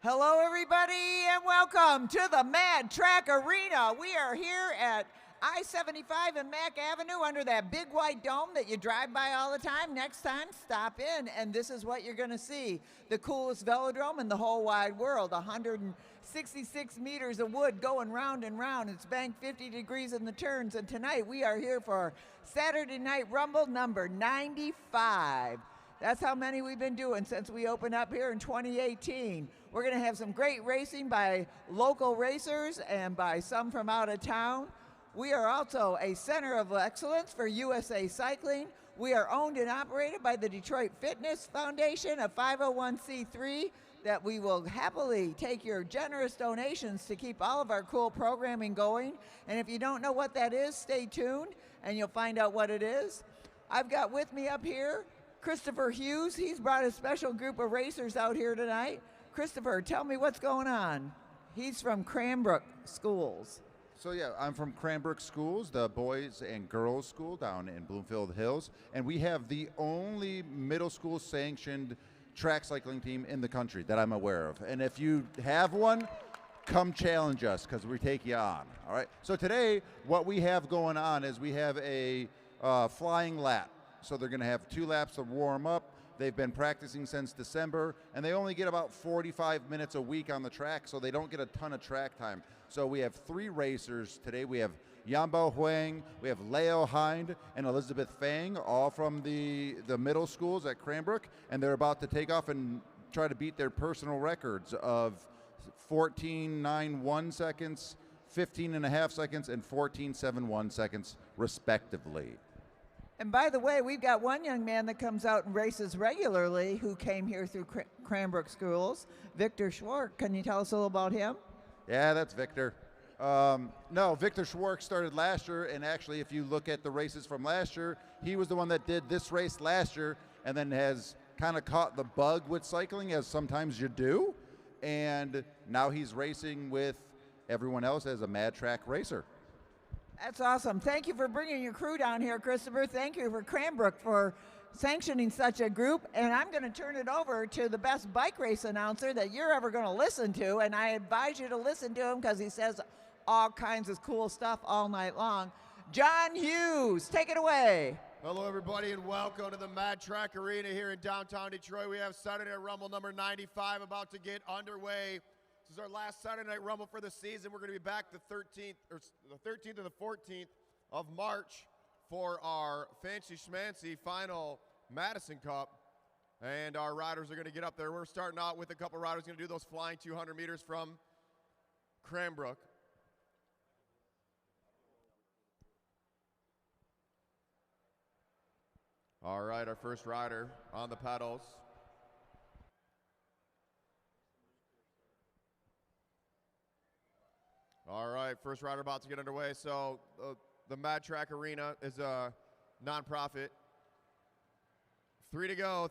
Hello, everybody, and welcome to the Mad Track Arena. We are here at I-75 and Mack Avenue under that big white dome that you drive by all the time. Next time, stop in, and this is what you're going to see. The coolest velodrome in the whole wide world, 166 meters of wood going round and round. It's banked 50 degrees in the turns, and tonight we are here for Saturday Night Rumble number 95. That's how many we've been doing since we opened up here in 2018. We're going to have some great racing by local racers and by some from out of town. We are also a center of excellence for USA Cycling. We are owned and operated by the Detroit Fitness Foundation, a 501c3 that we will happily take your generous donations to keep all of our cool programming going. And if you don't know what that is, stay tuned and you'll find out what it is. I've got with me up here Christopher Hughes. He's brought a special group of racers out here tonight. Christopher, tell me what's going on. He's from Cranbrook Schools. So yeah, I'm from Cranbrook Schools, the boys and girls school down in Bloomfield Hills, and we have the only middle school sanctioned track cycling team in the country that I'm aware of. And if you have one, come challenge us because we take you on. All right. So today, what we have going on is we have a flying lap. So they're going to have 2 laps to warm up. They've been practicing since December, and they only get about 45 minutes a week on the track, so they don't get a ton of track time. So we have 3 racers today. We have Yanbo Huang, we have Leo Hind, and Elizabeth Fang, all from the middle schools at Cranbrook, and they're about to take off and try to beat their personal records of 14.91 seconds, 15.5 seconds, and 14.71 seconds, respectively. And by the way, we've got one young man that comes out and races regularly who came here through Cranbrook Schools, Victor Schwark. Can you tell us a little about him? Yeah, that's Victor. No, Victor Schwark started last year, and actually if you look at the races from last year, he was the one that did this race last year and then has kind of caught the bug with cycling, as sometimes you do, and now he's racing with everyone else as a mad track racer. That's awesome. Thank you for bringing your crew down here, Christopher. Thank you for Cranbrook for sanctioning such a group. And I'm going to turn it over to the best bike race announcer that you're ever going to listen to. And I advise you to listen to him because he says all kinds of cool stuff all night long. John Hughes, take it away. Hello, everybody, and welcome to the Mad Track Arena here in downtown Detroit. We have Saturday Night Rumble number 95 about to get underway. This is our last Saturday Night Rumble for the season. We're going to be back the 13th and the 14th of March for our Fancy Schmancy final Madison Cup. And our riders are going to get up there. We're starting out with a couple riders going to do those flying 200 meters from Cranbrook. All right, our first rider on the pedals. All right, first rider about to get underway. So the Mad Track Arena is a nonprofit. 3 to go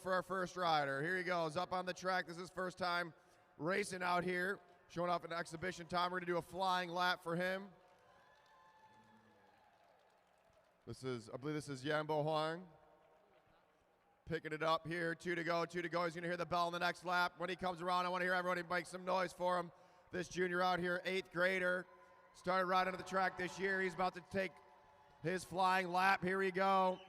for our first rider. Here he goes, up on the track. This is his first time racing out here, showing off an exhibition time. We're gonna do a flying lap for him. I believe this is Yanbo Huang. Picking it up here, 2 to go. He's gonna hear the bell in the next lap. When he comes around, I wanna hear everybody make some noise for him. This junior out here, 8th grader, started riding on the track this year. He's about to take his flying lap. Here we go.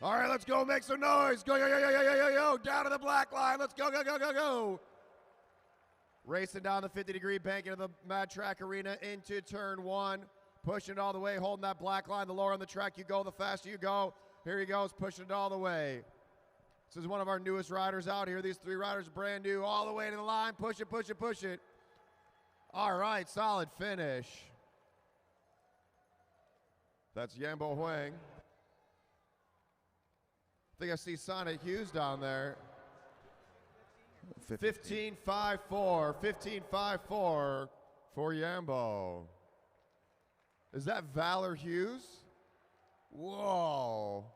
All right, let's go make some noise. Go, yo, down to the black line. Let's go. Racing down the 50-degree bank into the Mad Track Arena into turn 1. Pushing it all the way, holding that black line. The lower on the track you go, the faster you go. Here he goes, pushing it all the way. This is one of our newest riders out here. These 3 riders brand new, all the way to the line. Push it. All right, solid finish. That's Yanbo Huang. I think I see Sonic Hughes down there. 15.54 for Yanbo. Is that Valor Hughes? Whoa.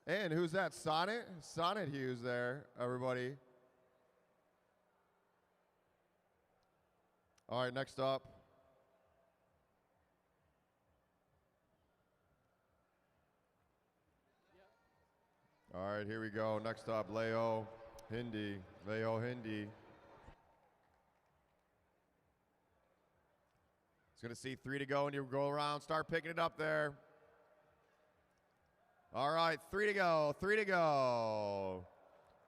And who's that? Sonnet Hughes there, everybody. All right, next up. All right, here we go. Next up, Leo Hindi. He's going to see 3 to go, and you go around, start picking it up there. All right, 3 to go, 3 to go.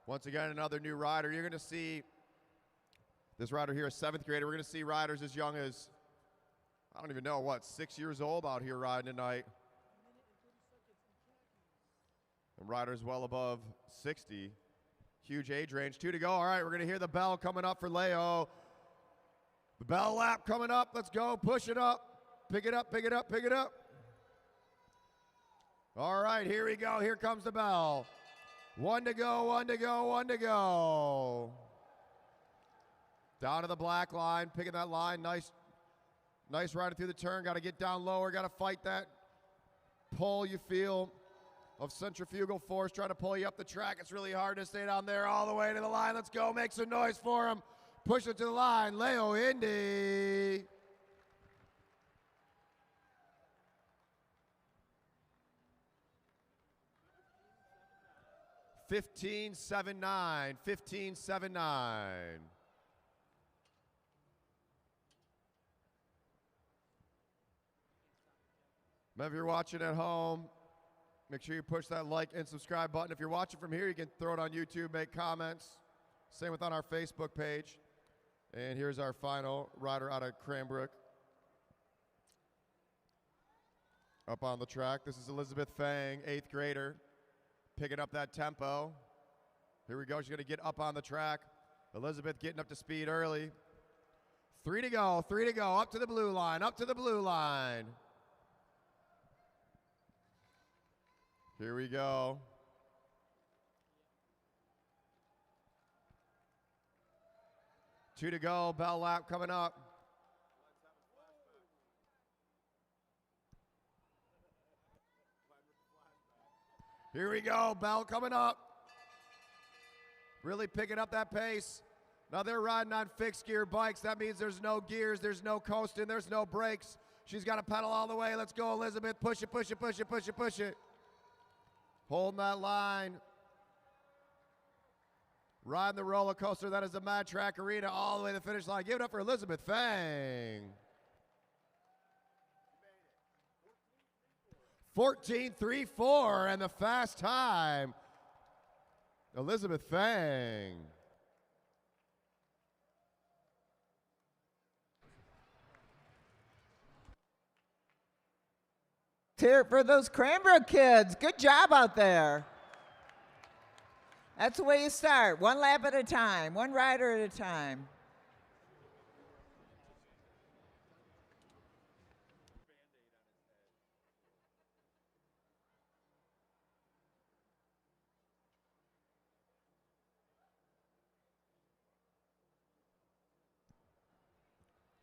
Once again, another new rider. You're going to see this rider here, a 7th grader. We're going to see riders as young as, I don't even know, what, 6 years old out here riding tonight. And riders well above 60. Huge age range. 2 to go. All right, we're going to hear the bell coming up for Leo. The bell lap coming up. Let's go. Push it up. Pick it up, pick it up, pick it up. All right, here we go. Here comes the bell. 1 to go, 1 to go, 1 to go. Down to the black line, picking that line. Nice riding through the turn. Got to get down lower. Got to fight that pull you feel of centrifugal force trying to pull you up the track. It's really hard to stay down there all the way to the line. Let's go. Make some noise for him. Push it to the line. Leo Indy. (15.79). 15.79. If you're watching at home, make sure you push that like and subscribe button. If you're watching from here, you can throw it on YouTube, make comments. Same with on our Facebook page. And here's our final rider out of Cranbrook. Up on the track, this is Elizabeth Fang, 8th grader, picking up that tempo. Here we go, she's gonna get up on the track. Elizabeth getting up to speed early. 3 to go, 3 to go, up to the blue line, up to the blue line. Here we go. Two to go, bell lap coming up. Here we go, bell coming up. Really picking up that pace. Now they're riding on fixed gear bikes. That means there's no gears, there's no coasting, there's no brakes. She's got to pedal all the way. Let's go, Elizabeth. Push it, push it, push it, push it, push it. Holding that line. Riding the roller coaster that is the Mad Track Arena all the way to the finish line. Give it up for Elizabeth Fang. 14.34 and the fast time. Elizabeth Fang. Cheer for those Cranbrook kids. Good job out there. That's the way you start. One lap at a time, one rider at a time.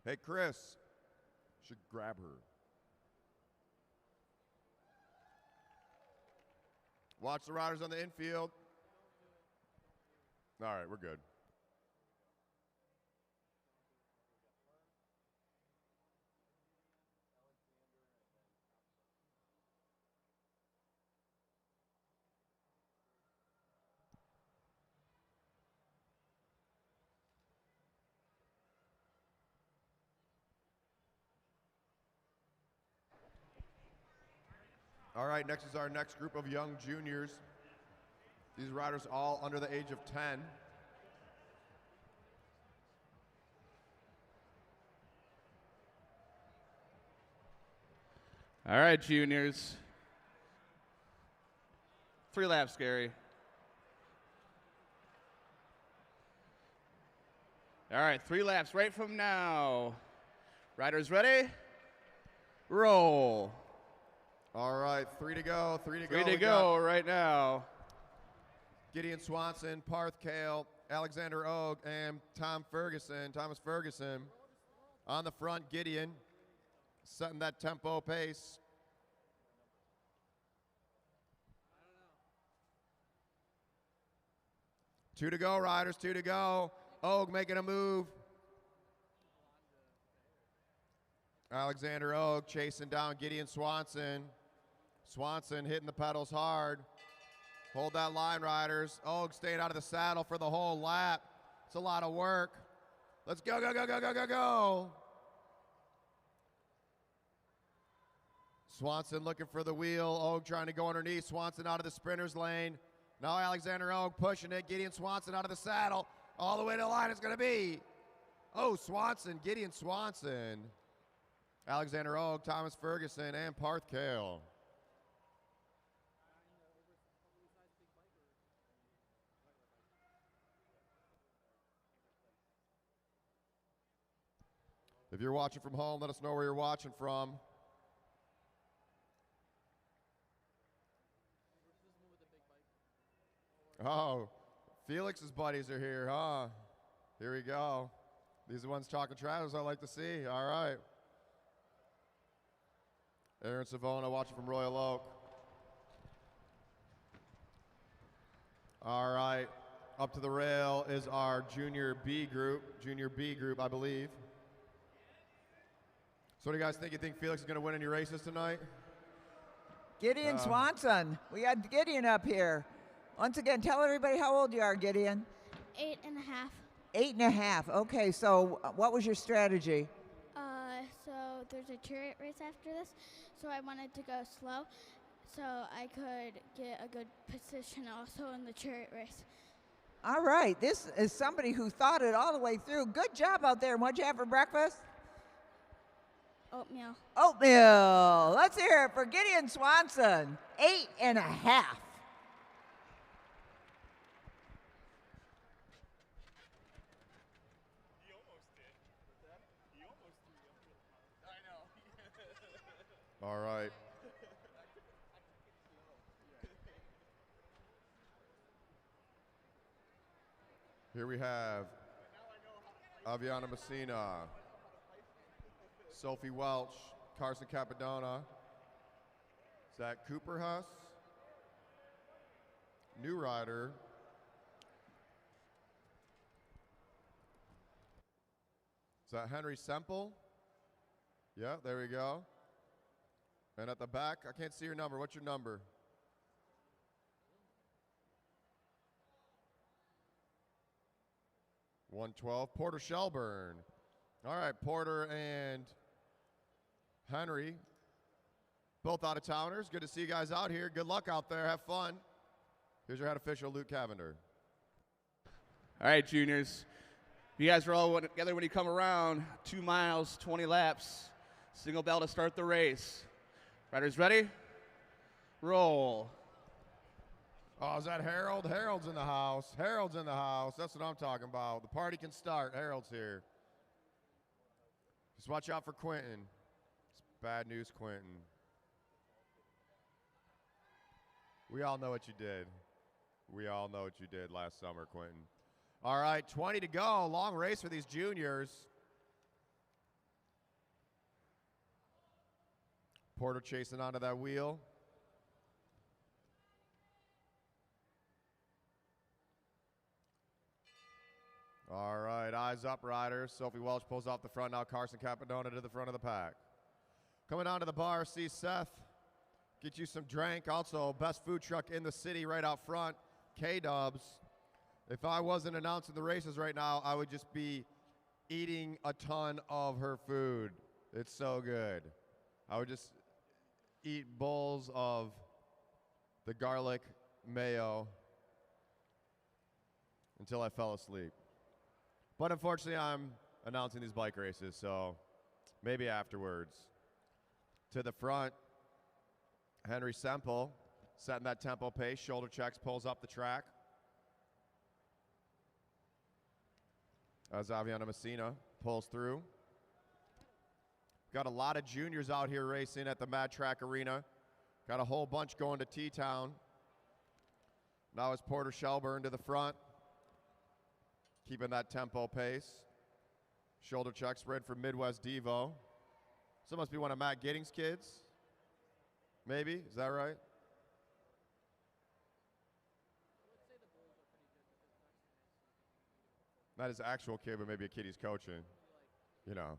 Hey, Chris. Should grab her. Watch the riders on the infield. All right, we're good. All right, next is our next group of young juniors. These riders all under the age of 10. All right, juniors. 3 laps, Gary. All right, 3 laps right from now. Riders ready? Roll. All right, 3 to go, 3 to go. 3 to go right now. Gideon Swanson, Parth Kale, Alexander Og, and Thomas Ferguson. On the front, Gideon, setting that tempo pace. Two to go, riders, 2 to go. Og making a move. Alexander Og chasing down Gideon Swanson. Swanson hitting the pedals hard. Hold that line, riders. Og staying out of the saddle for the whole lap. It's a lot of work. Let's go, go, go, go, go, go, go. Swanson looking for the wheel. Oak trying to go underneath. Swanson out of the sprinter's lane. Now Alexander Oak pushing it. Gideon Swanson out of the saddle. All the way to the line is going to be. Oh, Swanson, Gideon Swanson. Alexander Oak, Thomas Ferguson, and Parth Kale. If you're watching from home, let us know where you're watching from. Oh, Felix's buddies are here, huh? Here we go. These are the ones talking trash I like to see. All right. Aaron Savona watching from Royal Oak. All right. Up to the rail is our Junior B group, I believe. So what do you guys think? You think Felix is going to win any races tonight? Gideon Swanson. We got Gideon up here. Once again, tell everybody how old you are, Gideon. 8.5. 8.5. Okay, so what was your strategy? So there's a chariot race after this, so I wanted to go slow so I could get a good position also in the chariot race. All right, this is somebody who thought it all the way through. Good job out there. What'd you have for breakfast? Oatmeal. Oatmeal. Let's hear it for Gideon Swanson. 8.5. All right. Here we have Aviana Messina, Sophie Welch, Carson Capadona, Zach Cooperhuss, new rider, is that Henry Semple? Yeah, there we go. And at the back, I can't see your number. What's your number? (112) Porter Shelburne. All right, Porter and Henry, both out of towners. Good to see you guys out here. Good luck out there. Have fun. Here's your head official, Luke Cavender. All right, juniors. You guys are all together when you come around. 2 miles, 20 laps. Single bell to start the race. Riders ready? Roll. Oh, is that Harold? Harold's in the house. Harold's in the house. That's what I'm talking about. The party can start. Harold's here. Just watch out for Quentin. It's bad news, Quentin. We all know what you did. We all know what you did last summer, Quentin. All right, 20 to go. Long race for these juniors. Porter chasing onto that wheel. All right, eyes up, riders. Sophie Welch pulls off the front now. Carson Capadona to the front of the pack. Coming down to the bar, see Seth. Get you some drink. Also, best food truck in the city right out front, K-Dubs. If I wasn't announcing the races right now, I would just be eating a ton of her food. It's so good. I would just eat bowls of the garlic mayo until I fell asleep. But unfortunately, I'm announcing these bike races, so maybe afterwards. To the front, Henry Semple setting that tempo pace. Shoulder checks, pulls up the track. As Aviana Messina pulls through. Got a lot of juniors out here racing at the Mad Track Arena. Got a whole bunch going to T-Town. Now it's Porter Shelburne to the front. Keeping that tempo pace. Shoulder check spread for Midwest Devo. So must be one of Matt Giddings' kids. Maybe, is that right? Not his actual kid, but maybe a kid he's coaching. You know.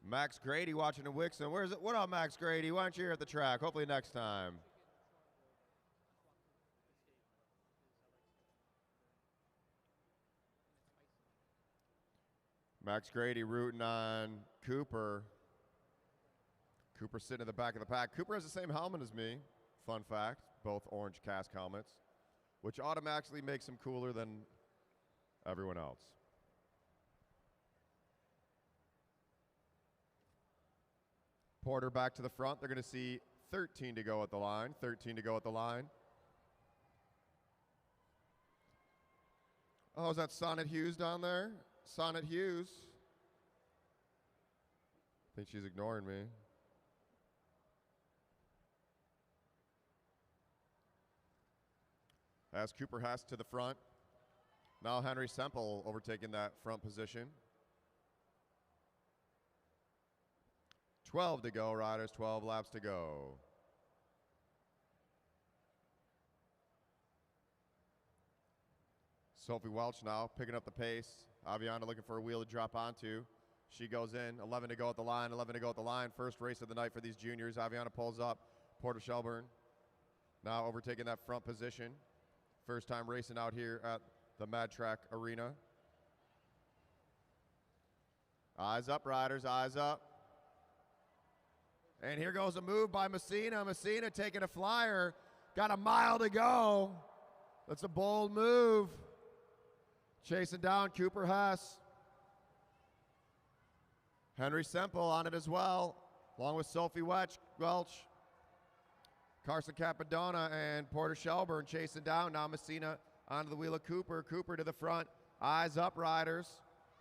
Max Grady watching in Wixon. Where's it? What up, Max Grady? Why aren't you here at the track? Hopefully next time. Max Grady rooting on Cooper Cooper sitting in the back of the pack. Cooper has the same helmet as me. Fun fact, both orange Kask helmets, which automatically makes him cooler than everyone else. Porter back to the front. They're going to see 13 to go at the line. 13 to go at the line. Oh, is that Sonnet Hughes down there? Sonnet Hughes. I think she's ignoring me. As Cooper Hess to the front. Now Henry Semple overtaking that front position. 12 to go, riders, 12 laps to go. Sophie Welch now picking up the pace. Aviana looking for a wheel to drop onto. She goes in, 11 to go at the line, 11 to go at the line. First race of the night for these juniors. Aviana pulls up. Porter Shelburne now overtaking that front position. First time racing out here at the Mad Track Arena. Eyes up, riders, eyes up. And here goes a move by Messina. Messina taking a flyer. Got a mile to go. That's a bold move. Chasing down Cooper Hess. Henry Semple on it as well, along with Sophie Welch. Carson Capadona and Porter Shelburne chasing down. Now Messina onto the wheel of Cooper. Cooper to the front. Eyes up, riders.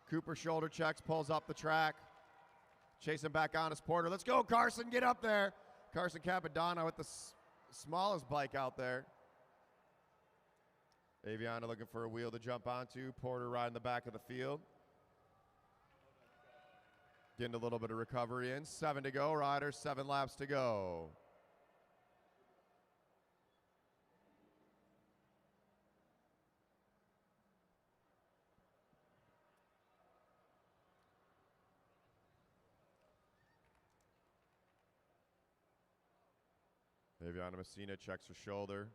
Cooper shoulder checks, pulls up the track. Chasing back on is Porter. Let's go, Carson. Get up there. Carson Capadona with the smallest bike out there. Aviana looking for a wheel to jump onto. Porter riding the back of the field. Getting a little bit of recovery in. 7 to go, riders. 7 laps to go. Aviana Messina checks her shoulder.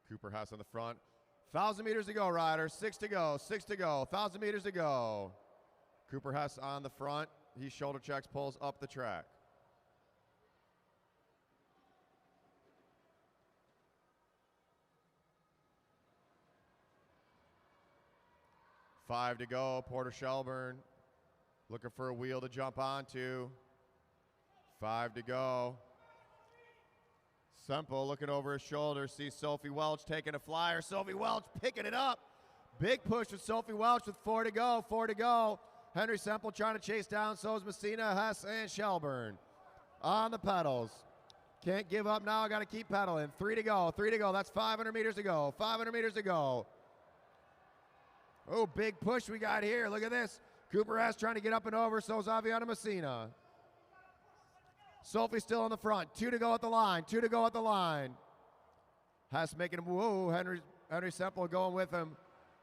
Cooper Hess on the front. 1,000 meters to go, riders. 6 to go, 6 to go. 1,000 meters to go. Cooper Hess on the front. He shoulder checks, pulls up the track. Five to go. Porter Shelburne looking for a wheel to jump onto. 5 to go. Semple looking over his shoulder, sees Sophie Welch taking a flyer. Sophie Welch picking it up. Big push with Sophie Welch with 4 to go, 4 to go. Henry Semple trying to chase down, so is Messina, Hess, and Shelburne. On the pedals. Can't give up now, got to keep pedaling. 3 to go, 3 to go. That's 500 meters to go, 500 meters to go. Oh, big push we got here. Look at this. Cooper Hess trying to get up and over, so is Aviana Messina. Sophie still on the front. 2 to go at the line. 2 to go at the line. Hess making him, whoa, Henry Semple going with him.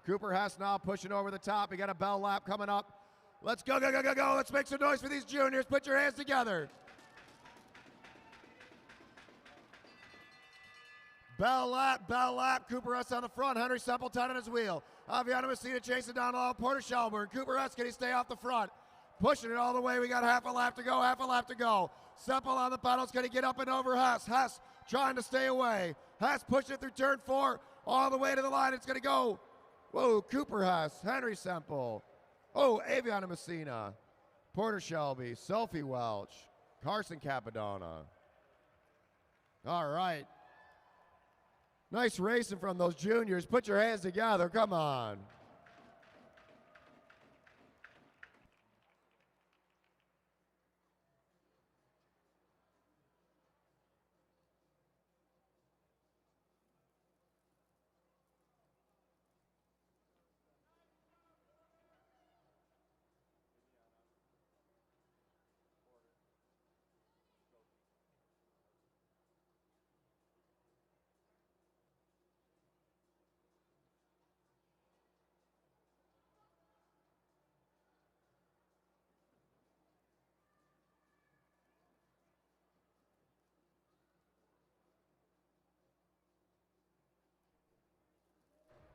Cooper Hess now pushing over the top. We got a bell lap coming up. Let's go, go, go, go, go. Let's make some noise for these juniors. Put your hands together. Bell lap. Cooper Hess on the front. Henry Semple tied on his wheel. Aviana Messina chasing down all Porter Shelburne. Cooper Hess, can he stay off the front? Pushing it all the way. We got half a lap to go, half a lap to go. Semple on the pedals. Can he get up and over Hess? Hess trying to stay away. Hess pushing it through turn 4 all the way to the line. It's going to go. Whoa, Cooper Hess, Henry Semple. Oh, Aviana Messina, Porter Shelby, Sophie Welch, Carson Capadona. All right. Nice racing from those juniors. Put your hands together. Come on.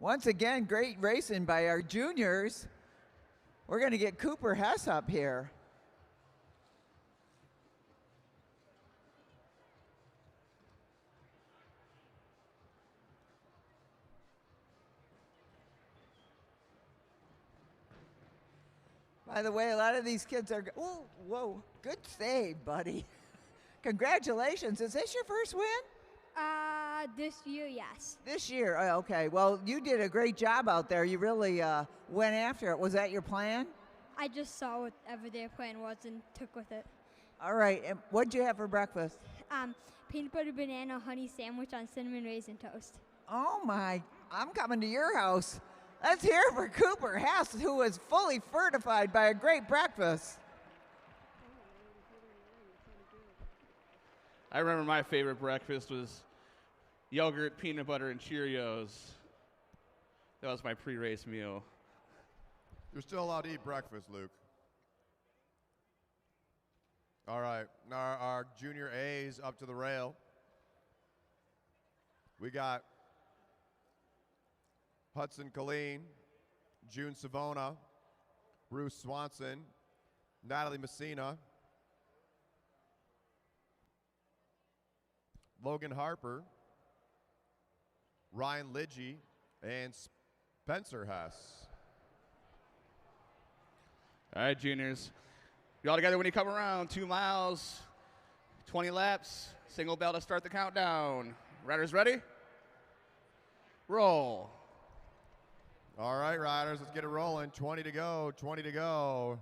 Once again, great racing by our juniors. We're going to get Cooper Hess up here. By the way, a lot of these kids are. Oh, whoa! Good save, buddy. Congratulations! Is this your first win? This year, yes. This year, okay. Well, you did a great job out there. You really went after it. Was that your plan? I just saw whatever their plan was and took with it. All right. And what'd you have for breakfast? Peanut butter banana honey sandwich on cinnamon raisin toast. Oh my! I'm coming to your house. Let's hear it for Cooper Hess, who was fully fortified by a great breakfast. I remember my favorite breakfast was yogurt, peanut butter, and Cheerios. That was my pre-race meal. You're still allowed to eat breakfast, Luke. All right, now our junior A's up to the rail. We got Hudson Colleen, June Savona, Bruce Swanson, Natalie Messina, Logan Harper, Ryan Lidgy, and Spencer Hess. All right, juniors. You all together when you come around. 2 miles, 20 laps, single bell to start the countdown. Riders ready? Roll. All right, riders, let's get it rolling. 20 to go, 20 to go.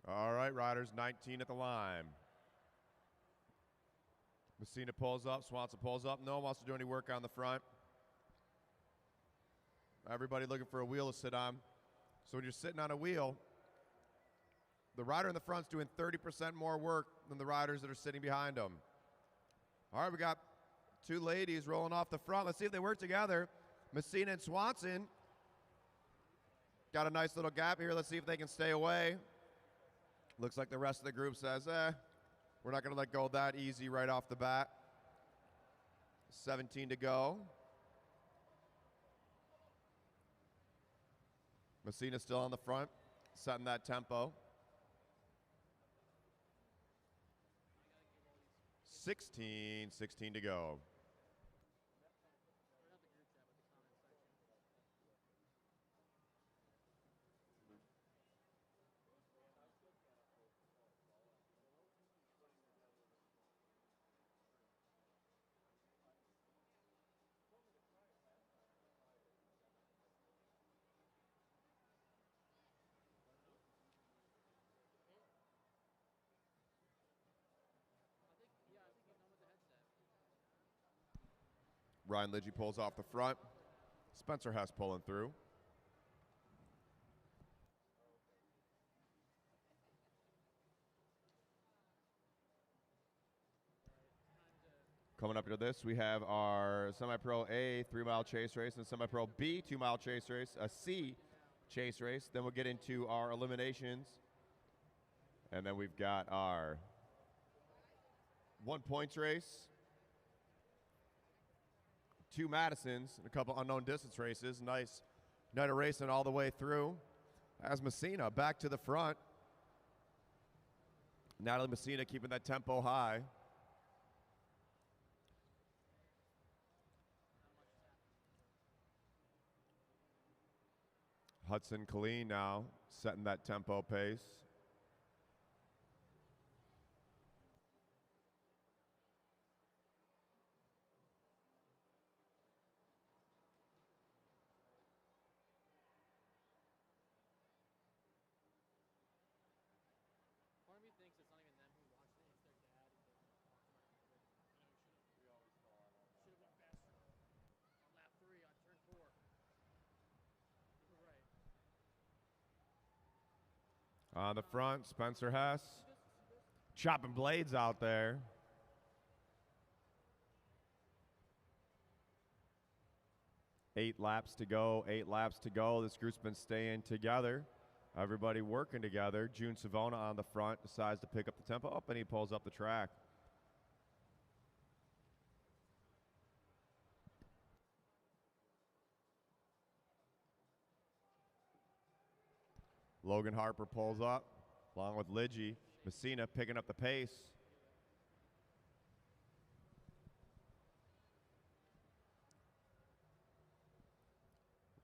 All right, riders, 19 at the line. Messina pulls up, Swanson pulls up. No one wants to do any work on the front. Everybody looking for a wheel to sit on. So when you're sitting on a wheel, the rider in the front's doing 30% more work than the riders that are sitting behind them. All right, we got 2 ladies rolling off the front. Let's see if they work together. Messina and Swanson got a nice little gap here. Let's see if they can stay away. Looks like the rest of the group says, we're not going to let go that easy right off the bat. 17 to go. Messina still on the front, setting that tempo. 16 to go. Ryan Lidgy pulls off the front. Spencer Hess pulling through. Coming up into this, we have our Semi-Pro A 3-mile chase race and Semi-Pro B 2-mile chase race, a C chase race. Then we'll get into our eliminations. And then we've got our 1 points race, 2 Madisons, and a couple unknown distance races. Nice night of racing all the way through. As Messina back to the front. Natalie Messina keeping that tempo high. Hudson Colleen now setting that tempo pace. On the front, Spencer Hess chopping blades out there. Eight laps to go. This group's been staying together Everybody working together. June Savona on the front decides to pick up the tempo up, and he pulls up the track. Logan Harper pulls up, along with Lidgy. Messina picking up the pace.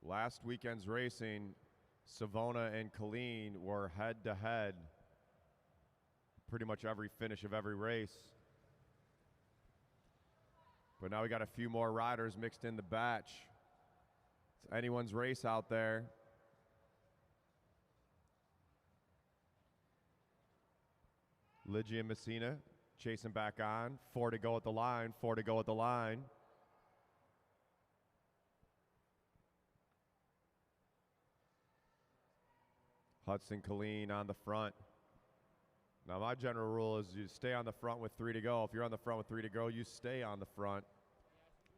Last weekend's racing, Savona and Colleen were head-to-head pretty much every finish of every race. But now we got a few more riders mixed in the batch. It's anyone's race out there. Lidgy and Messina chasing back on. 4 to go at the line, 4 to go at the line. Hudson Colleen on the front. Now my general rule is you stay on the front with 3 to go. If you're on the front with 3 to go, you stay on the front.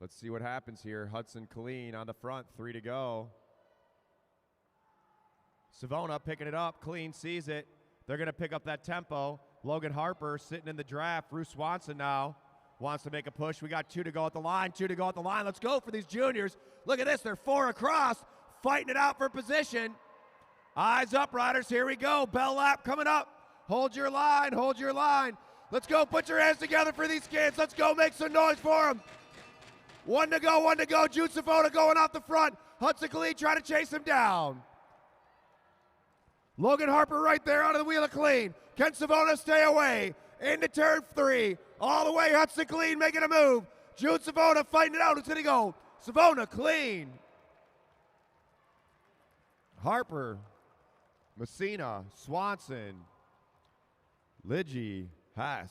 Let's see what happens here. Hudson Colleen on the front, 3 to go. Savona picking it up. Colleen sees it. They're going to pick up that tempo. Logan Harper sitting in the draft. Bruce Swanson now wants to make a push. We got 2 to go at the line, 2 to go at the line. Let's go for these juniors. Look at this. They're 4 across, fighting it out for position. Eyes up, riders. Here we go. Bell lap coming up. Hold your line. Hold your line. Let's go. Put your hands together for these kids. Let's go. Make some noise for them. 1 to go. 1 to go. June Savona going off the front. Hudson Colleen trying to chase him down. Logan Harper right there out of the wheel of Colleen. Can Savona stay away? Into turn 3. All the way. Hudson Colleen making a move. June Savona fighting it out. Who's going to go? Savona, Colleen. Harper. Messina, Swanson, Lidgy, Hess.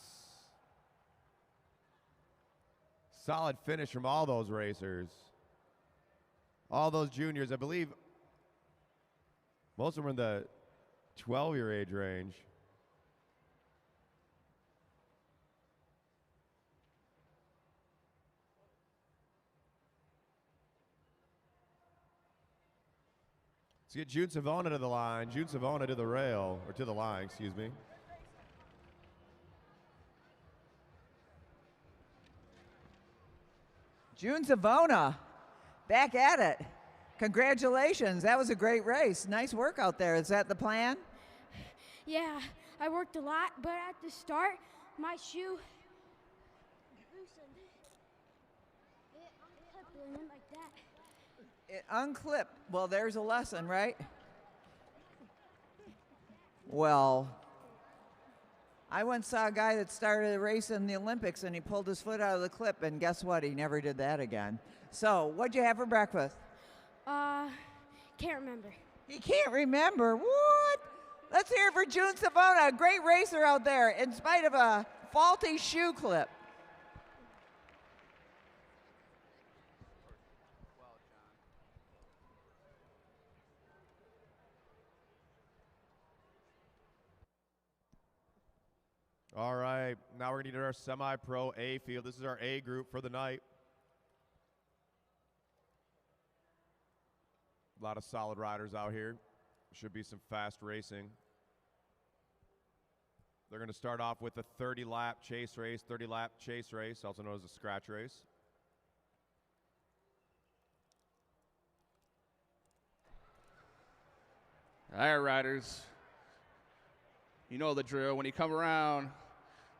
Solid finish from all those racers. All those juniors, I believe most of them are in the 12-year age range. Let's get June Savona to the line. June Savona to the rail, or to the line, excuse me. June Savona, back at it. Congratulations. That was a great race. Nice work out there. Is that the plan? Yeah, I worked a lot, but at the start, my shoe loosened. It went like that. It unclipped. Well, there's a lesson, right? Well, I once saw a guy that started a race in the Olympics and he pulled his foot out of the clip, and guess what? He never did that again. So, what'd you have for breakfast? Can't remember. He can't remember. What? Let's hear it for June Savona, a great racer out there in spite of a faulty shoe clip. All right, now we're going to get our semi-pro A field. This is our A group for the night. A lot of solid riders out here. Should be some fast racing. They're going to start off with a 30-lap chase race, 30-lap chase race, also known as a scratch race. All right, riders. You know the drill. When you come around,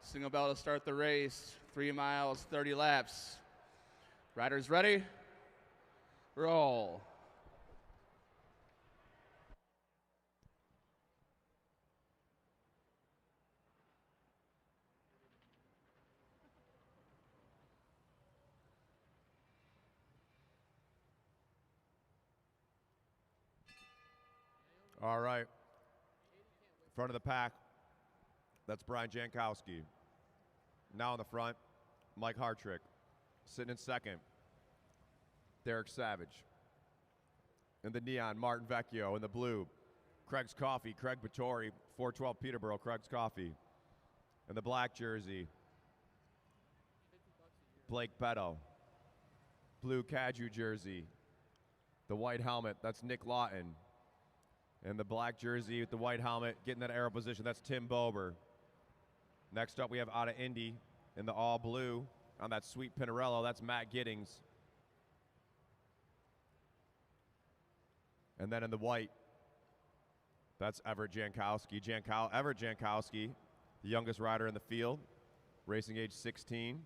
single bell to start the race. 3 miles, 30 laps. Riders ready? Roll. All right. Front of the pack, that's Brian Jankowski. Now in the front, Mike Hartrick. Sitting in second, Derek Savage. In the neon, Martin Vecchio. In the blue, Craig's Coffee, Craig Vittori, 412 Peterborough, Craig's Coffee. In the black jersey, Blake Beto. Blue Caju jersey. The white helmet, that's Nick Lawton. In the black jersey with the white helmet, getting that arrow position, that's Tim Bober. Next up, we have out of Indy in the all blue on that sweet Pinarello, that's Matt Giddings. And then in the white, that's Everett Jankowski. Everett Jankowski, the youngest rider in the field, racing age 16.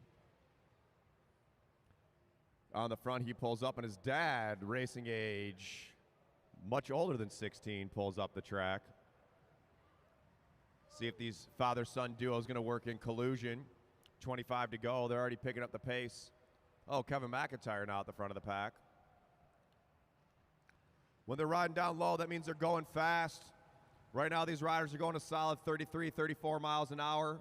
On the front, he pulls up, and his dad, racing age much older than 16, pulls up the track. See if these father-son duo is going to work in collusion. 25 to go. They're already picking up the pace. Oh, Kevin McIntyre now at the front of the pack. When they're riding down low, that means they're going fast. Right now, these riders are going a solid 33, 34 miles an hour.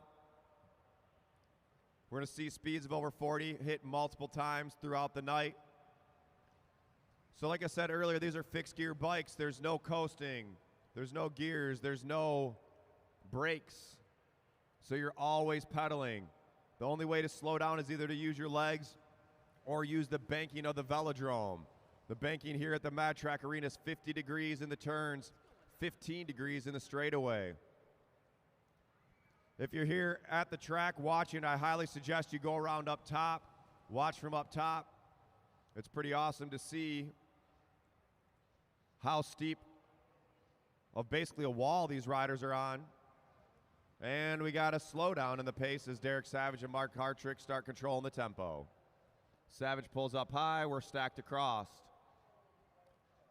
We're going to see speeds of over 40 hit multiple times throughout the night. So like I said earlier, these are fixed gear bikes. There's no coasting. There's no gears. There's no brakes. So you're always pedaling. The only way to slow down is either to use your legs or use the banking of the velodrome. The banking here at the Mad Track Arena is 50 degrees in the turns, 15 degrees in the straightaway. If you're here at the track watching, I highly suggest you go around up top, watch from up top. It's pretty awesome to see how steep of basically a wall these riders are on. And we got a slowdown in the pace as Derek Savage and Mark Hartrick start controlling the tempo. Savage pulls up high, we're stacked across.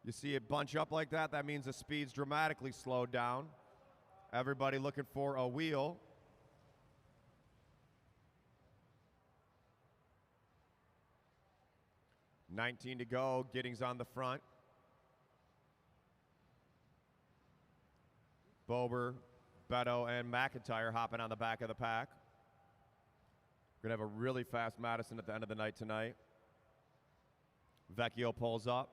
You see it bunch up like that, that means the speed's dramatically slowed down. Everybody looking for a wheel. $19 to go, Giddings on the front. Bober, Beto, and McIntyre hopping on the back of the pack. We're going to have a really fast Madison at the end of the night tonight. Vecchio pulls up.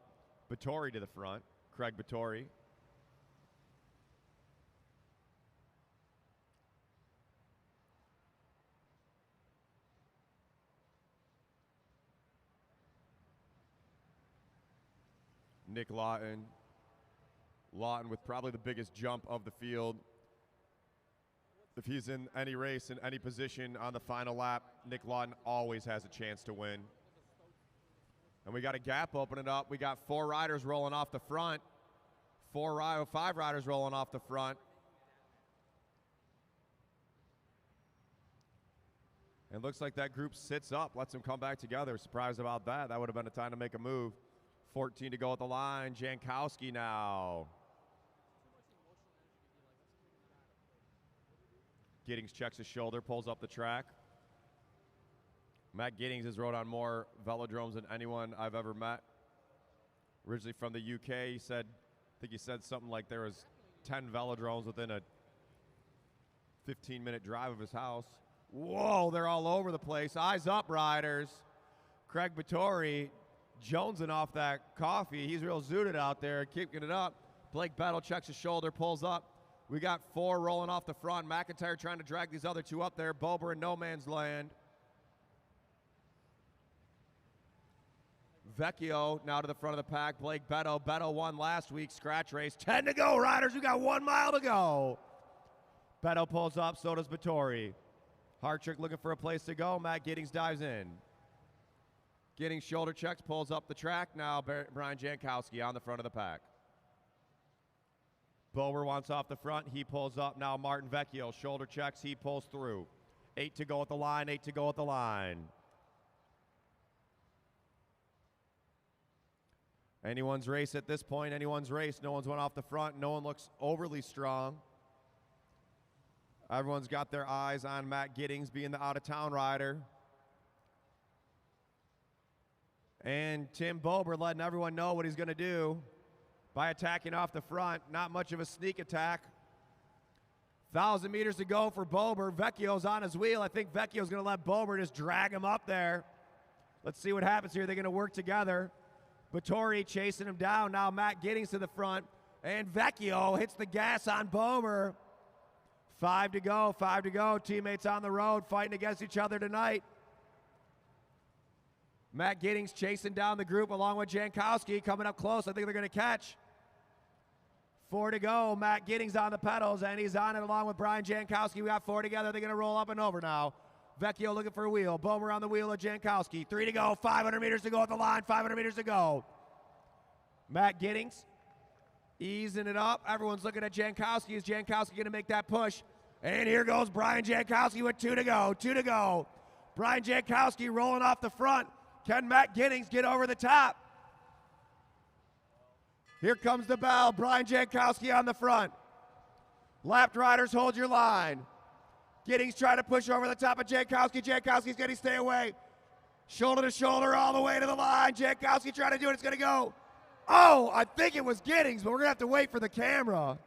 Vittori to the front. Craig Vittori. Nick Lawton. Lawton with probably the biggest jump of the field. If he's in any race, in any position on the final lap, Nick Lawton always has a chance to win. And we got a gap opening up. We got 4 riders rolling off the front. 5 riders rolling off the front. And looks like that group sits up, lets them come back together. Surprised about that. That would have been a time to make a move. 14 to go at the line. Jankowski now. Giddings checks his shoulder, pulls up the track. Matt Giddings has rode on more velodromes than anyone I've ever met. Originally from the UK, he said, I think he said something like there was 10 velodromes within a 15-minute drive of his house. Whoa, they're all over the place. Eyes up, riders. Craig Vittori jonesing off that coffee. He's real zooted out there, keeping it up. Blake Bettle checks his shoulder, pulls up. We got 4 rolling off the front. McIntyre trying to drag these other 2 up there. Bober in no man's land. Vecchio now to the front of the pack. Blake Betto. Betto won last week. Scratch race. 10 to go, riders. We got 1 mile to go. Betto pulls up. So does Vittori. Hartrick looking for a place to go. Matt Giddings dives in. Giddings shoulder checks. Pulls up the track. Now Brian Jankowski on the front of the pack. Bober wants off the front. He pulls up. Now Martin Vecchio. Shoulder checks. He pulls through. 8 to go at the line. 8 to go at the line. Anyone's race at this point. Anyone's race. No one's went off the front. No one looks overly strong. Everyone's got their eyes on Matt Giddings being the out-of-town rider. And Tim Bober letting everyone know what he's going to do by attacking off the front. Not much of a sneak attack. 1,000 meters to go for Bober. Vecchio's on his wheel. I think Vecchio's going to let Bober just drag him up there. Let's see what happens here. They're going to work together. Vittori chasing him down. Now Matt Giddings to the front. And Vecchio hits the gas on Bober. 5 to go. 5 to go. Teammates on the road fighting against each other tonight. Matt Giddings chasing down the group along with Jankowski coming up close. I think they're going to catch. 4 to go. Matt Giddings on the pedals, and he's on it along with Brian Jankowski. We got 4 together. They're going to roll up and over now. Vecchio looking for a wheel. Bomer on the wheel of Jankowski. 3 to go. 500 meters to go at the line. 500 meters to go. Matt Giddings easing it up. Everyone's looking at Jankowski. Is Jankowski going to make that push? And here goes Brian Jankowski with 2 to go. 2 to go. Brian Jankowski rolling off the front. Can Matt Giddings get over the top? Here comes the bell. Brian Jankowski on the front. Lapped riders, hold your line. Giddings trying to push over the top of Jankowski. Jankowski's going to stay away. Shoulder to shoulder all the way to the line. Jankowski trying to do it. It's going to go. Oh, I think it was Giddings, but we're going to have to wait for the camera.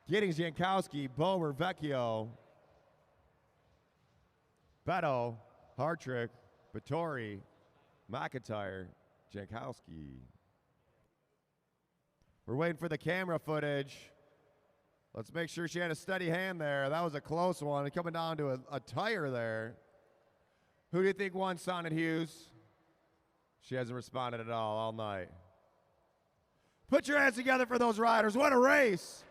Giddings, Jankowski, Bomer, Vecchio, Beto, Hartrick, Vittori, McIntyre, Jankowski. We're waiting for the camera footage. Let's make sure she had a steady hand there. That was a close one. Coming down to a tire there. Who do you think won, Sonnet Hughes? She hasn't responded at all night. Put your hands together for those riders. What a race.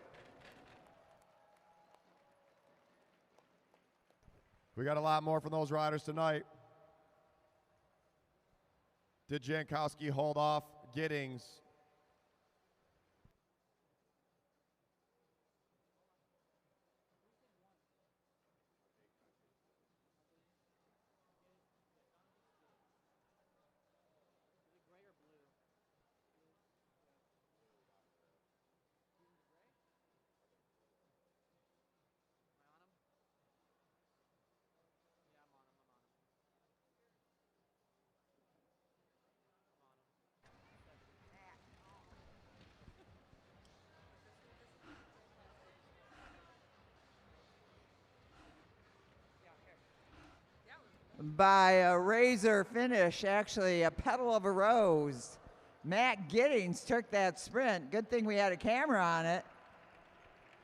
We got a lot more from those riders tonight. Did Jankowski hold off Giddings? By a razor finish, actually a petal of a rose. Matt Giddings took that sprint. Good thing we had a camera on it.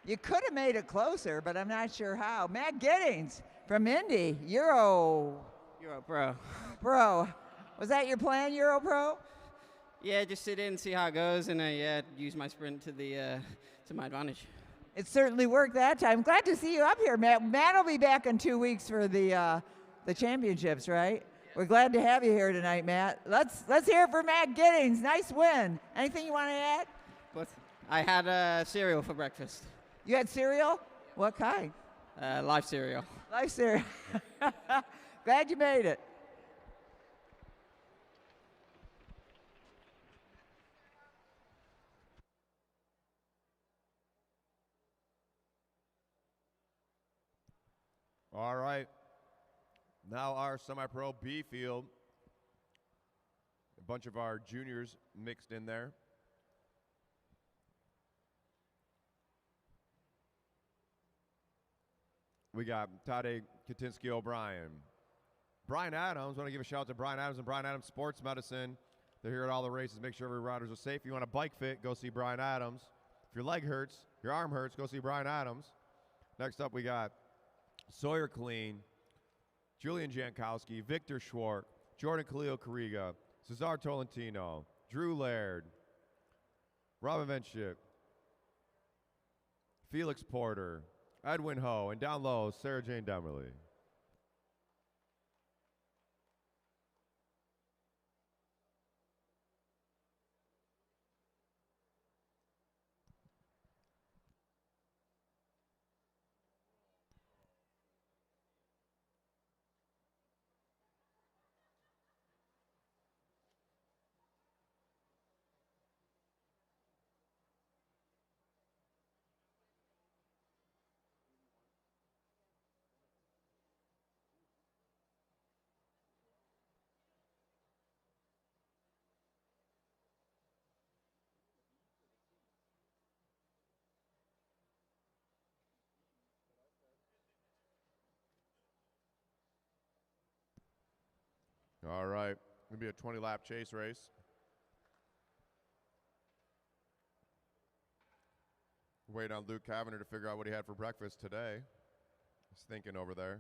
You could have made it closer, but I'm not sure how. Matt Giddings from Indy, Euro Pro. Pro. Was that your plan, Euro Pro? Yeah, just sit in and see how it goes, and use my sprint to my advantage. It certainly worked that time. Glad to see you up here, Matt. Matt will be back in 2 weeks for the championships, right? We're glad to have you here tonight, Matt. Let's hear it for Matt Giddings. Nice win. Anything you want to add? But I had cereal for breakfast. You had cereal? What kind? Live cereal. Live cereal. Glad you made it. All right. Now our semi-pro B field. A bunch of our juniors mixed in there. We got Tade Katinsky O'Brien. Brian Adams, want to give a shout out to Brian Adams and Brian Adams Sports Medicine. They're here at all the races, make sure every riders are safe. If you want a bike fit, go see Brian Adams. If your leg hurts, your arm hurts, go see Brian Adams. Next up we got Sawyer Clean, Julian Jankowski, Victor Schwartz, Jordan Khalil Kariga, Cesar Tolentino, Drew Laird, Robin Venship, Felix Porter, Edwin Ho, and down low, Sarah Jane Demerly. All right, gonna be a 20-lap chase race. Waiting on Luke Cavanagh to figure out what he had for breakfast today. He's thinking over there.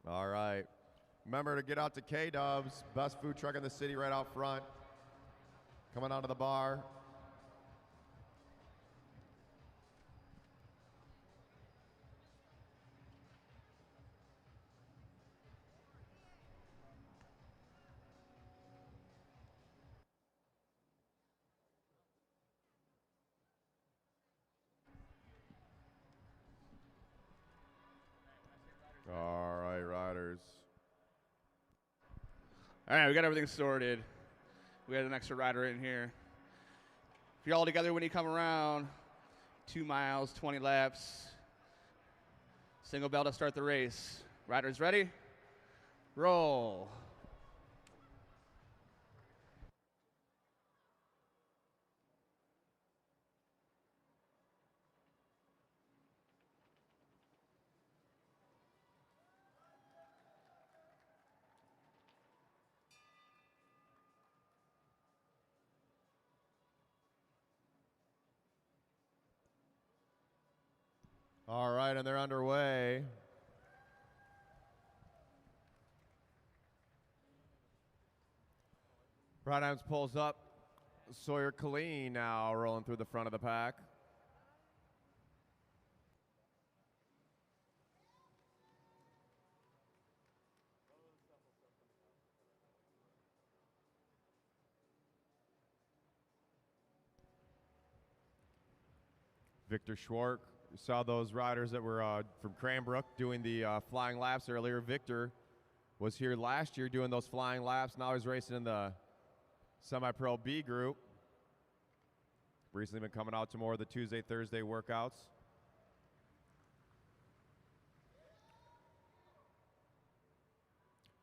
All right. Remember to get out to K-Dubs, best food truck in the city right out front. Coming out of the bar. All right, riders. All right, we got everything sorted. We had an extra rider in here. If you're all together when you come around, 2 miles, 20 laps. Single bell to start the race. Riders ready? Roll. All right, and they're underway. Brian Adams pulls up. Sawyer Killeen now rolling through the front of the pack. Victor Schwark. You saw those riders that were from Cranbrook doing the flying laps earlier. Victor was here last year doing those flying laps. Now he's racing in the semi-pro B group. Recently been coming out to more of the Tuesday, Thursday workouts.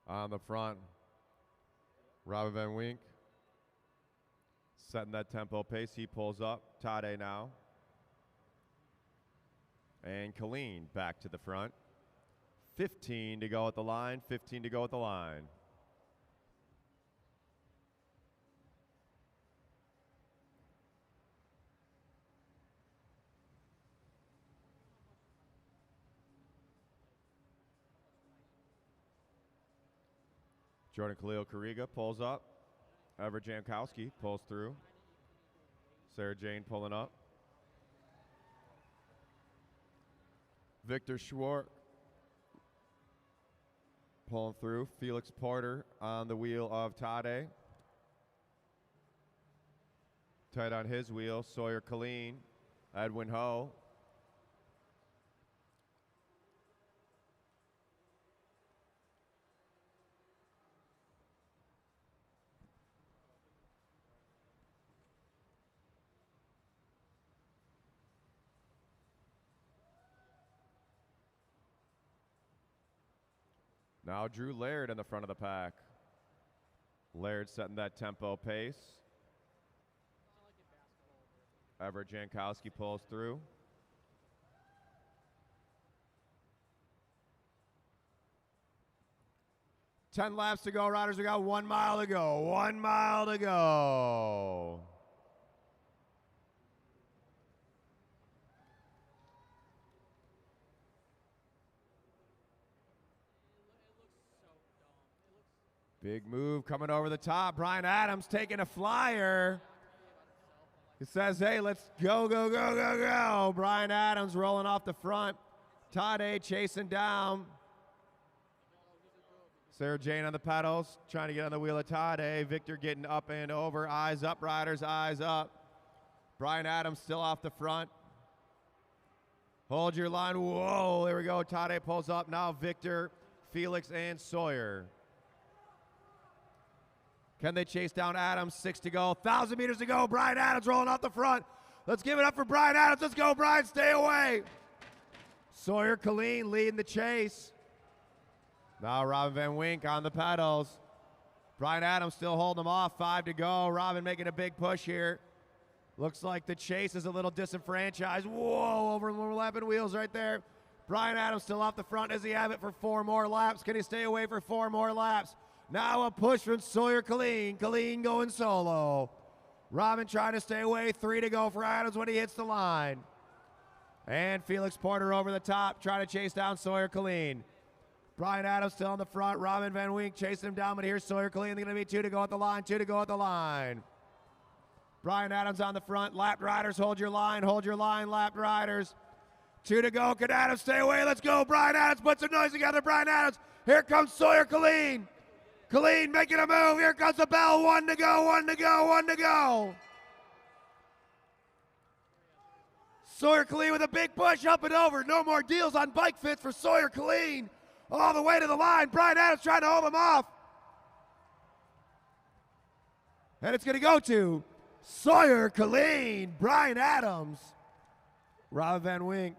On the front, Robin Van Wink setting that tempo pace. He pulls up. Tade now. And Killeen back to the front. 15 to go at the line, 15 to go at the line. Jordan Khalil Kariga pulls up. Everett Jankowski pulls through. Sarah Jane pulling up. Victor Schwartz pulling through. Felix Porter on the wheel of Tade. Tight on his wheel, Sawyer Killeen, Edwin Ho. Now Drew Laird in the front of the pack. Laird setting that tempo pace. Everett Jankowski pulls through. Ten laps to go, riders. We got 1 mile to go. 1 mile to go. Big move coming over the top. Brian Adams taking a flyer. He says, hey, let's go, go, go, go, go. Brian Adams rolling off the front. Tade chasing down. Sarah Jane on the pedals, trying to get on the wheel of Tade. Victor getting up and over. Eyes up, riders, eyes up. Brian Adams still off the front. Hold your line. Whoa, there we go. Tade pulls up. Now Victor, Felix, and Sawyer. Can they chase down Adams? 6 to go. 1,000 meters to go. Brian Adams rolling off the front. Let's give it up for Brian Adams. Let's go, Brian. Stay away. Sawyer Killeen leading the chase. Now Robin Van Wink on the pedals. Brian Adams still holding them off. 5 to go. Robin making a big push here. Looks like the chase is a little disenfranchised. Whoa, overlapping wheels right there. Brian Adams still off the front. Does he have it for 4 more laps? Can he stay away for 4 more laps? Now a push from Sawyer Killeen. Killeen going solo. Robin trying to stay away. 3 to go for Adams when he hits the line. And Felix Porter over the top trying to chase down Sawyer Killeen. Brian Adams still in the front. Robin Van Wink chasing him down, but here's Sawyer Killeen. They're going to be 2 to go at the line, 2 to go at the line. Brian Adams on the front. Lapped riders, hold your line, lapped riders. 2 to go. Can Adams stay away? Let's go. Brian Adams, put some noise together. Brian Adams. Here comes Sawyer Killeen. Killeen making a move. Here comes the bell. 1 to go, 1 to go, 1 to go. Sawyer Killeen with a big push up and over. No more deals on bike fits for Sawyer Killeen. All the way to the line. Brian Adams trying to hold him off. And it's going to go to Sawyer Killeen, Brian Adams, Robin Van Wink.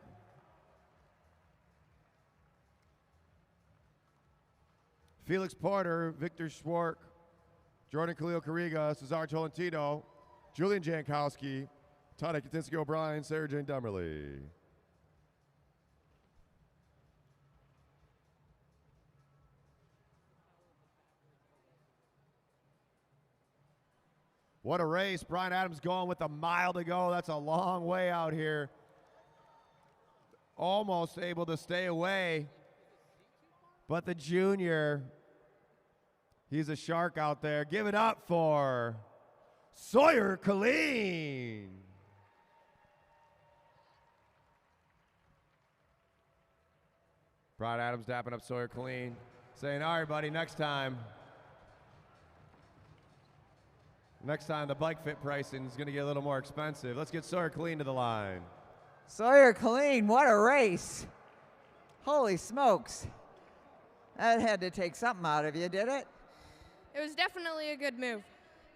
Felix Porter, Victor Schwark, Jordan Khalil Carriga, Cesar Tolentino, Julian Jankowski, Tadek Katinsky O'Brien, Sarah Jane Dummerly. What a race. Brian Adams going with a mile to go. That's a long way out here. Almost able to stay away. But the junior, he's a shark out there. Give it up for Sawyer Killeen. Brian Adams dapping up Sawyer Killeen, saying, all right, buddy, next time. Next time, the bike fit pricing is going to get a little more expensive. Let's get Sawyer Killeen to the line. Sawyer Killeen, what a race. Holy smokes. That had to take something out of you, did it? It was definitely a good move.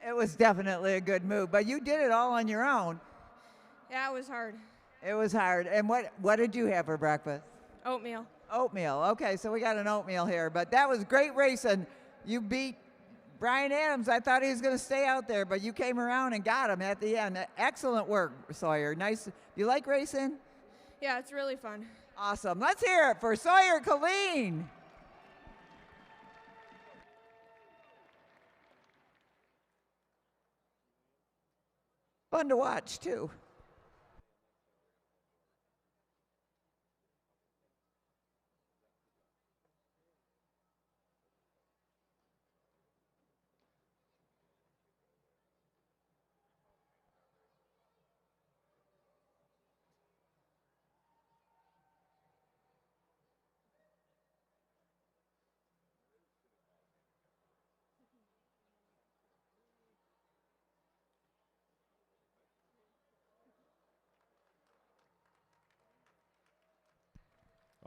It was definitely a good move, but you did it all on your own. Yeah, it was hard. It was hard. And what did you have for breakfast? Oatmeal. Oatmeal. Okay, so we got an oatmeal here, but that was great racing. You beat Brian Adams. I thought he was going to stay out there, but you came around and got him at the end. Excellent work, Sawyer. Nice. You like racing? Yeah, it's really fun. Awesome. Let's hear it for Sawyer Killeen. Fun to watch, too.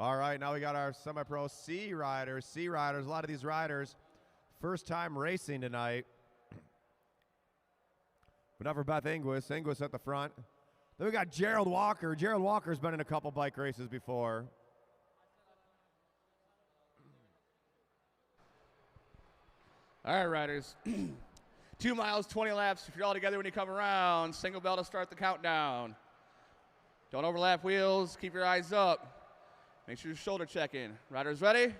All right, now we got our semi-pro C riders. C riders, a lot of these riders, first time racing tonight. But not for Beth Inglis. Inglis at the front. Then we got Gerald Walker. Gerald Walker's been in a couple bike races before. All right, riders. 2 miles, 20 laps. If you're all together when you come around, single bell to start the countdown. Don't overlap wheels. Keep your eyes up. Make sure you're shoulder checking. Riders ready?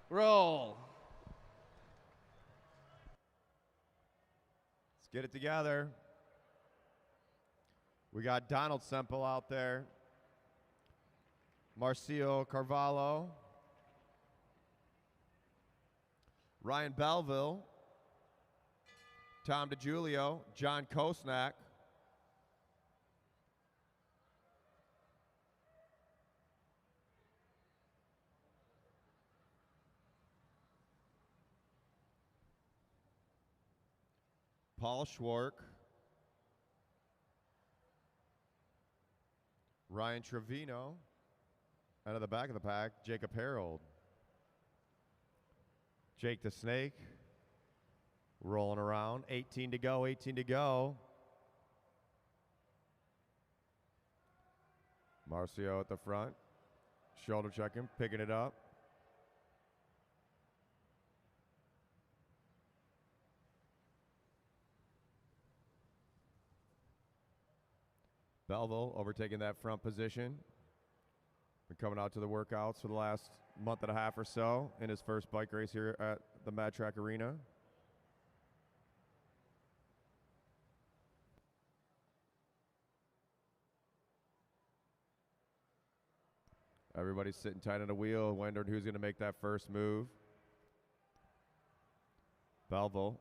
Roll. Let's get it together. We got Donald Semple out there. Marcio Carvalho. Ryan Belleville. Tom DiGiulio. John Kosnak. Paul Schwark, Ryan Trevino, out of the back of the pack, Jacob Harold. Jake the Snake, rolling around, 18 to go, 18 to go. Marcio at the front, shoulder checking, picking it up. Belleville overtaking that front position. Been coming out to the workouts for the last month and a half or so in his first bike race here at the Mad Track Arena. Everybody's sitting tight on the wheel, wondering who's going to make that first move. Belleville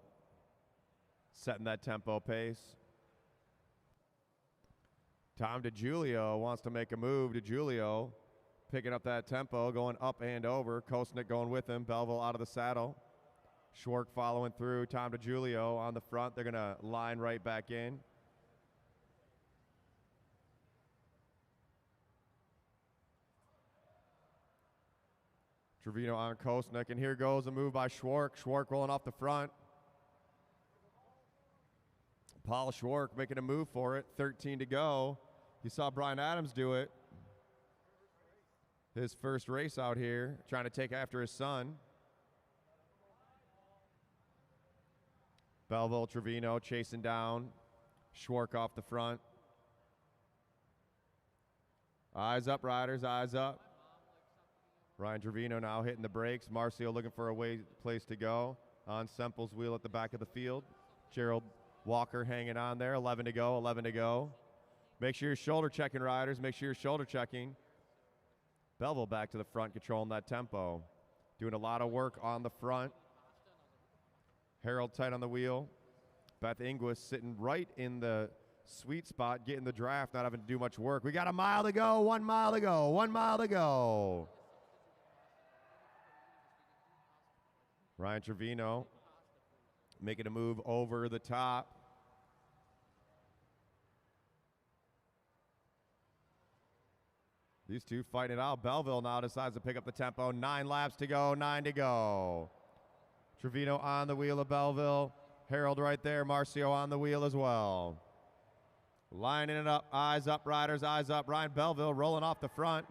setting that tempo pace. Tom DiGiulio wants to make a move. DiGiulio picking up that tempo, going up and over. Kosnick going with him. Belleville out of the saddle. Schwark following through. Tom DiGiulio on the front. They're going to line right back in. Trevino on Kosnick, and here goes a move by Schwark. Schwark rolling off the front. Paul Schwark making a move for it. 13 to go. You saw Brian Adams do it. His first race out here, trying to take after his son. Belleville, Trevino chasing down. Schwark off the front. Eyes up, riders, eyes up. Ryan Trevino now hitting the brakes. Marcio looking for a place to go. On Semple's wheel at the back of the field. Gerald Walker hanging on there. 11 to go, 11 to go. Make sure you're shoulder checking, riders. Make sure you're shoulder checking. Belleville back to the front, controlling that tempo. Doing a lot of work on the front. Harold tight on the wheel. Beth Inglis sitting right in the sweet spot, getting the draft, not having to do much work. We got a mile to go, 1 mile to go, 1 mile to go. Ryan Trevino making a move over the top. These two fighting it out. Belleville now decides to pick up the tempo. 9 laps to go, 9 to go. Trevino on the wheel of Belleville. Harold right there. Marcio on the wheel as well. Lining it up. Eyes up, riders. Eyes up. Ryan Belleville rolling off the front.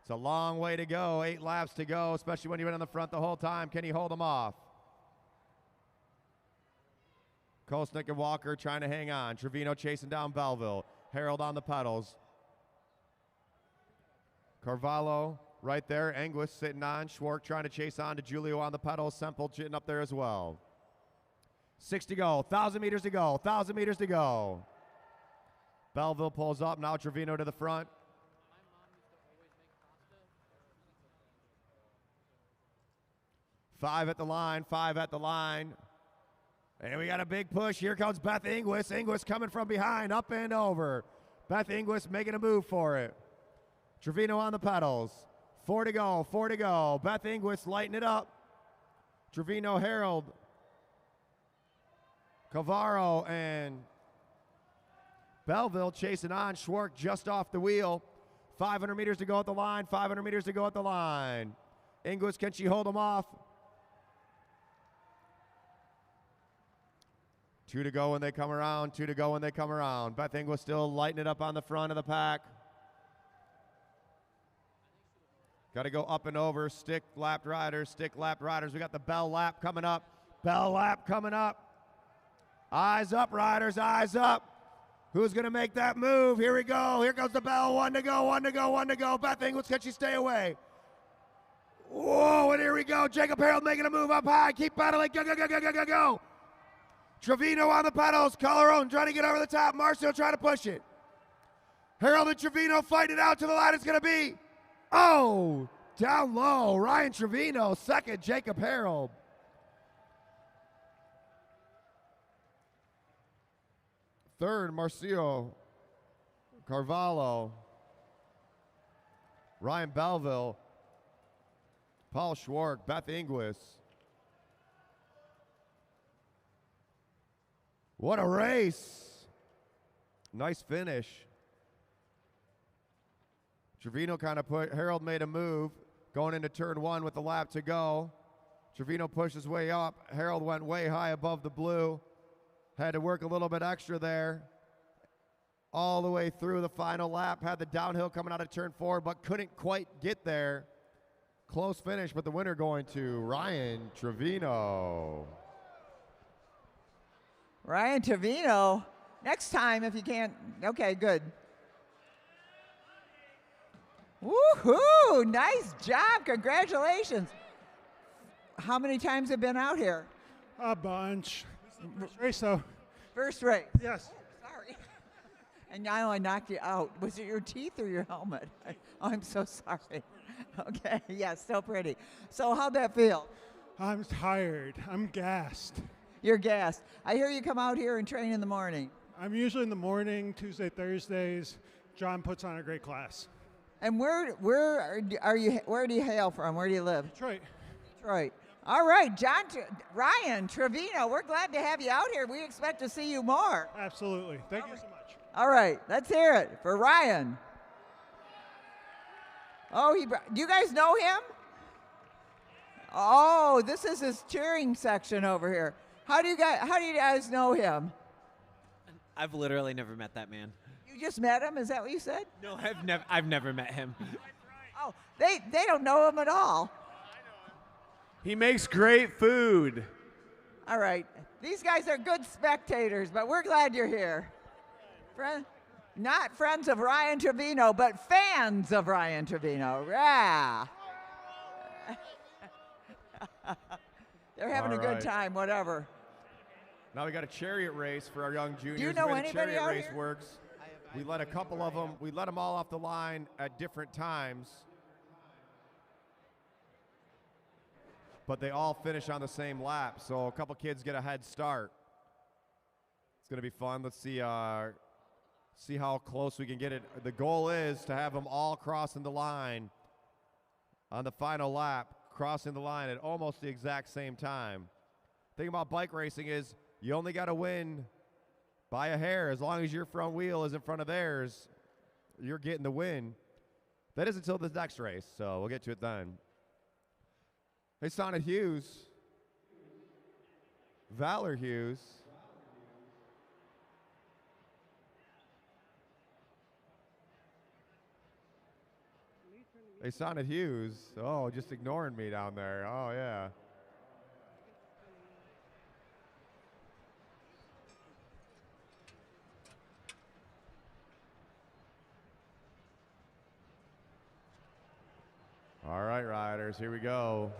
It's a long way to go. 8 laps to go, especially when you've been on the front the whole time. Can he hold them off? Kosnick and Walker trying to hang on. Trevino chasing down Belleville. Harold on the pedals. Carvalho right there. Anguis sitting on. Schwark trying to chase on to Julio on the pedals. Semple jitting up there as well. 6 to go. 1,000 meters to go. 1,000 meters to go. Belleville pulls up. Now Trevino to the front. Five at the line. 5 at the line. And we got a big push. Here comes Beth Inglis. Inglis coming from behind. Up and over. Beth Inglis making a move for it. Trevino on the pedals. 4 to go, 4 to go. Beth Inglis lighting it up. Trevino, Harold, Cavaro, and Belleville chasing on. Schwark just off the wheel. 500 meters to go at the line, 500 meters to go at the line. Inglis, can she hold him off? 2 to go when they come around, 2 to go when they come around. Beth Inglis still lighting it up on the front of the pack. Got to go up and over. Stick lapped riders, stick lapped riders. We got the bell lap coming up. Bell lap coming up. Eyes up, riders, eyes up. Who's going to make that move? Here we go. Here goes the bell. 1 to go, 1 to go, 1 to go. Beth Inglis, can she stay away? Whoa, and here we go. Jacob Harold making a move up high. Keep pedaling. Go, go, go, go, go, go, go. Trevino on the pedals. Calderon trying to get over the top. Marcio trying to push it. Harold and Trevino fighting it out to the line. It's going to be, oh, down low. Ryan Trevino, second. Jacob Harold. Third, Marcio Carvalho. Ryan Belleville. Paul Schwark. Beth Inglis. What a race. Nice finish. Trevino kind of Harold made a move going into turn 1 with the lap to go. Trevino pushed his way up. Harold went way high above the blue. Had to work a little bit extra there. All the way through the final lap. Had the downhill coming out of turn 4, but couldn't quite get there. Close finish, but the winner going to Ryan Trevino. Ryan Trevino, next time if you can't, okay, good. Woohoo, nice job, congratulations. How many times have you been out here? A bunch. First race, though. First race? Yes. Oh, sorry. And now I knocked you out. Was it your teeth or your helmet? Oh, I'm so sorry. Okay, yeah, still pretty. So how'd that feel? I'm tired. I'm gassed. You're gassed. I hear you come out here and train in the morning. I'm usually in the morning, Tuesday, Thursdays. John puts on a great class. And where do you hail from? Where do you live? Detroit. Detroit. All right, Ryan Trevino, we're glad to have you out here. We expect to see you more. Absolutely. Thank you so much. All right, let's hear it for Ryan. Oh, do you guys know him? Oh, this is his cheering section over here. How do you guys know him? I've literally never met that man. You just met him? Is that what you said? No, I've never met him. Oh, they don't know him at all. He makes great food. All right. These guys are good spectators, but we're glad you're here. Not friends of Ryan Trevino, but fans of Ryan Trevino. Yeah. They're having a good time, whatever. Now we got a chariot race for our young juniors. Do you know the way anybody the chariot out race here? works? We let a couple of them. We let them all off the line at different times, but they all finish on the same lap. So a couple kids get a head start. It's gonna be fun. Let's see how close we can get it. The goal is to have them all crossing the line on the final lap, crossing the line at almost the exact same time. The thing about bike racing is you only got to win by a hair. As long as your front wheel is in front of theirs, you're getting the win. That is until the next race, so we'll get to it then. Hey, Sonnet Hughes. Valor Hughes. Hey, Sonnet Hughes. Oh, just ignoring me down there. Oh, yeah. All right, riders, here we go.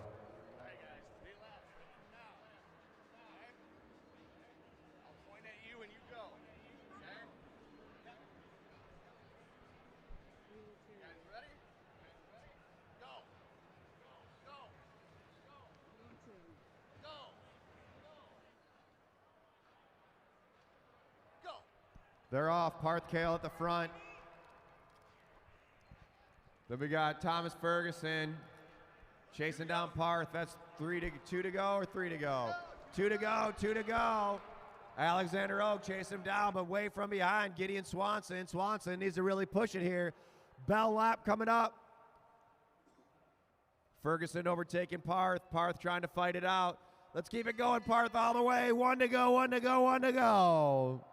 They're off. Parth Kale at the front. Then we got Thomas Ferguson chasing down Parth. That's 2 to go or 3 to go? 2 to go, 2 to go. Alexander Oak chasing him down, but way from behind. Gideon Swanson. Swanson needs to really push it here. Bell lap coming up. Ferguson overtaking Parth. Parth trying to fight it out. Let's keep it going, Parth, all the way. 1 to go, 1 to go, 1 to go.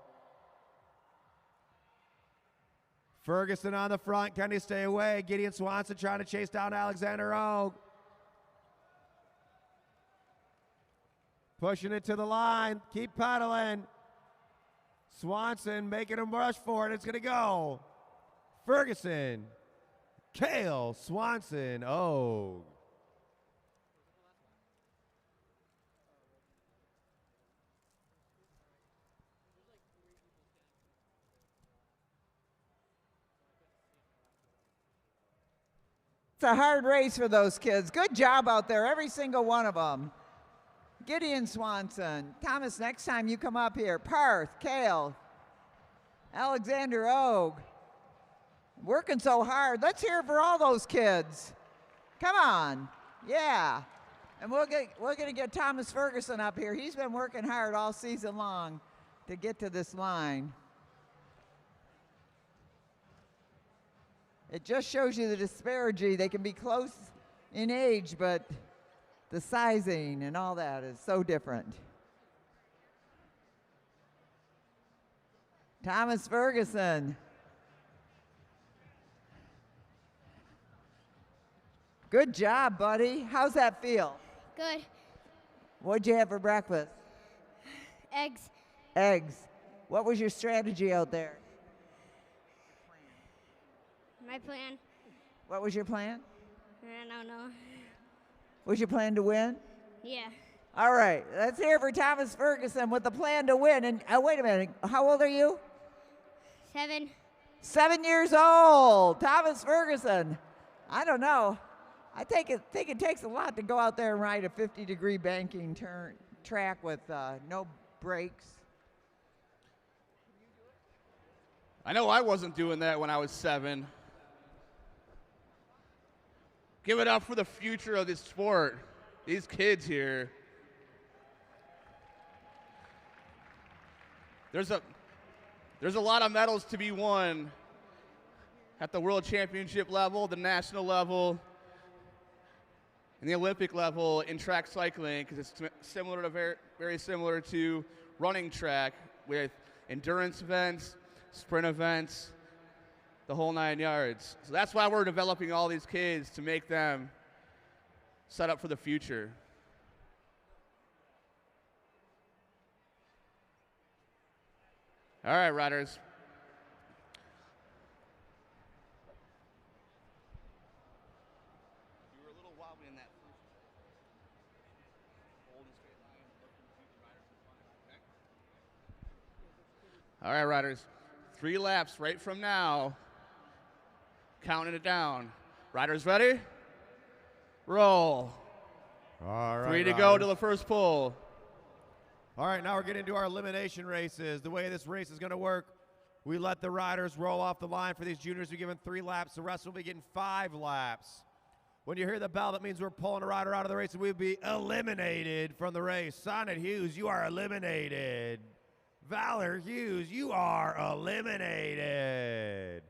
Ferguson on the front. Can he stay away? Gideon Swanson trying to chase down Alexander Oak. Pushing it to the line. Keep pedaling. Swanson making him rush for it. It's going to go. Ferguson. Kale. Swanson. Oak. It's a hard race for those kids. Good job out there, every single one of them. Gideon Swanson. Thomas, next time you come up here. Parth, Kale, Alexander Oak. Working so hard. Let's hear it for all those kids. Come on. Yeah. And we're going to get Thomas Ferguson up here. He's been working hard all season long to get to this line. It just shows you the disparity. They can be close in age, but the sizing and all that is so different. Thomas Ferguson. Good job, buddy. How's that feel? Good. What'd you have for breakfast? Eggs. Eggs. What was your strategy out there? My plan. What was your plan? I don't know. Was your plan to win? Yeah. All right, let's hear it for Thomas Ferguson with the plan to win. And wait a minute, how old are you? 7. 7 years old, Thomas Ferguson. I don't know. I think it takes a lot to go out there and ride a 50-degree banking track with no brakes. I know I wasn't doing that when I was 7. Give it up for the future of this sport. These kids here. There's a lot of medals to be won at the World Championship level, the national level, and the Olympic level in track cycling, because it's similar to very similar to running track with endurance events, sprint events, the whole 9 yards. So that's why we're developing all these kids to make them set up for the future. All right, riders. You were a little wobbly in that first hold and straight line, looking to the riders in front. Okay? All right, riders. 3 laps right from now. Counting it down. Riders ready? Roll. All right. 3 to go to the first pull. All right, now we're getting into our elimination races. The way this race is going to work, we let the riders roll off the line. For these juniors, we give them 3 laps. The rest will be getting 5 laps. When you hear the bell, that means we're pulling a rider out of the race and we'll be eliminated from the race. Sonnet Hughes, you are eliminated. Valor Hughes, you are eliminated.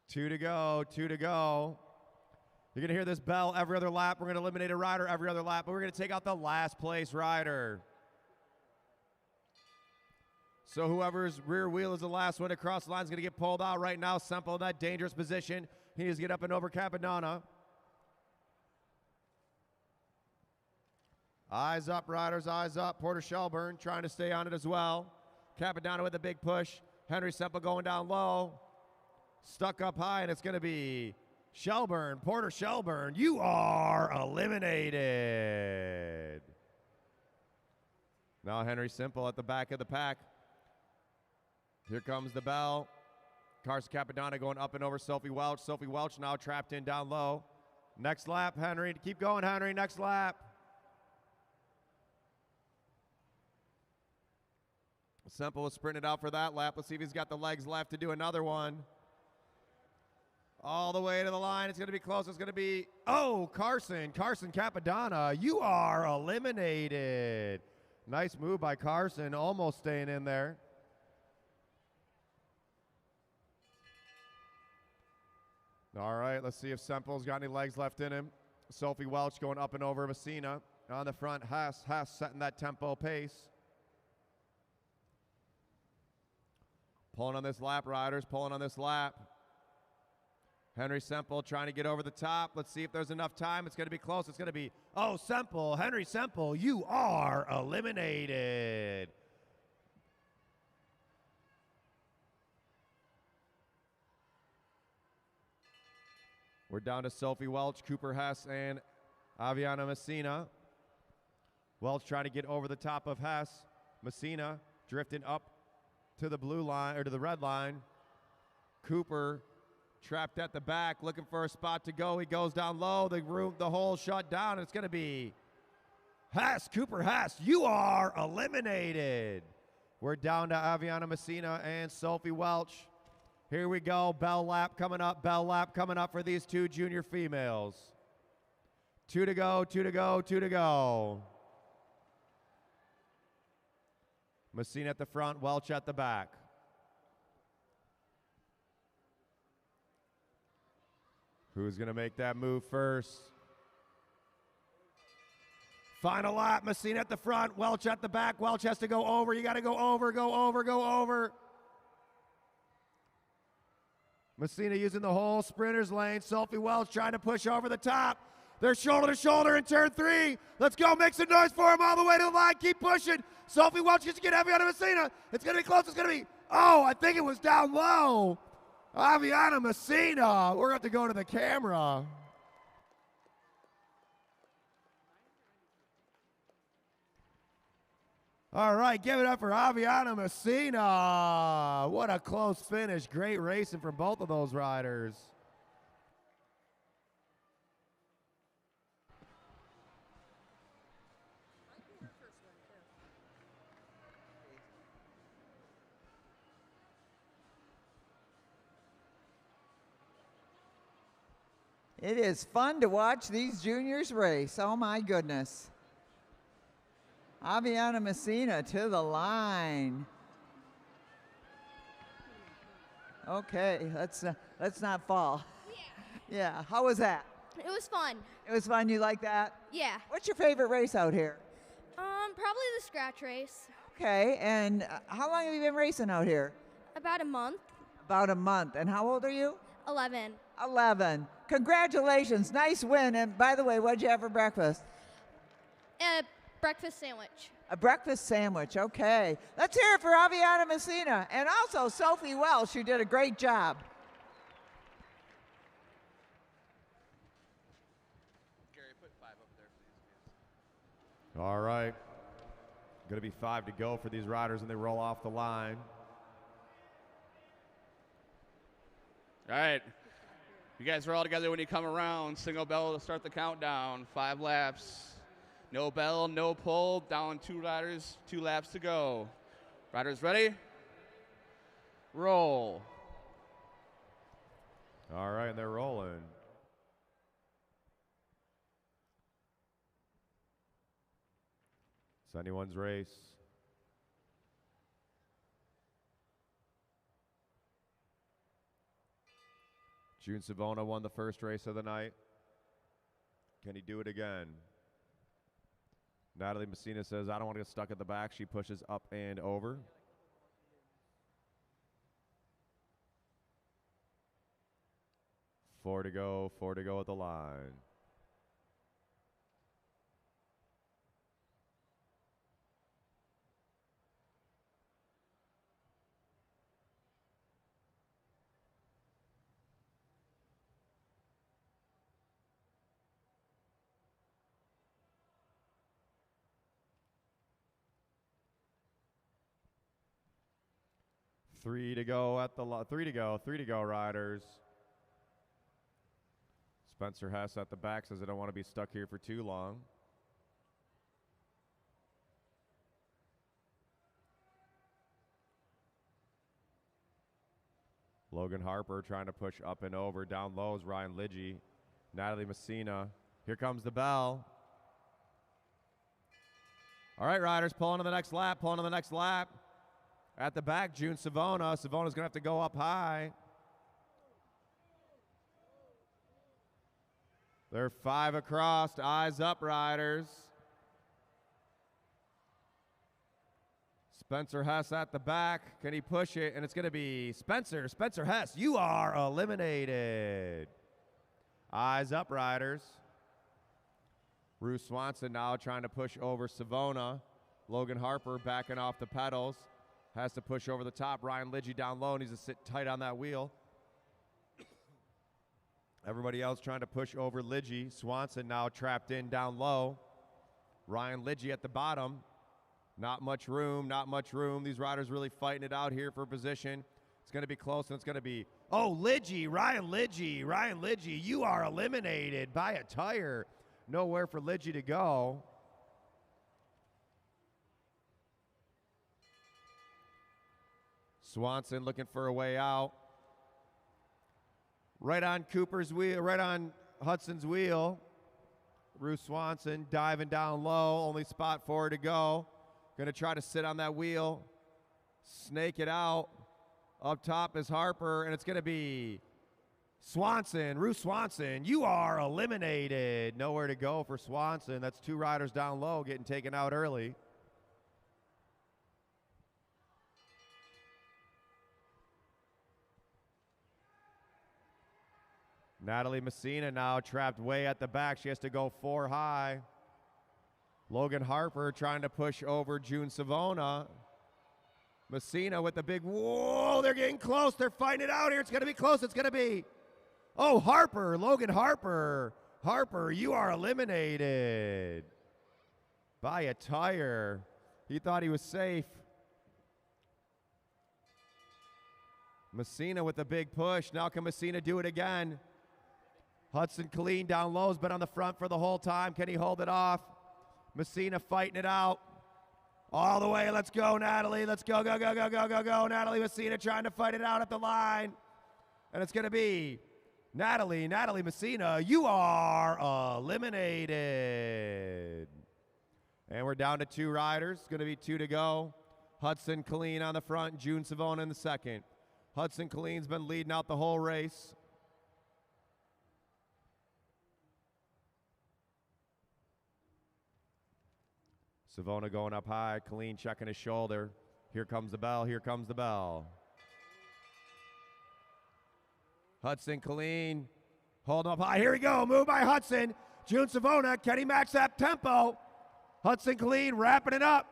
2 to go, 2 to go. You're going to hear this bell every other lap. We're going to eliminate a rider every other lap, but we're going to take out the last place rider. So whoever's rear wheel is the last one to cross the line is going to get pulled out. Right now, Semple in that dangerous position. He needs to get up and over Capadonna. Eyes up, riders, eyes up. Porter Shelburne trying to stay on it as well. Capadonna with a big push. Henry Semple going down low. Stuck up high, and it's going to be Shelburne. Porter Shelburne, you are eliminated. Now Henry Semple at the back of the pack. Here comes the bell. Carson Capadonna going up and over Sophie Welch. Sophie Welch now trapped in down low. Next lap, Henry. Keep going, Henry. Next lap. Semple was sprinted out for that lap. Let's see if he's got the legs left to do another one. All the way to the line. It's going to be close. It's going to be, Carson Capadonna, you are eliminated. Nice move by Carson, almost staying in there. All right, let's see if Semple's got any legs left in him. Sophie Welch going up and over Messina. On the front, Hess setting that tempo pace. Pulling on this lap, riders, pulling on this lap. Henry Semple trying to get over the top. Let's see if there's enough time. It's going to be close. It's going to be, Semple, Henry Semple, you are eliminated. We're down to Sophie Welch, Cooper Hess, and Aviana Messina. Welch trying to get over the top of Hess. Messina drifting up to the blue line, or to the red line. Cooper trapped at the back, looking for a spot to go. He goes down low. The hole shut down. It's going to be Hess, Cooper Hess. You are eliminated. We're down to Aviana Messina and Sophie Welch. Here we go. Bell lap coming up. Bell lap coming up for these 2 junior females. 2 to go, 2 to go, 2 to go. Messina at the front, Welch at the back. Who's going to make that move first? Final lap, Messina at the front, Welch at the back. Welch has to go over. You got to go over, go over, go over. Messina using the whole sprinter's lane. Sophie Welch trying to push over the top. They're shoulder to shoulder in turn 3. Let's go, make some noise for him all the way to the line. Keep pushing. Sophie Welch gets to get Aviana Messina. It's going to be close. It's going to be, I think it was down low. Aviana Messina. We're going to have to go to the camera. All right, give it up for Aviana Messina. What a close finish. Great racing from both of those riders. It is fun to watch these juniors race. Oh my goodness. Aviana Messina to the line. Okay, let's not fall. Yeah, how was that? It was fun. It was fun, you like that? Yeah. What's your favorite race out here? Probably the scratch race. Okay, and how long have you been racing out here? About a month. About a month. And how old are you? 11. 11. Congratulations, nice win. And by the way, what'd you have for breakfast? A breakfast sandwich. A breakfast sandwich, okay. Let's hear it for Aviana Messina and also Sophie Welsh, who did a great job. Gary, put 5 up there, please. All right. Going to be 5 to go for these riders, and they roll off the line. All right. You guys are all together when you come around. Single bell to start the countdown. 5 laps. No bell, no pull. Down 2 riders, 2 laps to go. Riders ready? Roll. All right, and they're rolling. It's anyone's race. June Savona won the first race of the night. Can he do it again? Natalie Messina says, I don't want to get stuck at the back. She pushes up and over. Four to go at the line. Three to go, riders. Spencer Hess at the back says, I don't want to be stuck here for too long. Logan Harper trying to push up and over. Down low is Ryan Lidgy. Natalie Messina. Here comes the bell. All right, riders, pull on to the next lap, At the back, June Savona. Savona's going to have to go up high. They're 5 across. Eyes up, riders. Spencer Hess at the back. Can he push it? And it's going to be Spencer. Spencer Hess, you are eliminated. Eyes up, riders. Bruce Swanson now trying to push over Savona. Logan Harper backing off the pedals. Has to push over the top. Ryan Lidgy down low, needs to sit tight on that wheel. Everybody else trying to push over Lidgy. Swanson now trapped in down low. Ryan Lidgy at the bottom. Not much room. These riders really fighting it out here for position. It's going to be close, and it's going to be, oh, Lidgy, Ryan Lidgy, you are eliminated by a tire. Nowhere for Lidgy to go. Swanson looking for a way out. Right on Cooper's wheel, right on Hudson's wheel. Bruce Swanson diving down low, only spot 4 to go. Gonna try to sit on that wheel, snake it out. Up top is Harper, and it's gonna be Swanson, Bruce Swanson, you are eliminated. Nowhere to go for Swanson. That's 2 riders down low getting taken out early. Natalie Messina now trapped way at the back. She has to go 4 high. Logan Harper trying to push over June Savona. Messina with the big, whoa, they're getting close. They're fighting it out here. It's going to be close. It's going to be, oh, Harper, Logan Harper. Harper, you are eliminated by a tire. He thought he was safe. Messina with a big push. Now can Messina do it again? Hudson Killeen down low has been on the front for the whole time. Can he hold it off? Messina fighting it out. All the way. Let's go, Natalie. Let's go, go, go, go, go, go, go. Natalie Messina trying to fight it out at the line. And it's going to be Natalie Messina. You are eliminated. And we're down to 2 riders. It's going to be 2 to go. Hudson Killeen on the front, June Savona in the second. Hudson Killeen's been leading out the whole race. Savona going up high, Killeen checking his shoulder. Here comes the bell, here comes the bell. Hudson Killeen holding up high. Here we go, move by Hudson. June Savona, can he match that tempo? Hudson Killeen wrapping it up.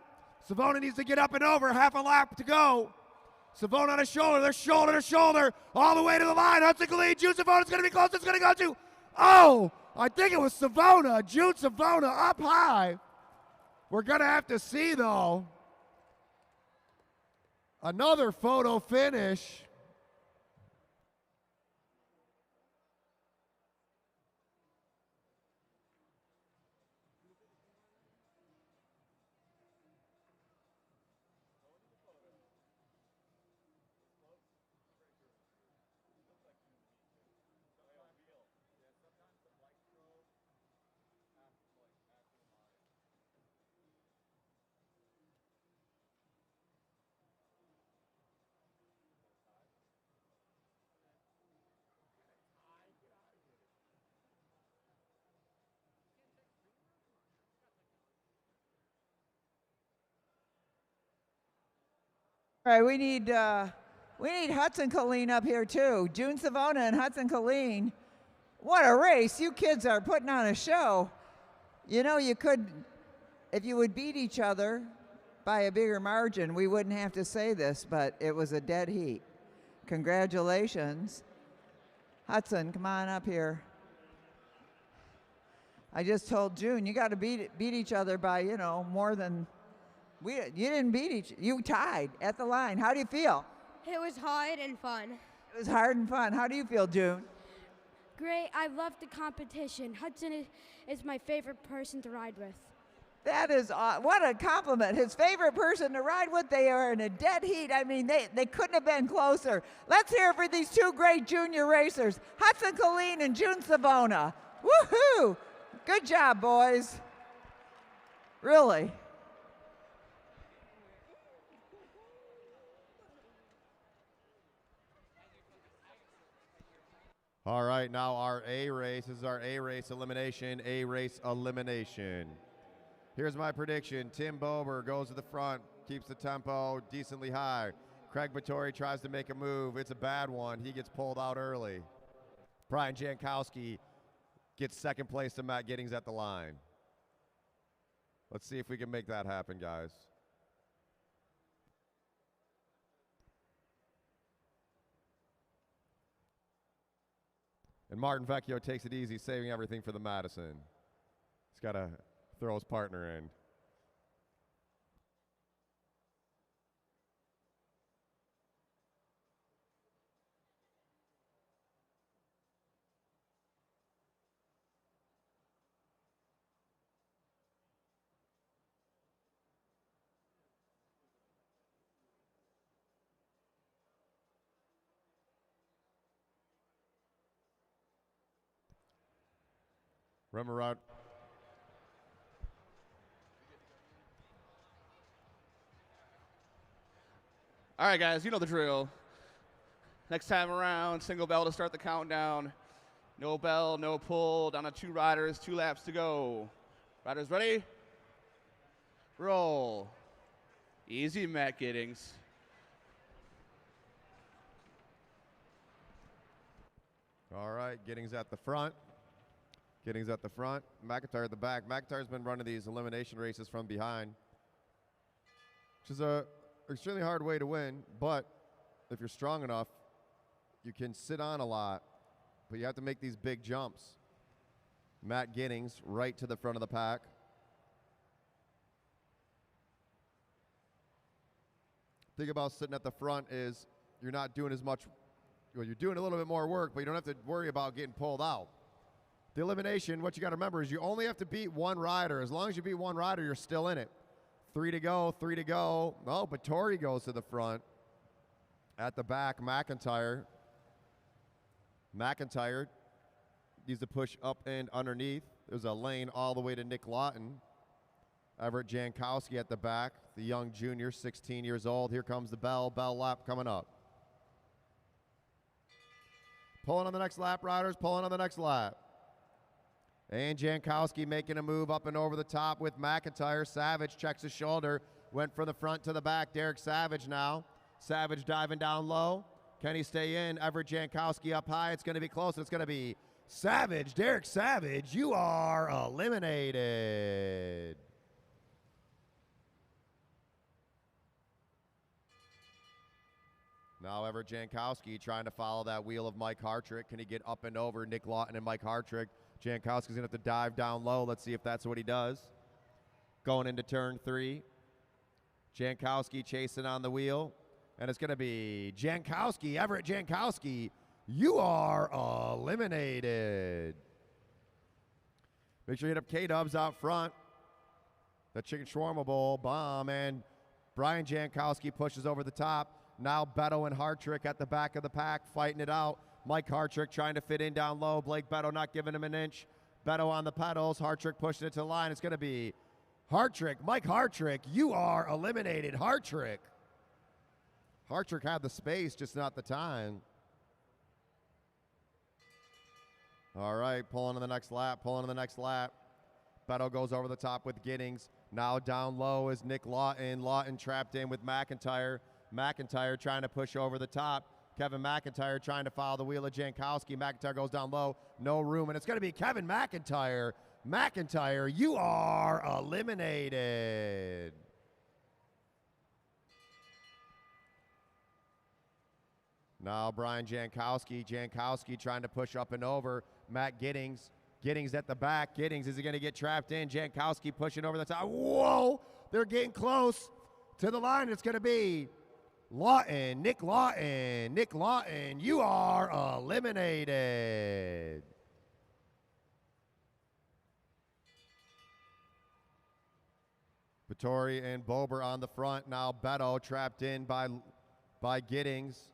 Savona needs to get up and over, half a lap to go. Savona on his shoulder, they're shoulder to shoulder, all the way to the line. Hudson Killeen, June Savona's going to be close. It's going to go to, oh, I think it was Savona. June Savona up high. We're going to have to see, though, another photo finish. All right, we need Hudson Killeen up here too. June Savona and Hudson Killeen. What a race! You kids are putting on a show. You know, you could, if you would beat each other by a bigger margin, we wouldn't have to say this, but it was a dead heat. Congratulations. Hudson, come on up here. I just told June, you got to beat each other by, you know, more than, you didn't beat you tied at the line. How do you feel? It was hard and fun. It was hard and fun. How do you feel, June? Great. I love the competition. Hudson is my favorite person to ride with. That is, what a compliment. His favorite person to ride with, they are in a dead heat. I mean, they couldn't have been closer. Let's hear it for these 2 great junior racers, Hudson Killeen and June Savona. Woohoo! Good job, boys. Really. All right, now our A race. This is our A race elimination. A race elimination. Here's my prediction. Tim Bober goes to the front, keeps the tempo decently high. Craig Vittori tries to make a move. It's a bad one. He gets pulled out early. Brian Jankowski gets second place to Matt Giddings at the line. Let's see if we can make that happen, guys. And Martin Vecchio takes it easy, saving everything for the Madison. He's got to throw his partner in. Remerod. All right, guys, you know the drill. Next time around, single bell to start the countdown. No bell, no pull, down to 2 riders, 2 laps to go. Riders ready? Roll. Easy, Matt Giddings. All right, Giddings at the front. Giddings at the front, McIntyre at the back. McIntyre's been running these elimination races from behind, which is a extremely hard way to win, but if you're strong enough, you can sit on a lot, but you have to make these big jumps. Matt Giddings right to the front of the pack. thing about sitting at the front is you're not doing as much, well, you're doing a little bit more work, but you don't have to worry about getting pulled out. The elimination, what you got to remember is you only have to beat one rider. As long as you beat one rider, you're still in it. 3 to go, 3 to go. Oh, Battori goes to the front. At the back, McIntyre. McIntyre needs to push up and underneath. There's a lane all the way to Nick Lawton. Everett Jankowski at the back, the young junior, 16 years old. Here comes the bell lap coming up. Pulling on the next lap, riders, pulling on the next lap. And Jankowski making a move up and over the top with McIntyre. Savage checks his shoulder, went from the front to the back. Derek Savage now. Savage diving down low. Can he stay in? Everett Jankowski up high. It's going to be close. It's going to be Savage. Derek Savage, you are eliminated. Now Everett Jankowski trying to follow that wheel of Mike Hartrick. Can he get up and over Nick Lawton and Mike Hartrick? Jankowski's going to have to dive down low. Let's see if that's what he does. Going into turn 3. Jankowski chasing on the wheel. And it's going to be Jankowski, Everett Jankowski. You are eliminated. Make sure you hit up K-Dubs out front. The Chicken Shawarma Bowl bomb. And Brian Jankowski pushes over the top. Now Beto and Hartrick at the back of the pack fighting it out. Mike Hartrick trying to fit in down low. Blake Beto not giving him an inch. Beto on the pedals. Hartrick pushing it to the line. It's going to be Hartrick. Mike Hartrick, you are eliminated. Hartrick. Hartrick had the space, just not the time. All right, pulling on the next lap, pulling on the next lap. Beto goes over the top with Giddings. Now down low is Nick Lawton. Lawton trapped in with McIntyre. McIntyre trying to push over the top. Kevin McIntyre trying to follow the wheel of Jankowski. McIntyre goes down low. No room. And it's going to be Kevin McIntyre. McIntyre, you are eliminated. Now Brian Jankowski. Jankowski trying to push up and over. Matt Giddings. Giddings at the back. Giddings, is he going to get trapped in? Jankowski pushing over the top. Whoa! They're getting close to the line. It's going to be Lawton, Nick Lawton. Nick Lawton, you are eliminated. Battori and Bober on the front. Now Beto trapped in by Giddings.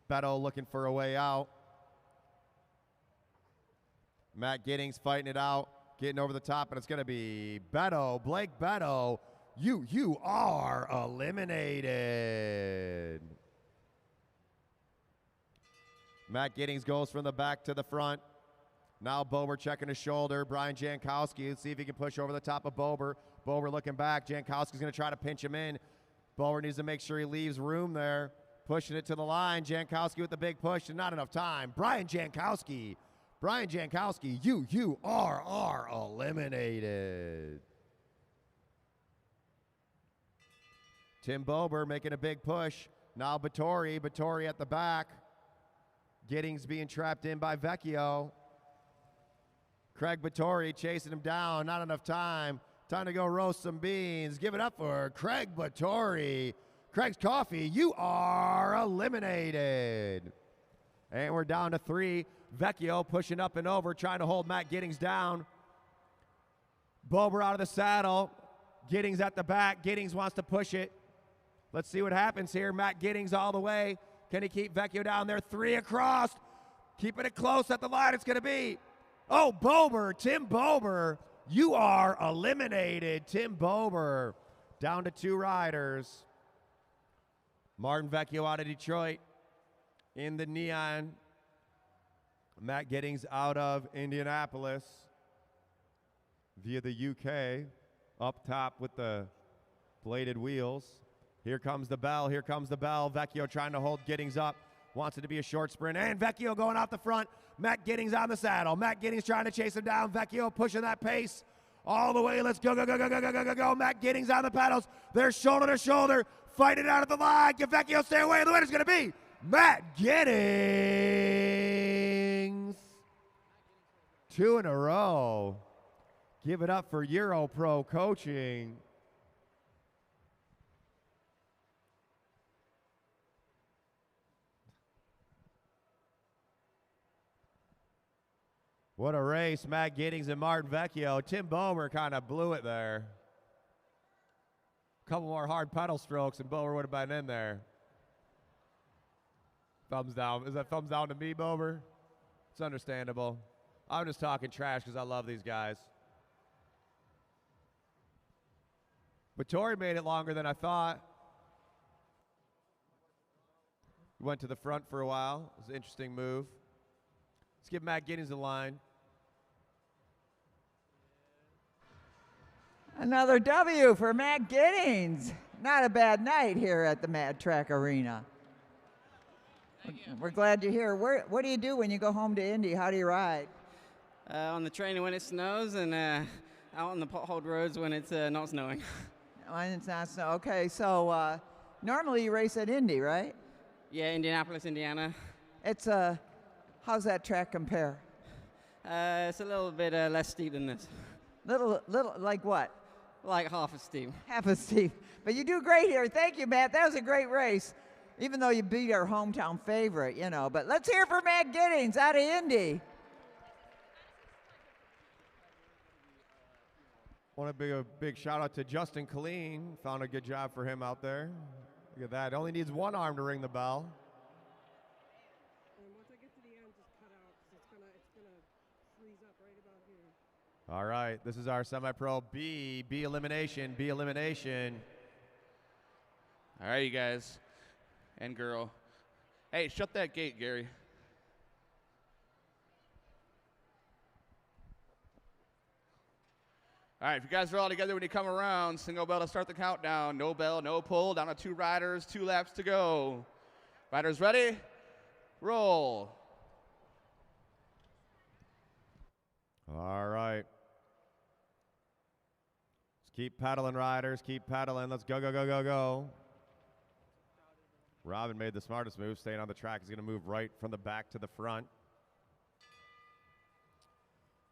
Beto looking for a way out. Matt Giddings fighting it out, getting over the top, and it's going to be Beto, Blake Beto. You are eliminated. Matt Giddings goes from the back to the front. Now Bober checking his shoulder. Brian Jankowski, let's see if he can push over the top of Bober. Bober looking back. Jankowski's going to try to pinch him in. Bober needs to make sure he leaves room there. Pushing it to the line. Jankowski with the big push and not enough time. Brian Jankowski. Brian Jankowski, you are eliminated. Tim Bober making a big push. Now Battori at the back. Giddings being trapped in by Vecchio. Craig Battori chasing him down. Not enough time. Time to go roast some beans. Give it up for Craig Battori. Craig's Coffee, you are eliminated. And we're down to 3. Vecchio pushing up and over, trying to hold Matt Giddings down. Bober out of the saddle. Giddings at the back. Giddings wants to push it. Let's see what happens here. Matt Giddings all the way. Can he keep Vecchio down there? 3 across. Keeping it close at the line. It's going to be, oh, Bober, Tim Bober. You are eliminated, Tim Bober. Down to 2 riders. Martin Vecchio out of Detroit in the neon. Matt Giddings out of Indianapolis via the UK. Up top with the bladed wheels. Here comes the bell. Here comes the bell. Vecchio trying to hold Giddings up. Wants it to be a short sprint. And Vecchio going out the front. Matt Giddings on the saddle. Matt Giddings trying to chase him down. Vecchio pushing that pace all the way. Let's go, go, go, go, go, go, go, go, go. Matt Giddings on the pedals. They're shoulder to shoulder. Fighting it out at the line. Get Vecchio, stay away. The winner's going to be Matt Giddings. 2 in a row. Give it up for Euro Pro Coaching. What a race. Matt Giddings and Martin Vecchio. Tim Bomer kind of blew it there. A couple more hard pedal strokes and Bomer would have been in there. Thumbs down. Is that thumbs down to me, Bomer? It's understandable. I'm just talking trash because I love these guys. But Tori made it longer than I thought. Went to the front for a while. It was an interesting move. Let's give Matt Giddings a line. Another W for Matt Giddings. Not a bad night here at the Mad Track Arena. We're glad you're here. What do you do when you go home to Indy? How do you ride? On the train when it snows and out on the potholed roads when it's not snowing. When it's not snow. Okay, so normally you race at Indy, right? Yeah, Indianapolis, Indiana. It's how's that track compare? It's a little bit less steep than this. Little, like what? Like half as steep. Half as steep. But you do great here. Thank you, Matt. That was a great race. Even though you beat our hometown favorite, you know. But let's hear for Matt Giddings out of Indy. Want to be a big shout out to Justin Killeen. Found a good job for him out there. Look at that. Only needs one arm to ring the bell. And once I get to the end, just cut out because it's gonna freeze up right about here. All right, this is our semi-pro B elimination, B elimination. All right, you guys and girl. Hey, shut that gate, Gary. All right, if you guys are all together when you come around, single bell to start the countdown. No bell, no pull, down to 2 riders, 2 laps to go. Riders ready? Roll. All right. Let's keep pedaling, riders. Keep pedaling. Let's go, go, go, go, go. Robin made the smartest move, staying on the track. He's going to move right from the back to the front.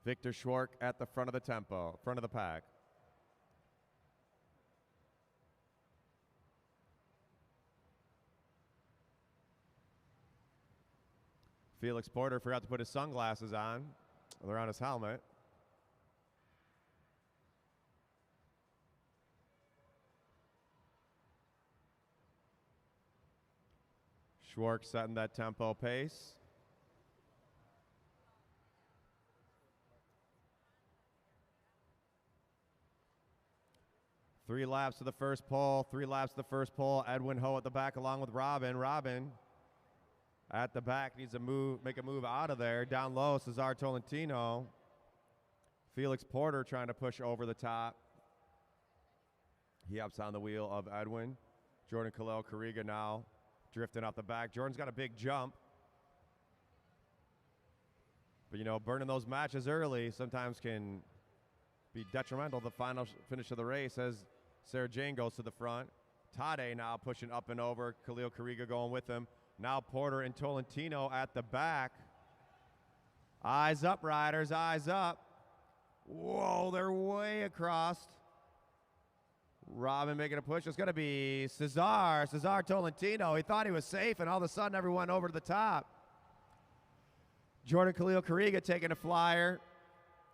Victor Schwark at the front of the tempo, front of the pack. Felix Porter forgot to put his sunglasses on. They're on his helmet. Schwark setting that tempo pace. Three laps to the first pole, 3 laps to the first pole. Edwin Ho at the back along with Robin. Robin at the back needs to make a move out of there. Down low, Cesar Tolentino. Felix Porter trying to push over the top. He ups on the wheel of Edwin. Jordan Khalil Kariga now drifting off the back. Jordan's got a big jump. But, you know, burning those matches early sometimes can be detrimental to the final finish of the race as Sarah Jane goes to the front. Tade now pushing up and over. Khalil Kariga going with him. Now Porter and Tolentino at the back. Eyes up, riders, eyes up. Whoa, they're way across. Robin making a push. It's going to be Cesar Tolentino. He thought he was safe, and all of a sudden everyone over to the top. Jordan Khalil Kariga taking a flyer.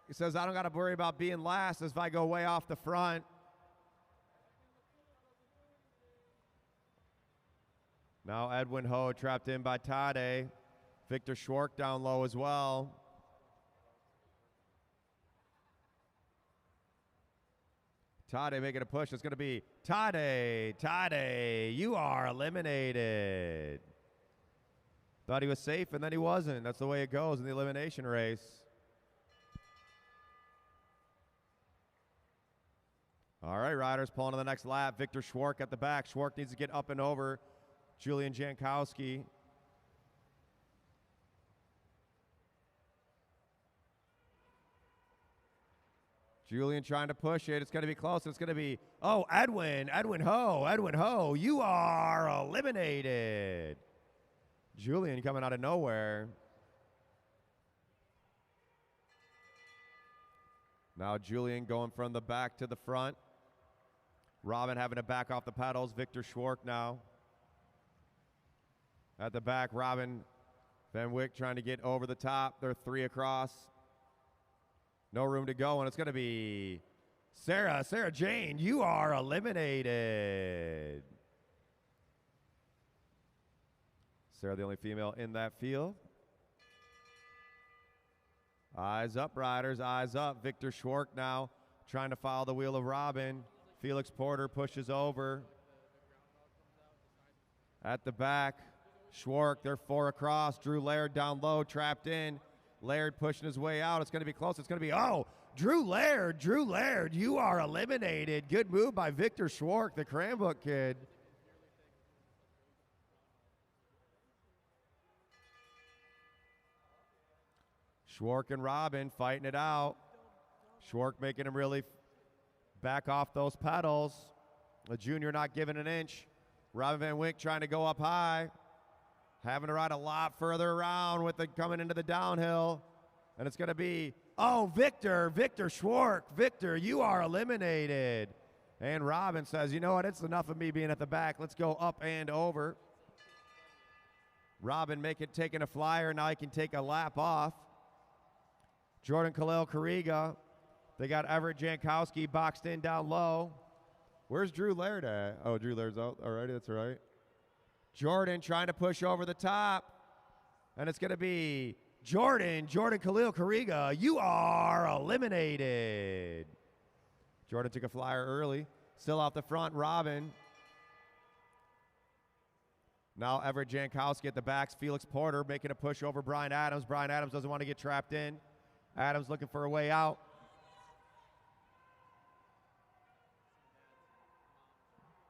He says, I don't got to worry about being last as if I go way off the front. Now Edwin Ho trapped in by Tade. Victor Schwark down low as well. Tade making a push. It's going to be Tade. Tade, you are eliminated. Thought he was safe, and then he wasn't. That's the way it goes in the elimination race. All right, riders pulling to the next lap. Victor Schwark at the back. Schwark needs to get up and over Julian Jankowski. Julian trying to push it. It's going to be close. It's going to be, oh, Edwin Ho, you are eliminated. Julian coming out of nowhere. Now Julian going from the back to the front. Robin having to back off the pedals. Victor Schwark now. At the back, Robin Van Wyck trying to get over the top. They're 3 across. No room to go, and it's going to be Sarah Jane. You are eliminated. Sarah, the only female in that field. Eyes up, riders, eyes up. Victor Schwark now trying to follow the wheel of Robin. Felix Porter pushes over. At the back, Schwark, they're 4 across. Drew Laird down low, trapped in. Laird pushing his way out. It's going to be close. It's going to be, oh, Drew Laird, you are eliminated. Good move by Victor Schwark, the Cranbrook kid. Schwark and Robin fighting it out. Schwark making him really back off those pedals. The junior not giving an inch. Robin Van Wink trying to go up high. Having to ride a lot further around with it coming into the downhill. And it's going to be, oh, Victor Schwark. Victor, you are eliminated. And Robin says, you know what, it's enough of me being at the back. Let's go up and over. Robin taking a flyer. Now he can take a lap off. Jordan Khalil Kariga. They got Everett Jankowski boxed in down low. Where's Drew Laird at? Oh, Drew Laird's out already. That's all right. Jordan trying to push over the top. And it's going to be Jordan Khalil Kariga. You are eliminated. Jordan took a flyer early. Still off the front, Robin. Now Everett Jankowski at the backs. Felix Porter making a push over Brian Adams. Brian Adams doesn't want to get trapped in. Adams looking for a way out.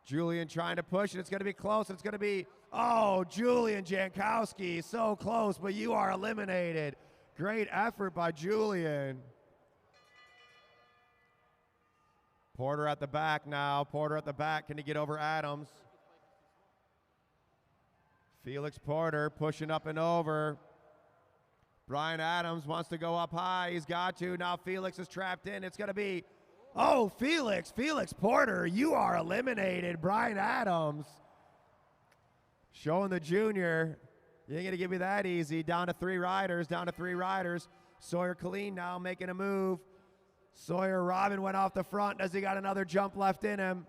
Julian trying to push, and it's going to be close. It's going to be, oh, Julian Jankowski, so close, but you are eliminated. Great effort by Julian. Porter at the back now. Porter at the back. Can he get over Adams? Felix Porter pushing up and over. Brian Adams wants to go up high. He's got to. Now Felix is trapped in. It's going to be, oh, Felix Porter, you are eliminated. Brian Adams showing the junior, you ain't going to give me that easy. Down to 3 riders. Sawyer Killeen now making a move. Sawyer, Robin went off the front. Does he got another jump left in him?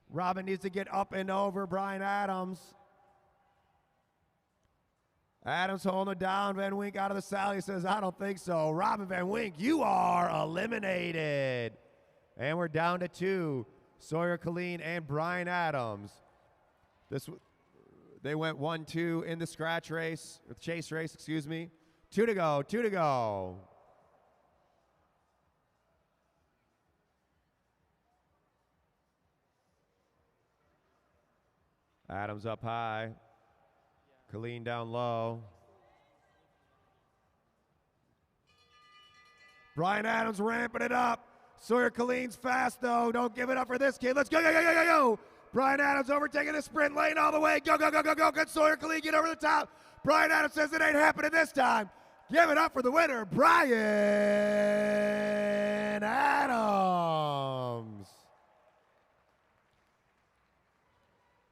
Robin needs to get up and over Brian Adams. Adams holding it down. Van Wink out of the saddle. He says, I don't think so. Robin Van Wink, you are eliminated. And we're down to 2. Sawyer Killeen and Brian Adams. They went 1-2 in the chase race, excuse me. 2 to go. Adams up high. Killeen down low. Brian Adams ramping it up. Sawyer Killeen's fast though. Don't give it up for this kid. Let's go. Brian Adams overtaking the sprint lane all the way. Go. Can Sawyer Killeen get over the top? Brian Adams says it ain't happening this time. Give it up for the winner, Brian Adams.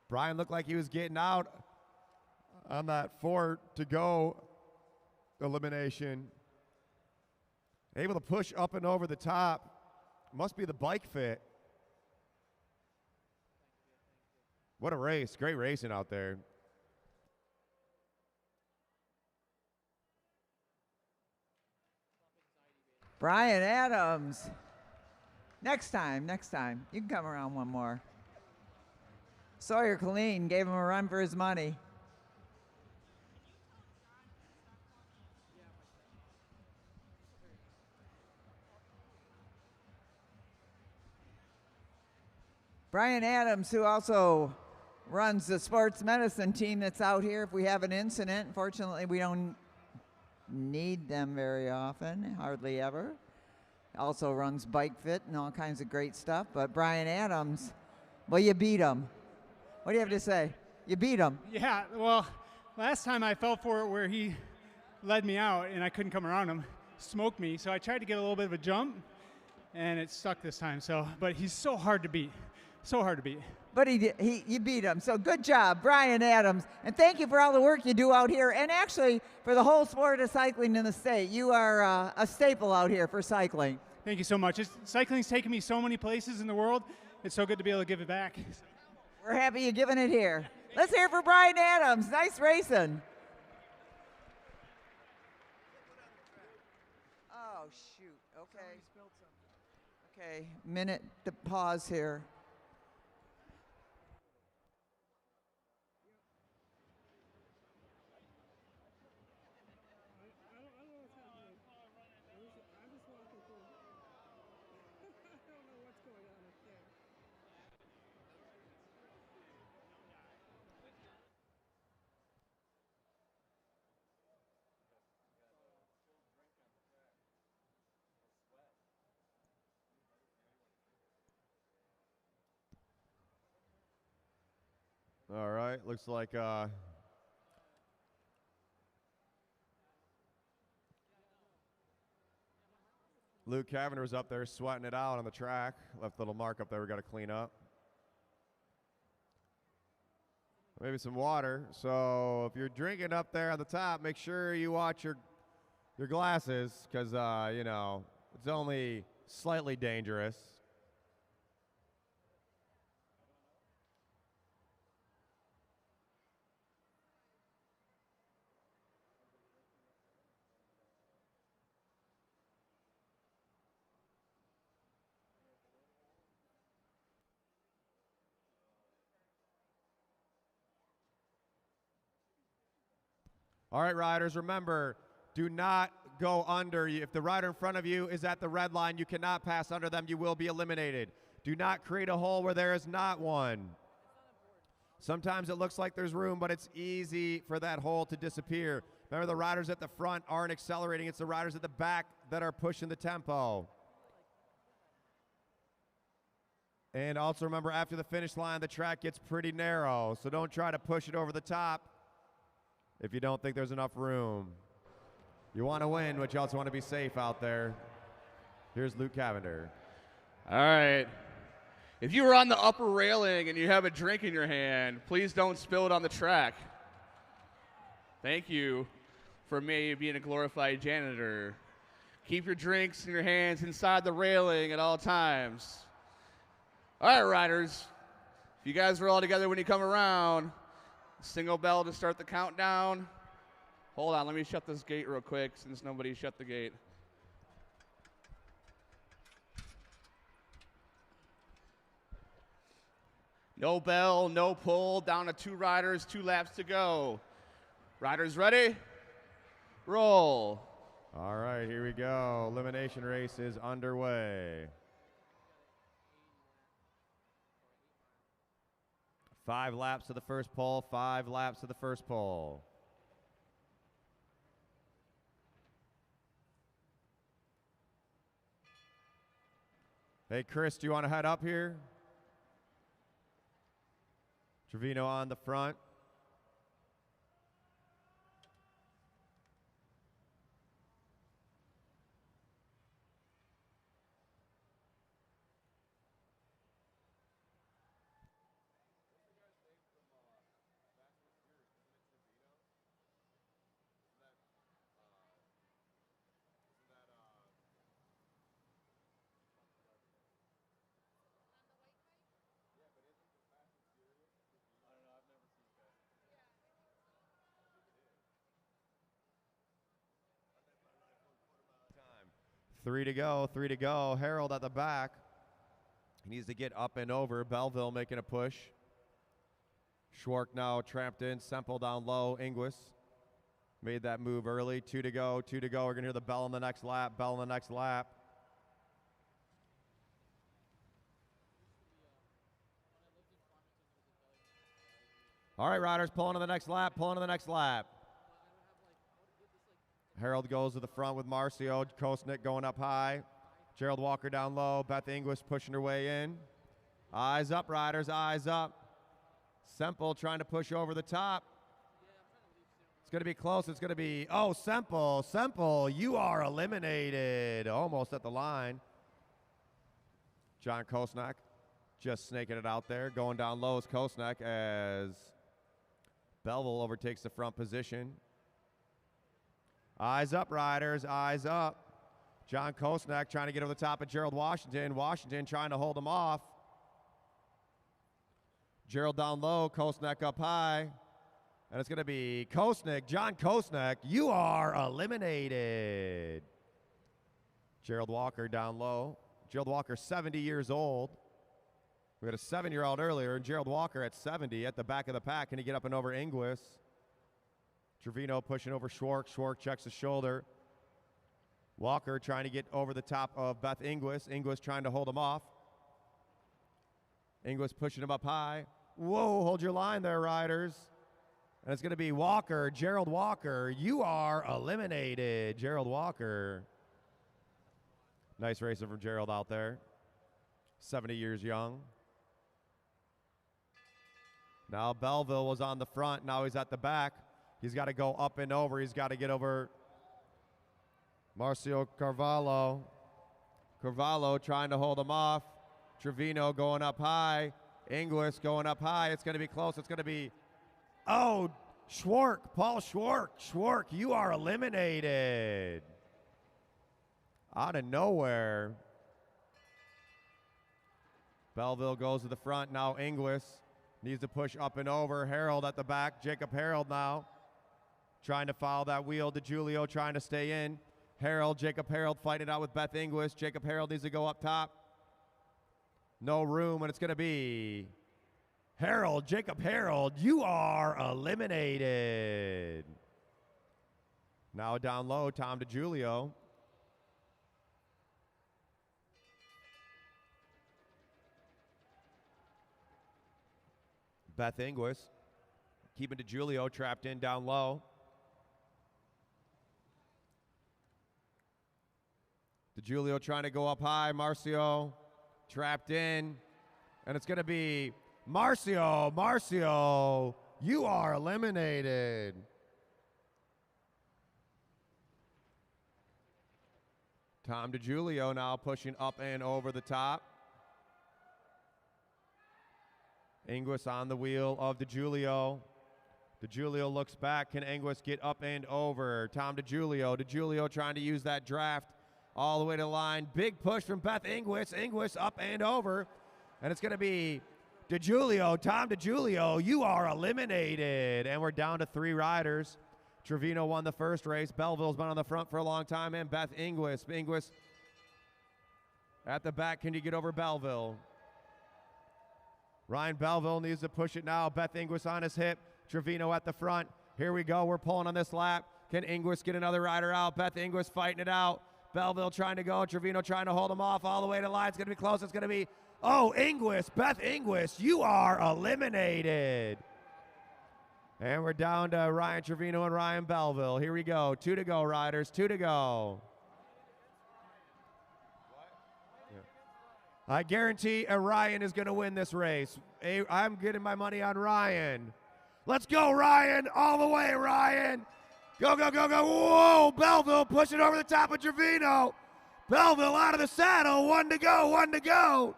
Brian looked like he was getting out on that 4 to go elimination. Able to push up and over the top. Must be the bike fit. What a race. Great racing out there. Brian Adams. Next time. You can come around one more. Sawyer Killeen gave him a run for his money. Brian Adams, who also runs the sports medicine team that's out here if we have an incident. Fortunately, we don't need them very often, hardly ever. Also runs Bike Fit and all kinds of great stuff. But Brian Adams, well, you beat him. What do you have to say? You beat him. Yeah, well, last time I fell for it where he led me out and I couldn't come around him, smoked me. So I tried to get a little bit of a jump, and it stuck this time. But he's so hard to beat. So hard to beat. but you beat him. So good job, Brian Adams. And thank you for all the work you do out here, and actually for the whole sport of cycling in the state. You are a staple out here for cycling. Thank you so much. Cycling's taken me so many places in the world. It's so good to be able to give it back. We're happy you're giving it here. Let's hear it for Brian Adams. Nice racing. Oh, shoot. Okay. Okay, minute to pause here. All right, looks like Luke Cavender was up there sweating it out on the track. Left a little mark up there we got to clean up. Maybe some water. So if you're drinking up there at the top, make sure you watch your glasses because, you know, it's only slightly dangerous. All right, riders, remember, do not go under. If the rider in front of you is at the red line, you cannot pass under them. You will be eliminated. Do not create a hole where there is not one. Sometimes it looks like there's room, but it's easy for that hole to disappear. Remember, the riders at the front aren't accelerating. It's the riders at the back that are pushing the tempo. And also remember, after the finish line, the track gets pretty narrow, so don't try to push it over the top if you don't think there's enough room. You want to win, but you also want to be safe out there. Here's Luke Cavender. All right. If you were on the upper railing and you have a drink in your hand, please don't spill it on the track. Thank you for me being a glorified janitor. Keep your drinks in your hands inside the railing at all times. All right, riders. If you guys are all together when you come around, single bell to start the countdown. Hold on, let me shut this gate real quick since nobody shut the gate. No bell, no pull, down to 2 riders, 2 laps to go. Riders ready? Roll. All right, here we go. Elimination race is underway. 5 laps to the first pole, 5 laps to the first pole. Hey, Chris, do you want to head up here? Trevino on the front. Three to go. Harold at the back. He needs to get up and over. Belleville making a push. Schwark now trapped in. Semple down low. Inglis made that move early. 2 to go. We're going to hear the bell on the next lap. All right, riders, pulling to the next lap. Harold goes to the front with Marcio. Kosnick going up high. Gerald Walker down low. Beth Inglis pushing her way in. Eyes up, riders, eyes up. Semple trying to push over the top. It's going to be close. It's going to be, oh, Semple, you are eliminated. Almost at the line. John Kosnick Just snaking it out there. Going down low is Kosnek as Belleville overtakes the front position. Eyes up, riders. Eyes up. John Kosnek trying to get over the top of Gerald Washington. Washington trying to hold him off. Gerald down low. Kosnek up high. And it's going to be Kosnek. John Kosnek, you are eliminated. Gerald Walker down low. Gerald Walker, 70 years old. We had a 7-year-old earlier, and Gerald Walker at 70 at the back of the pack. Can he get up and over Inglis? Trevino pushing over Schwark. Schwark checks the shoulder. Walker trying to get over the top of Beth Inglis. Inglis trying to hold him off. Inglis pushing him up high. Whoa, hold your line there, riders. And it's going to be Walker, Gerald Walker. You are eliminated, Gerald Walker. Nice racing from Gerald out there. 70 years young. Now Belleville was on the front. Now he's at the back. He's got to go up and over. He's got to get over Marcio Carvalho. Carvalho trying to hold him off. Trevino going up high. Inglis going up high. It's going to be close. It's going to be, oh, Schwark, Paul Schwark. Schwark, you are eliminated. Out of nowhere. Belleville goes to the front. Now Inglis needs to push up and over. Harold at the back. Jacob Harold now trying to follow that wheel. DiGiulio trying to stay in. Harold, Jacob Harold fighting it out with Beth Inglis. Jacob Harold needs to go up top. No room, and it's going to be Harold, Jacob Harold. You are eliminated. Now down low, Tom DiGiulio. Beth Inglis keeping DiGiulio trapped in down low. DiGiulio trying to go up high. Marcio trapped in. And it's going to be Marcio. Marcio, you are eliminated. Tom DiGiulio now pushing up and over the top. Inglis on the wheel of DiGiulio. DiGiulio looks back. Can Inglis get up and over? Tom DiGiulio. DiGiulio trying to use that draft all the way to the line. Big push from Beth Inglis. Inglis up and over. And it's going to be DiGiulio. Tom DiGiulio, you are eliminated. And we're down to 3 riders. Trevino won the first race. Belleville's been on the front for a long time. And Beth Inglis. Inglis at the back. Can you get over Belleville? Ryan Belleville needs to push it now. Beth Inglis on his hip. Trevino at the front. Here we go. We're pulling on this lap. Can Inglis get another rider out? Beth Inglis fighting it out. Belleville trying to go. Trevino trying to hold him off all the way to the line. It's going to be close. It's going to be, oh, Inglis. Beth Inglis, you are eliminated. And we're down to Ryan Trevino and Ryan Belleville. Here we go. 2 to go, riders. 2 to go. I guarantee Ryan is going to win this race. I'm getting my money on Ryan. Let's go, Ryan. All the way, Ryan. Go, go, go, go. Whoa, Belleville pushing over the top of Trevino. Belleville out of the saddle. 1 to go, 1 to go.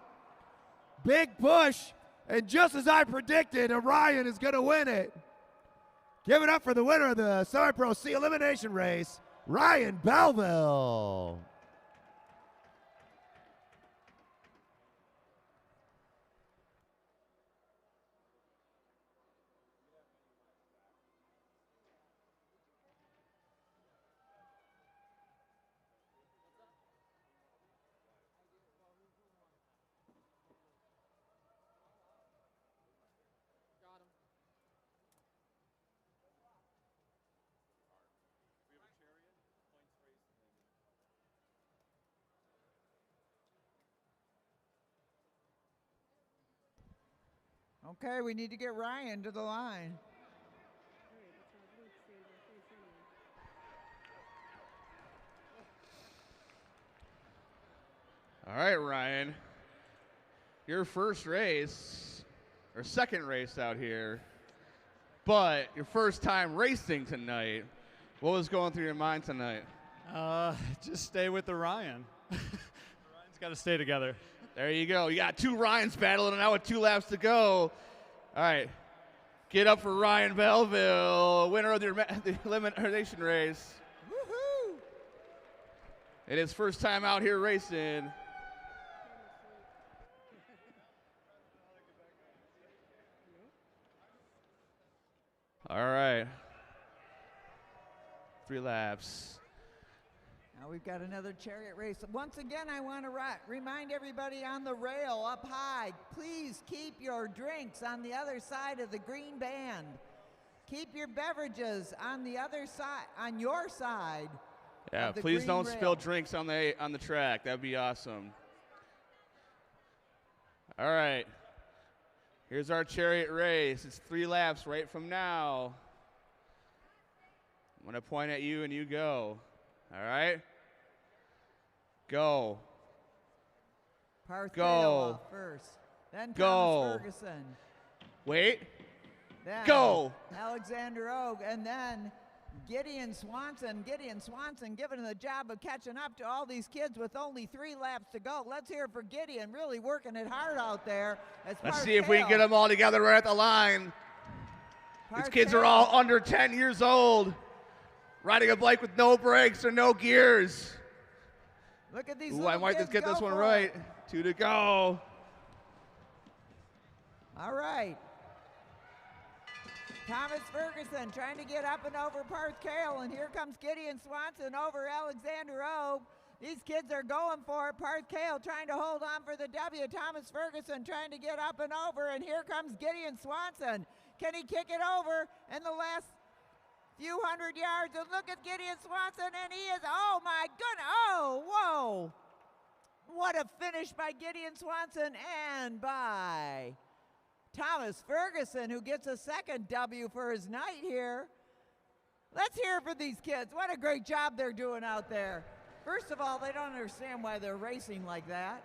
Big push. And just as I predicted, Ryan is going to win it. Give it up for the winner of the Semi-Pro C Elimination Race, Ryan Belleville. Okay, we need to get Ryan to the line. All right, Ryan. Your first race, or second race out here, but your first time racing tonight. What was going through your mind tonight? Just stay with the Ryan. Ryan's got to stay together. There you go. You got two Ryans battling now with 2 laps to go. All right. Get up for Ryan Belleville, winner of the elimination race. Woohoo! It is first time out here racing. All right. 3 laps. Now we've got another chariot race. Once again, I want to remind everybody on the rail up high, please keep your drinks on the other side of the green band. Keep your beverages on the other side, on your side. Yeah, of the please green don't rail. spill drinks on the track. That'd be awesome. All right. Here's our chariot race. It's 3 laps right from now. I'm going to point at you and you go. All right? Go. Partheo Go. off first. Then Go. Thomas Ferguson. Wait. Then Go. Alexander Oak. And then Gideon Swanson. Gideon Swanson giving the job of catching up to all these kids with only 3 laps to go. Let's hear it for Gideon, really working it hard out there. Let's see if we can get them all together right at the line. These kids are all under 10 years old, riding a bike with no brakes or no gears. Look at these Ooh, little I might kids just get this go one for right. it. 2 to go. All right. Thomas Ferguson trying to get up and over Parth Cale, and here comes Gideon Swanson over Alexander Oak. These kids are going for it. Parth Cale trying to hold on for the W. Thomas Ferguson trying to get up and over, and here comes Gideon Swanson. Can he kick it over in the last few hundred yards? And look at Gideon Swanson, and he is, oh my goodness, oh, whoa. What a finish by Gideon Swanson and by Thomas Ferguson, who gets a second W for his night here. Let's hear it for these kids. What a great job they're doing out there. First of all, they don't understand why they're racing like that.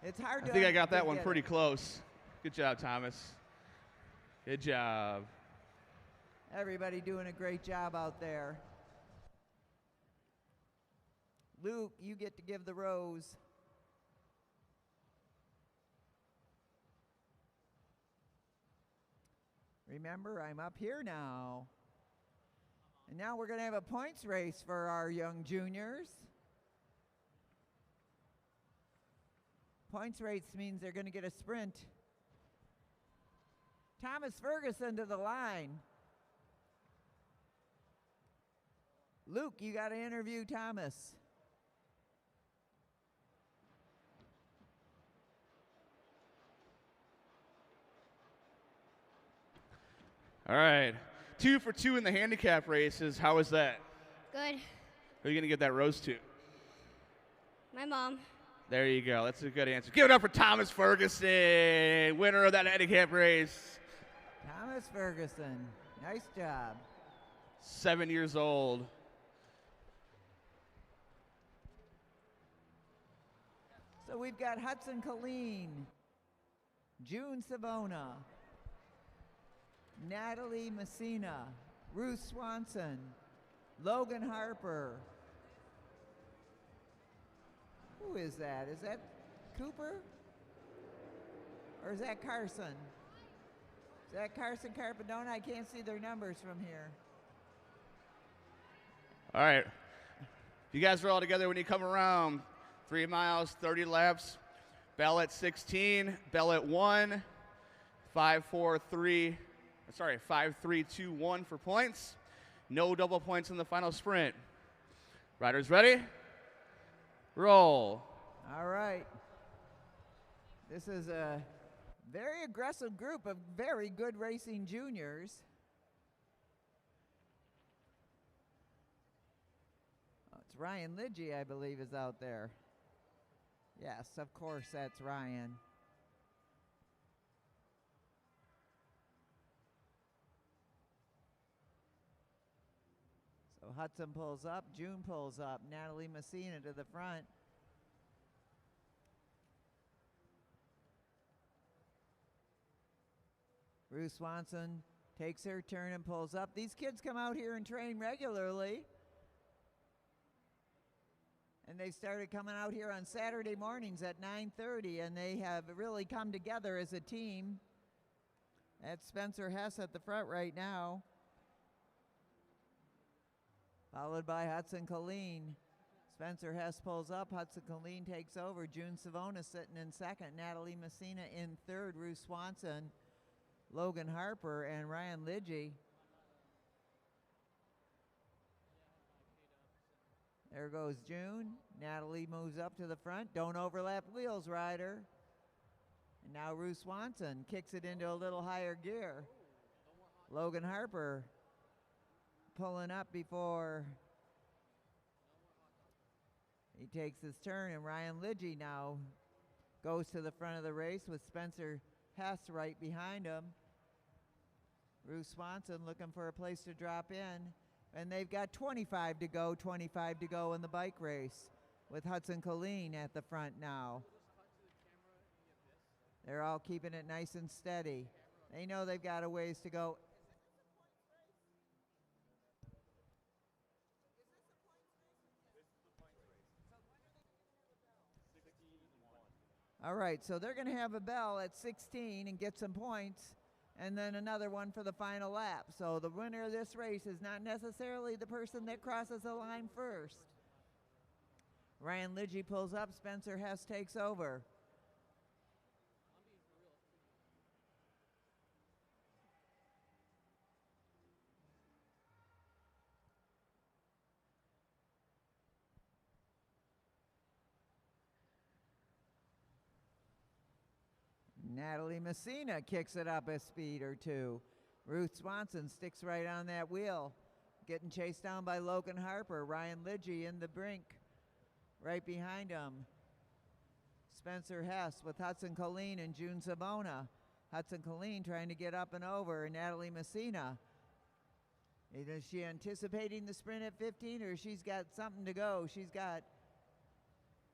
It's hard to I think I got that one get pretty it. close. Good job, Thomas. Good job. Everybody doing a great job out there. Luke, you get to give the rose. Remember, I'm up here now. And now we're going to have a points race for our young juniors. Points race means they're going to get a sprint. Thomas Ferguson to the line. Luke, you got to interview Thomas. All right. 2 for 2 in the handicap races. How was that? Good. Who are you going to give that rose to? My mom. There you go. That's a good answer. Give it up for Thomas Ferguson, winner of that handicap race. Thomas Ferguson, nice job. 7 years old. So we've got Hudson Colleen, June Savona, Natalie Messina, Ruth Swanson, Logan Harper. Who is that? Is that Cooper? Or is that Carson? Is that Carson Carpadona? I can't see their numbers from here. All right. You guys are all together when you come around. 3 miles, 30 laps. Bell at 16, Bell at 1, 5, 4, 3. Sorry, 5, 3, 2, 1 for points. No double points in the final sprint. Riders ready? Roll. All right. This is a very aggressive group of very good racing juniors. Oh, it's Ryan Lidgy, I believe, is out there. Yes, of course, that's Ryan. So Hudson pulls up, June pulls up, Natalie Messina to the front. Ruth Swanson takes her turn and pulls up. These kids come out here and train regularly. And they started coming out here on Saturday mornings at 9:30, and they have really come together as a team. That's Spencer Hess at the front right now, followed by Hudson Colleen. Spencer Hess pulls up, Hudson Colleen takes over, June Savona sitting in second, Natalie Messina in third, Ruth Swanson, Logan Harper, and Ryan Lidgy. There goes June. Natalie moves up to the front. Don't overlap wheels, rider. And now Ruth Swanson kicks it into a little higher gear. Logan Harper pulling up before he takes his turn, and Ryan Lidgy now goes to the front of the race with Spencer Hess right behind him. Ruth Swanson looking for a place to drop in. And they've got 25 to go in the bike race with Hudson Colleen at the front now. They're all keeping it nice and steady. They know they've got a ways to go. All right, so they're going to have a bell at 16 and get some points, and then another one for the final lap. So the winner of this race is not necessarily the person that crosses the line first. Ryan Lidgy pulls up, Spencer Hess takes over. Natalie Messina kicks it up a speed or two. Ruth Swanson sticks right on that wheel, getting chased down by Logan Harper. Ryan Lidgy in the brink, right behind him. Spencer Hess with Hudson Colleen and June Savona. Hudson Colleen trying to get up and over, and Natalie Messina. Is she anticipating the sprint at 15, or she's got something to go? She's got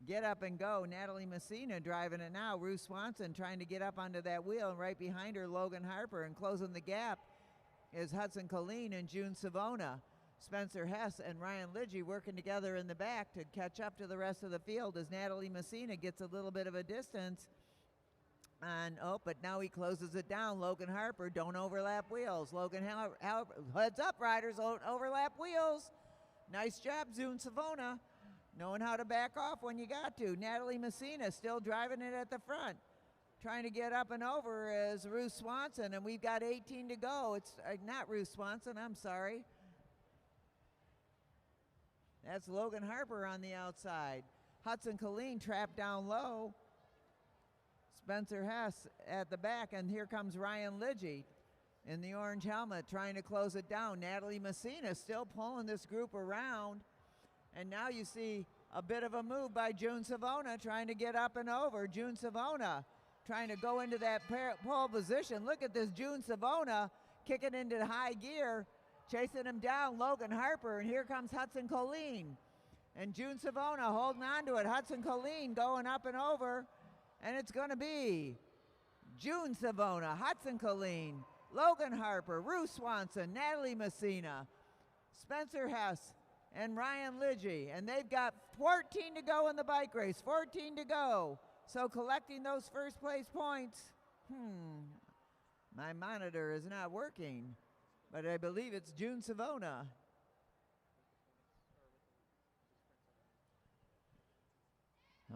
get up and go. Natalie Messina driving it now. Ruth Swanson trying to get up onto that wheel, and right behind her, Logan Harper. And closing the gap is Hudson Colleen and June Savona. Spencer Hess and Ryan Lidgy working together in the back to catch up to the rest of the field as Natalie Messina gets a little bit of a distance. And but now he closes it down. Logan Harper, don't overlap wheels. Logan heads up, riders, don't overlap wheels. Nice job, June Savona. Knowing how to back off when you got to. Natalie Messina still driving it at the front. Trying to get up and over is Ruth Swanson, and we've got 18 to go. It's not Ruth Swanson, I'm sorry. That's Logan Harper on the outside. Hudson Colleen trapped down low. Spencer Hess at the back, and here comes Ryan Lidgy in the orange helmet trying to close it down. Natalie Messina still pulling this group around. And now you see a bit of a move by June Savona trying to get up and over. June Savona trying to go into that pole position. Look at this June Savona kicking into high gear, chasing him down, Logan Harper, and here comes Hudson Colleen. And June Savona holding on to it. Hudson Colleen going up and over, and it's going to be June Savona, Hudson Colleen, Logan Harper, Ruth Swanson, Natalie Messina, Spencer Hess, and Ryan Lidgy, and they've got 14 to go in the bike race, 14 to go. So collecting those first place points, my monitor is not working, but I believe it's June Savona.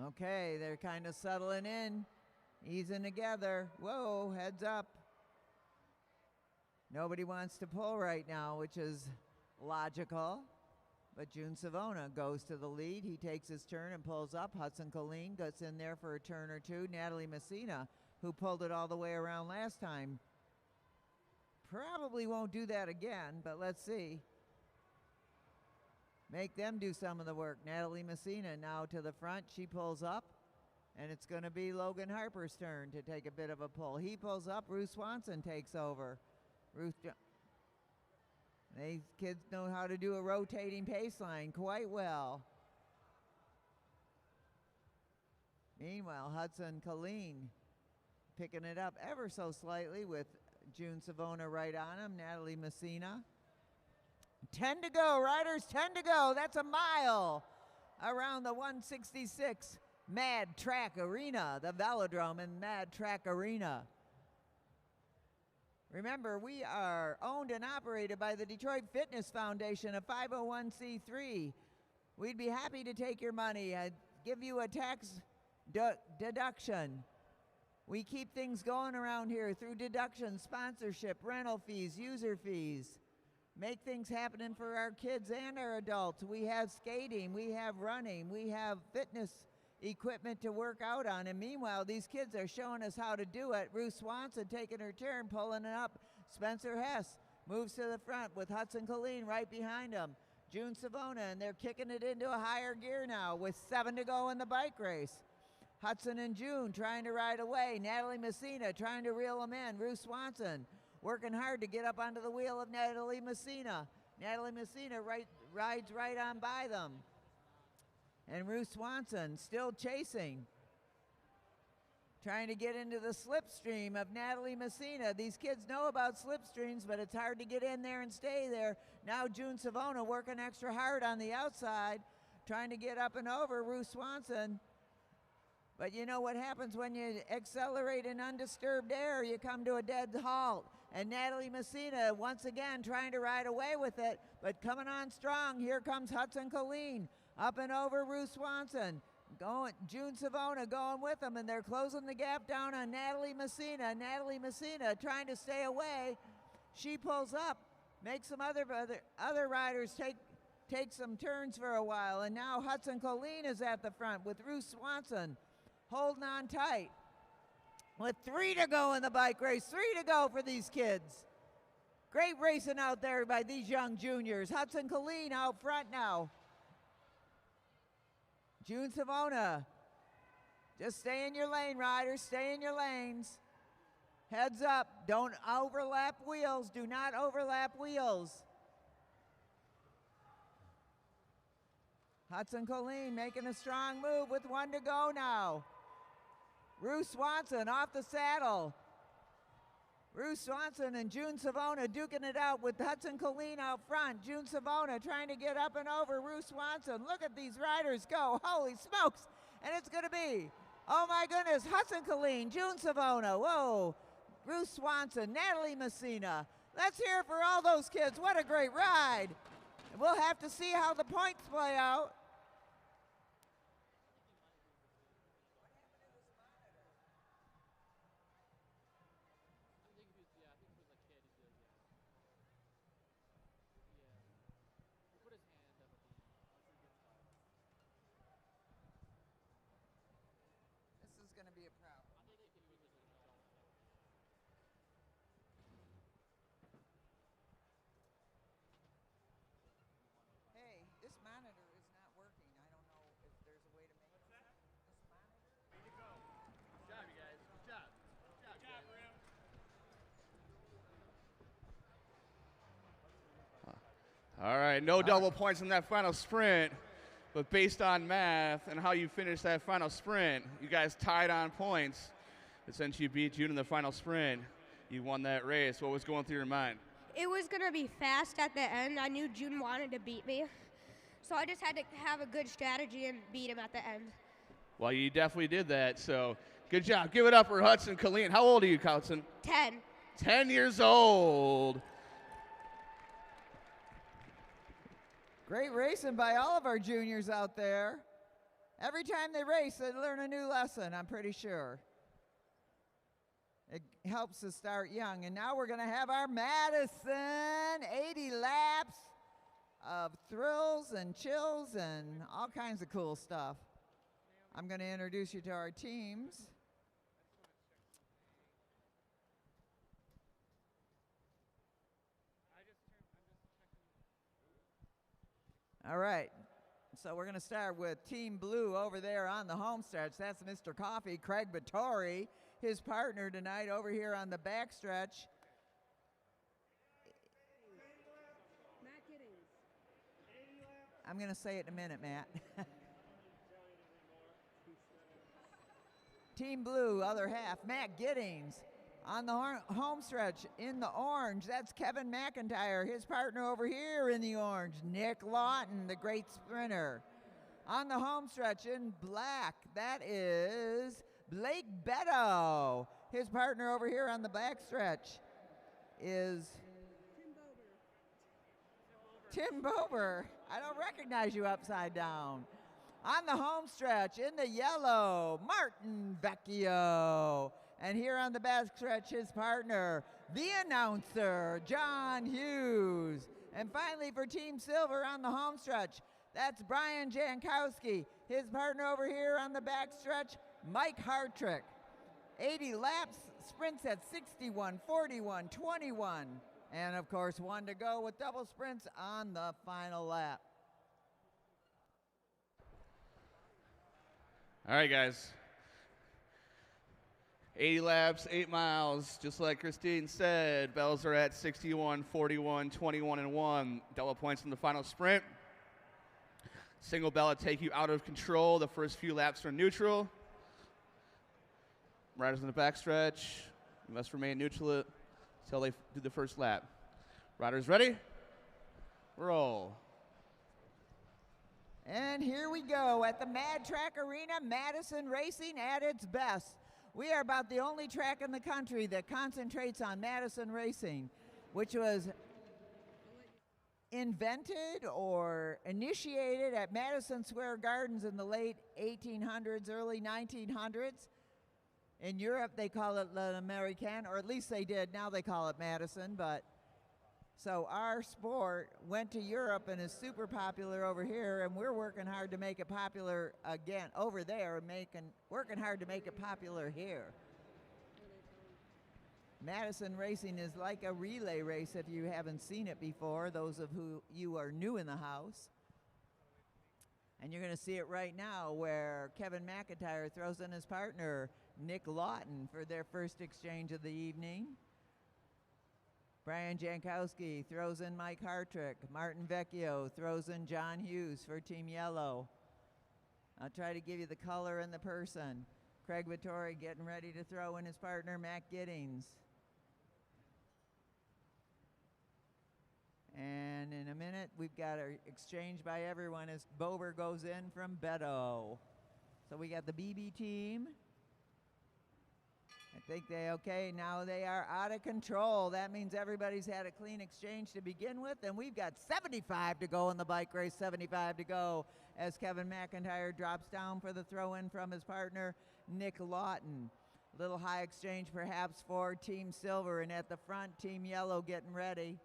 Okay, they're kind of settling in, easing together. Whoa, heads up. Nobody wants to pull right now, which is logical. But June Savona goes to the lead. He takes his turn and pulls up. Hudson Colleen gets in there for a turn or two. Natalie Messina, who pulled it all the way around last time, probably won't do that again, but let's see. Make them do some of the work. Natalie Messina now to the front. She pulls up, and it's going to be Logan Harper's turn to take a bit of a pull. He pulls up. Ruth Swanson takes over. These kids know how to do a rotating pace line quite well. Meanwhile, Hudson Colleen picking it up ever so slightly with June Savona right on him, Natalie Messina. 10 to go, riders, 10 to go. That's a mile around the 166 Mad Track Arena, the Velodrome in Mad Track Arena. Remember, we are owned and operated by the Detroit Fitness Foundation, a 501c3. We'd be happy to take your money, give you a tax deduction. We keep things going around here through deductions, sponsorship, rental fees, user fees. Make things happening for our kids and our adults. We have skating, we have running, we have fitness equipment to work out on. And meanwhile, these kids are showing us how to do it. Ruth Swanson taking her turn, pulling it up. Spencer Hess moves to the front with Hudson Colleen right behind him. June Savona, and they're kicking it into a higher gear now with 7 to go in the bike race. Hudson and June trying to ride away. Natalie Messina trying to reel them in. Ruth Swanson working hard to get up onto the wheel of Natalie Messina. Natalie Messina rides right on by them. And Ruth Swanson still chasing. Trying to get into the slipstream of Natalie Messina. These kids know about slipstreams, but it's hard to get in there and stay there. Now June Savona working extra hard on the outside, trying to get up and over Ruth Swanson. But you know what happens when you accelerate in undisturbed air? You come to a dead halt. And Natalie Messina once again trying to ride away with it, but coming on strong. Here comes Hudson Colleen up and over Ruth Swanson. June Savona going with them, and they're closing the gap down on Natalie Messina. Natalie Messina trying to stay away. She pulls up, makes some other riders take some turns for a while, and now Hudson Colleen is at the front with Ruth Swanson holding on tight. With 3 to go in the bike race, 3 to go for these kids. Great racing out there by these young juniors. Hudson Colleen out front now. June Savona, just stay in your lane, riders, stay in your lanes. Heads up, don't overlap wheels, do not overlap wheels. Hudson Colleen making a strong move with 1 to go now. Ruth Swanson off the saddle. Ruth Swanson and June Savona duking it out with Hudson Colleen out front. June Savona trying to get up and over Ruth Swanson. Look at these riders go. Holy smokes. And it's going to be, oh my goodness, Hudson Colleen, June Savona, whoa, Ruth Swanson, Natalie Messina. Let's hear it for all those kids. What a great ride. And we'll have to see how the points play out. All right, no double points in that final sprint, but based on math and how you finished that final sprint, you guys tied on points. But since you beat June in the final sprint, you won that race. What was going through your mind? It was going to be fast at the end. I knew June wanted to beat me, so I just had to have a good strategy and beat him at the end. Well, you definitely did that, so good job. Give it up for Hudson Colleen. How old are you, Hudson? 10. 10 years old. Great racing by all of our juniors out there. Every time they race, they learn a new lesson, I'm pretty sure. It helps to start young. And now we're going to have our Madison 80 laps of thrills and chills and all kinds of cool stuff. I'm going to introduce you to our teams. All right, so we're going to start with Team Blue over there on the home stretch. That's Mr. Coffee, Craig Vittori, his partner tonight over here on the back stretch. I'm going to say it in a minute, Matt. Team Blue, other half, Matt Giddings. On the home stretch in the orange, that's Kevin McIntyre. His partner over here in the orange, Nick Lawton, the great sprinter. On the home stretch in black, that is Blake Beto. His partner over here on the back stretch is Tim Bober. I don't recognize you upside down. On the home stretch in the yellow, Martin Vecchio. And here on the back stretch, his partner, the announcer, John Hughes. And finally for Team Silver on the home stretch, that's Brian Jankowski. His partner over here on the back stretch, Mike Hartrick. 80 laps, sprints at 61, 41, 21. And of course, one to go with double sprints on the final lap. All right, guys. 80 laps, 8 miles, just like Christine said. Bells are at 61, 41, 21, and 1. Double points in the final sprint. Single bell to take you out of control. The first few laps are neutral. Riders in the backstretch, you must remain neutral until they do the first lap. Riders ready? Roll. And here we go at the Mad Track Arena, Madison Racing at its best. We are about the only track in the country that concentrates on Madison Racing, which was invented or initiated at Madison Square Gardens in the late 1800s, early 1900s. In Europe, they call it L'Américaine, or at least they did. Now they call it Madison, but so our sport went to Europe and is super popular over here, and we're working hard to make it popular again over there, working hard to make it popular here. Madison Racing is like a relay race if you haven't seen it before, those of you are new in the house. And you're going to see it right now where Kevin McIntyre throws in his partner, Nick Lawton, for their first exchange of the evening. Brian Jankowski throws in Mike Hartrick. Martin Vecchio throws in John Hughes for Team Yellow. I'll try to give you the color and the person. Craig Vittori getting ready to throw in his partner, Matt Giddings. And in a minute, we've got our exchange by everyone as Bober goes in from Beto. So we got the BB team. I think okay, now they are out of control. That means everybody's had a clean exchange to begin with, and we've got 75 to go in the bike race, 75 to go as Kevin McIntyre drops down for the throw-in from his partner, Nick Lawton. Little high exchange perhaps for Team Silver, and at the front, Team Yellow getting ready.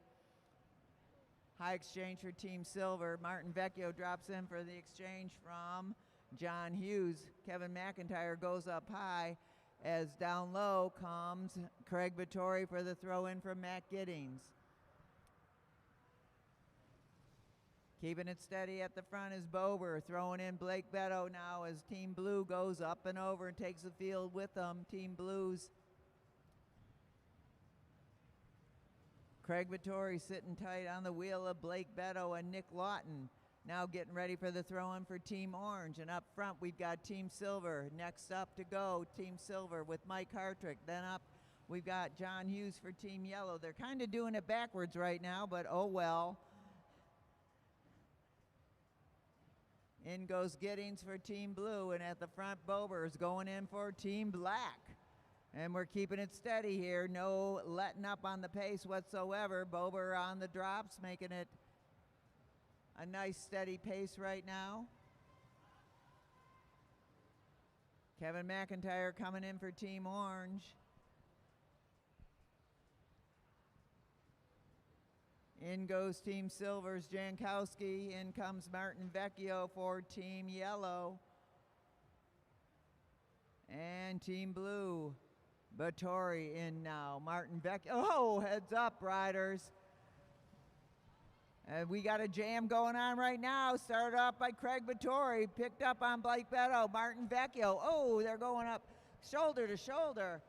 High exchange for Team Silver. Martin Vecchio drops in for the exchange from John Hughes. Kevin McIntyre goes up high as down low comes Craig Vittori for the throw-in from Matt Giddings. Keeping it steady at the front is Bober, throwing in Blake Beto now as Team Blue goes up and over and takes the field with them. Team Blues. Craig Vittori sitting tight on the wheel of Blake Beto and Nick Lawton. Now getting ready for the throw-in for Team Orange. And up front, we've got Team Silver. Next up to go, Team Silver with Mike Hartrick. Then up, we've got John Hughes for Team Yellow. They're kind of doing it backwards right now, but oh well. In goes Giddings for Team Blue, and at the front, Bober is going in for Team Black. And we're keeping it steady here. No letting up on the pace whatsoever. Bober on the drops, making it a nice steady pace right now. Kevin McIntyre coming in for Team Orange. In goes Team Silver's Jankowski. In comes Martin Vecchio for Team Yellow. And Team Blue, Vittori in now. Martin Vecchio, oh, heads up, riders. We got a jam going on right now. Started off by Craig Vittori, picked up on Blake Beto, Martin Vecchio. Oh, they're going up shoulder to shoulder.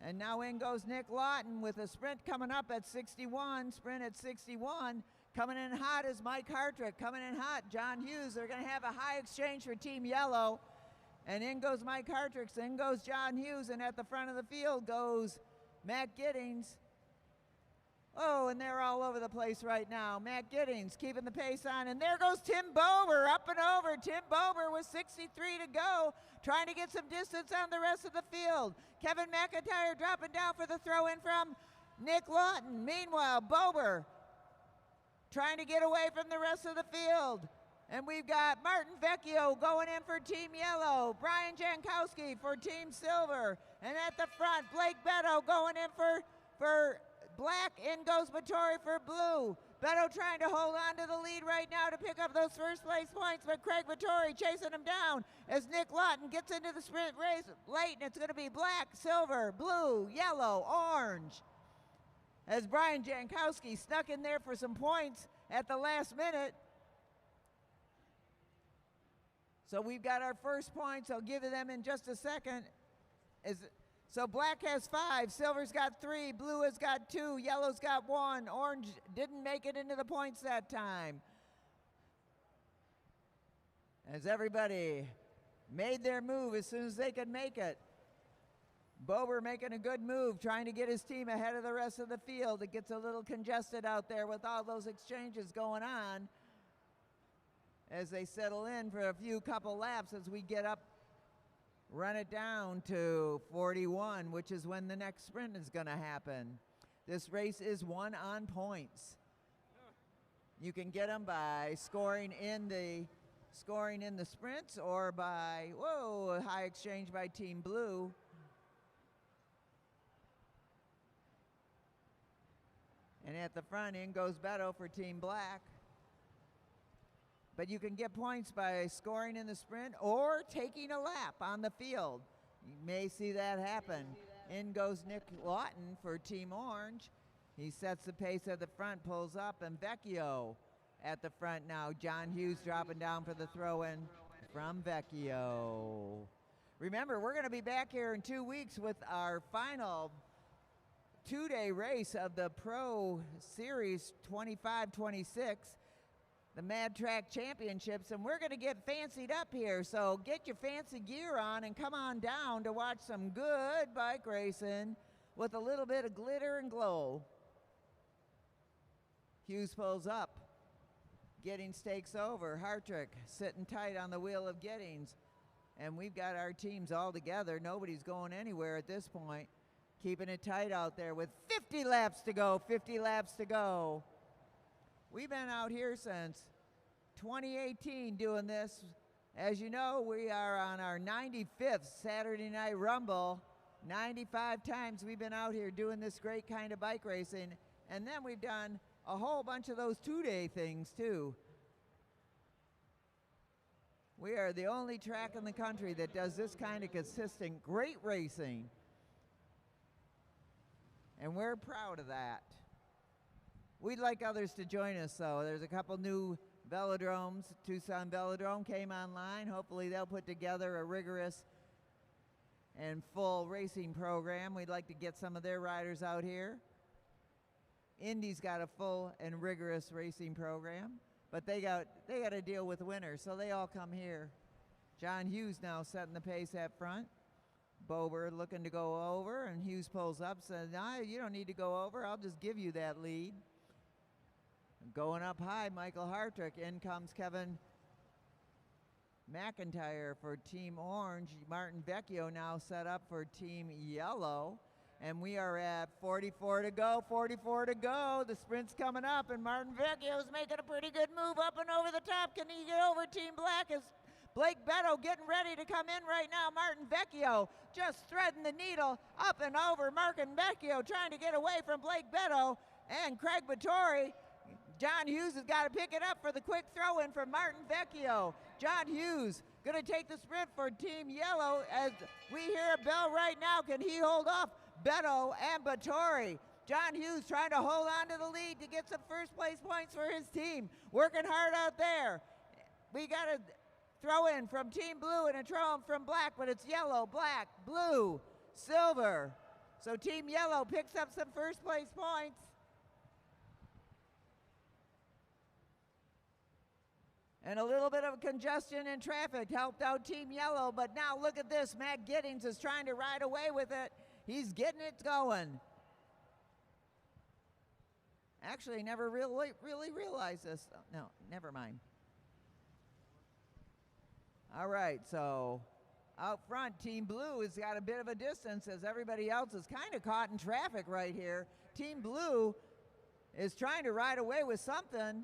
And now in goes Nick Lawton with a sprint coming up at 61, sprint at 61. Coming in hot is Mike Hartrick, coming in hot, John Hughes. They're gonna have a high exchange for Team Yellow. And in goes Mike Hartrick, in goes John Hughes, and at the front of the field goes Matt Giddings. Oh, and they're all over the place right now. Matt Giddings keeping the pace on, and there goes Tim Bober up and over. Tim Bober with 63 to go, trying to get some distance on the rest of the field. Kevin McIntyre dropping down for the throw in from Nick Lawton. Meanwhile, Bober trying to get away from the rest of the field. And we've got Martin Vecchio going in for Team Yellow, Brian Jankowski for Team Silver, and at the front, Blake Beto going in for Black. In goes Vittori for Blue. Beto trying to hold on to the lead right now to pick up those first place points, but Craig Vittori chasing him down as Nick Lawton gets into the sprint race late, and it's going to be Black, Silver, Blue, Yellow, Orange. As Brian Jankowski snuck in there for some points at the last minute. So we've got our first points. I'll give you them in just a second. So Black has 5, Silver's got 3, Blue has got 2, Yellow's got 1, Orange didn't make it into the points that time. As everybody made their move as soon as they could make it. Bober making a good move, trying to get his team ahead of the rest of the field. It gets a little congested out there with all those exchanges going on as they settle in for a couple laps as we get up, run it down to 41, which is when the next sprint is going to happen. This race is won on points. You can get them by scoring in the sprints or by, whoa, a high exchange by Team Blue. And at the front, in goes Beto for Team Black. But you can get points by scoring in the sprint or taking a lap on the field. You may see that happen. In goes Nick Lawton for Team Orange. He sets the pace at the front, pulls up, and Vecchio at the front now. John Hughes dropping down for the throw-in from Vecchio. Remember, we're going to be back here in 2 weeks with our final two-day race of the Pro Series 25-26, the Mad Track Championships, and we're going to get fancied up here. So get your fancy gear on and come on down to watch some good bike racing with a little bit of glitter and glow. Hughes pulls up. Giddings takes over. Hartrick sitting tight on the wheel of Giddings. And we've got our teams all together. Nobody's going anywhere at this point. Keeping it tight out there with 50 laps to go, 50 laps to go. We've been out here since 2018 doing this. As you know, we are on our 95th Saturday Night Rumble. 95 times we've been out here doing this great kind of bike racing. And then we've done a whole bunch of those two-day things too. We are the only track in the country that does this kind of consistent, great racing. And we're proud of that. We'd like others to join us, though. There's a couple new velodromes. Tucson Velodrome came online. Hopefully they'll put together a rigorous and full racing program. We'd like to get some of their riders out here. Indy's got a full and rigorous racing program, but they got to deal with winners, so they all come here. John Hughes now setting the pace up front. Bober looking to go over, and Hughes pulls up, says, "No, you don't need to go over. I'll just give you that lead." Going up high, Michael Hartrick. In comes Kevin McIntyre for Team Orange. Martin Vecchio now set up for Team Yellow. And we are at 44 to go, 44 to go. The sprint's coming up, and Martin Vecchio's making a pretty good move up and over the top. Can he get over Team Black? Is Blake Beto getting ready to come in right now? Martin Vecchio just threading the needle up and over. Martin Vecchio trying to get away from Blake Beto and Craig Vittori. John Hughes has got to pick it up for the quick throw-in from Martin Vecchio. John Hughes going to take the sprint for Team Yellow as we hear a bell right now. Can he hold off Beto and Vittori? John Hughes trying to hold on to the lead to get some first place points for his team. Working hard out there. We got a throw in from Team Blue and a throw in from Black, but it's yellow, black, blue, silver. So Team Yellow picks up some first place points. And a little bit of congestion in traffic helped out Team Yellow, but now look at this. Matt Giddings is trying to ride away with it. He's getting it going. Actually, never really realized this. No, never mind. All right, so out front, Team Blue has got a bit of a distance as everybody else is kind of caught in traffic right here. Team Blue is trying to ride away with something.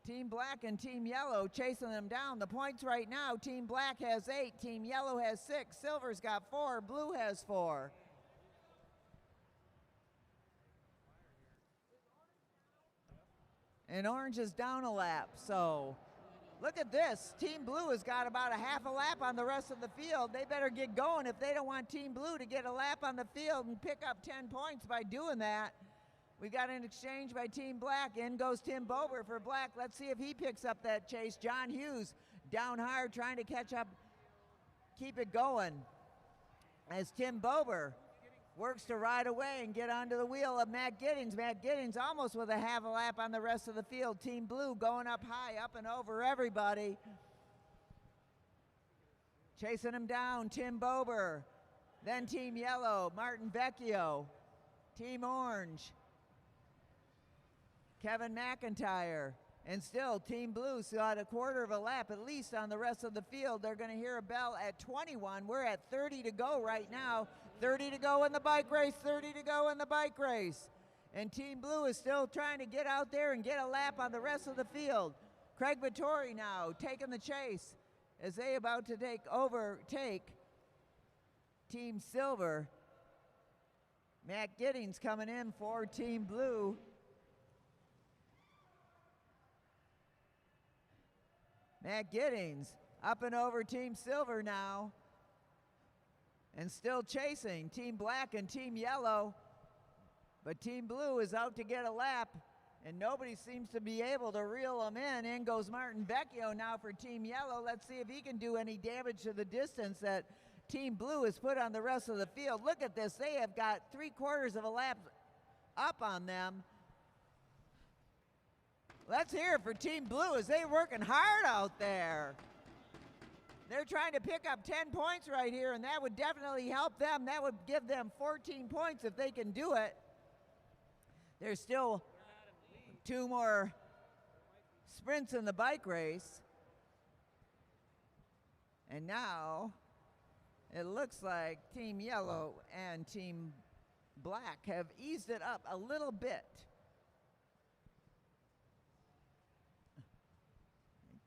Team Black and Team Yellow chasing them down. The points right now, Team Black has 8, Team Yellow has 6, Silver's got 4, Blue has 4. And Orange is down a lap, so look at this. Team Blue has got about a half a lap on the rest of the field. They better get going if they don't want Team Blue to get a lap on the field and pick up 10 points by doing that. We got an exchange by Team Black. In goes Tim Bober for Black. Let's see if he picks up that chase. John Hughes down hard trying to catch up, keep it going. As Tim Bober works to ride away and get onto the wheel of Matt Giddings. Matt Giddings almost with a half a lap on the rest of the field. Team Blue going up high, up and over everybody. Chasing him down, Tim Bober. Then Team Yellow, Martin Vecchio. Team Orange, Kevin McIntyre. And still, Team Blue still had a quarter of a lap at least on the rest of the field. They're going to hear a bell at 21. We're at 30 to go right now. 30 to go in the bike race, 30 to go in the bike race. And Team Blue is still trying to get out there and get a lap on the rest of the field. Craig Vittori now taking the chase as they about to overtake Team Silver. Matt Giddings coming in for Team Blue. Matt Giddings up and over Team Silver now. And still chasing Team Black and Team Yellow. But Team Blue is out to get a lap, and nobody seems to be able to reel them in. In goes Martin Vecchio now for Team Yellow. Let's see if he can do any damage to the distance that Team Blue has put on the rest of the field. Look at this. They have got 3/4 of a lap up on them. Let's hear it for Team Blue as they're working hard out there. They're trying to pick up 10 points right here, and that would definitely help them. That would give them 14 points if they can do it. There's still 2 more sprints in the bike race. And now it looks like Team Yellow and Team Black have eased it up a little bit.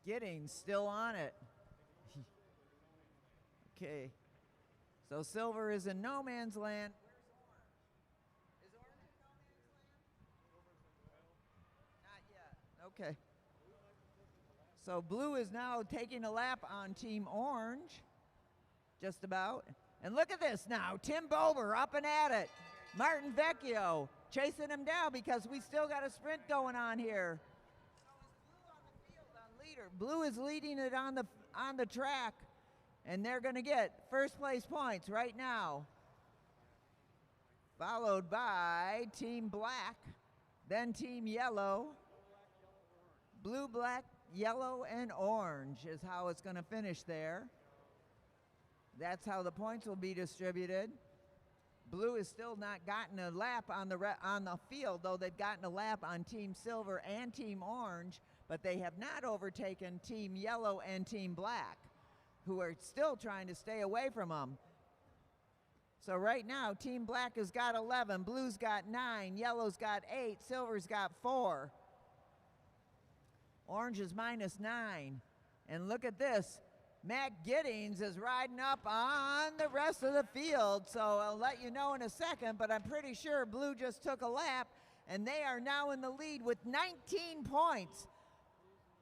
Giddings still on it. Okay, so Silver is in no man's land. Where's Orange? Is Orange in no man's land? Not yet. Okay. So Blue is now taking a lap on Team Orange, just about. And look at this now, Tim Bober up and at it. Martin Vecchio chasing him down because we still got a sprint going on here. So is Blue on the field on leader? Blue is leading it on the track. And they're going to get first place points right now. Followed by Team Black, then Team Yellow. Blue, Black, Yellow, and Orange is how it's going to finish there. That's how the points will be distributed. Blue has still not gotten a lap on the field, though they've gotten a lap on Team Silver and Team Orange, but they have not overtaken Team Yellow and Team Black, who are still trying to stay away from them. So right now, Team Black has got 11, Blue's got 9, Yellow's got 8, Silver's got 4. Orange is -9. And look at this, Matt Giddings is riding up on the rest of the field. So I'll let you know in a second, but I'm pretty sure Blue just took a lap, and they are now in the lead with 19 points.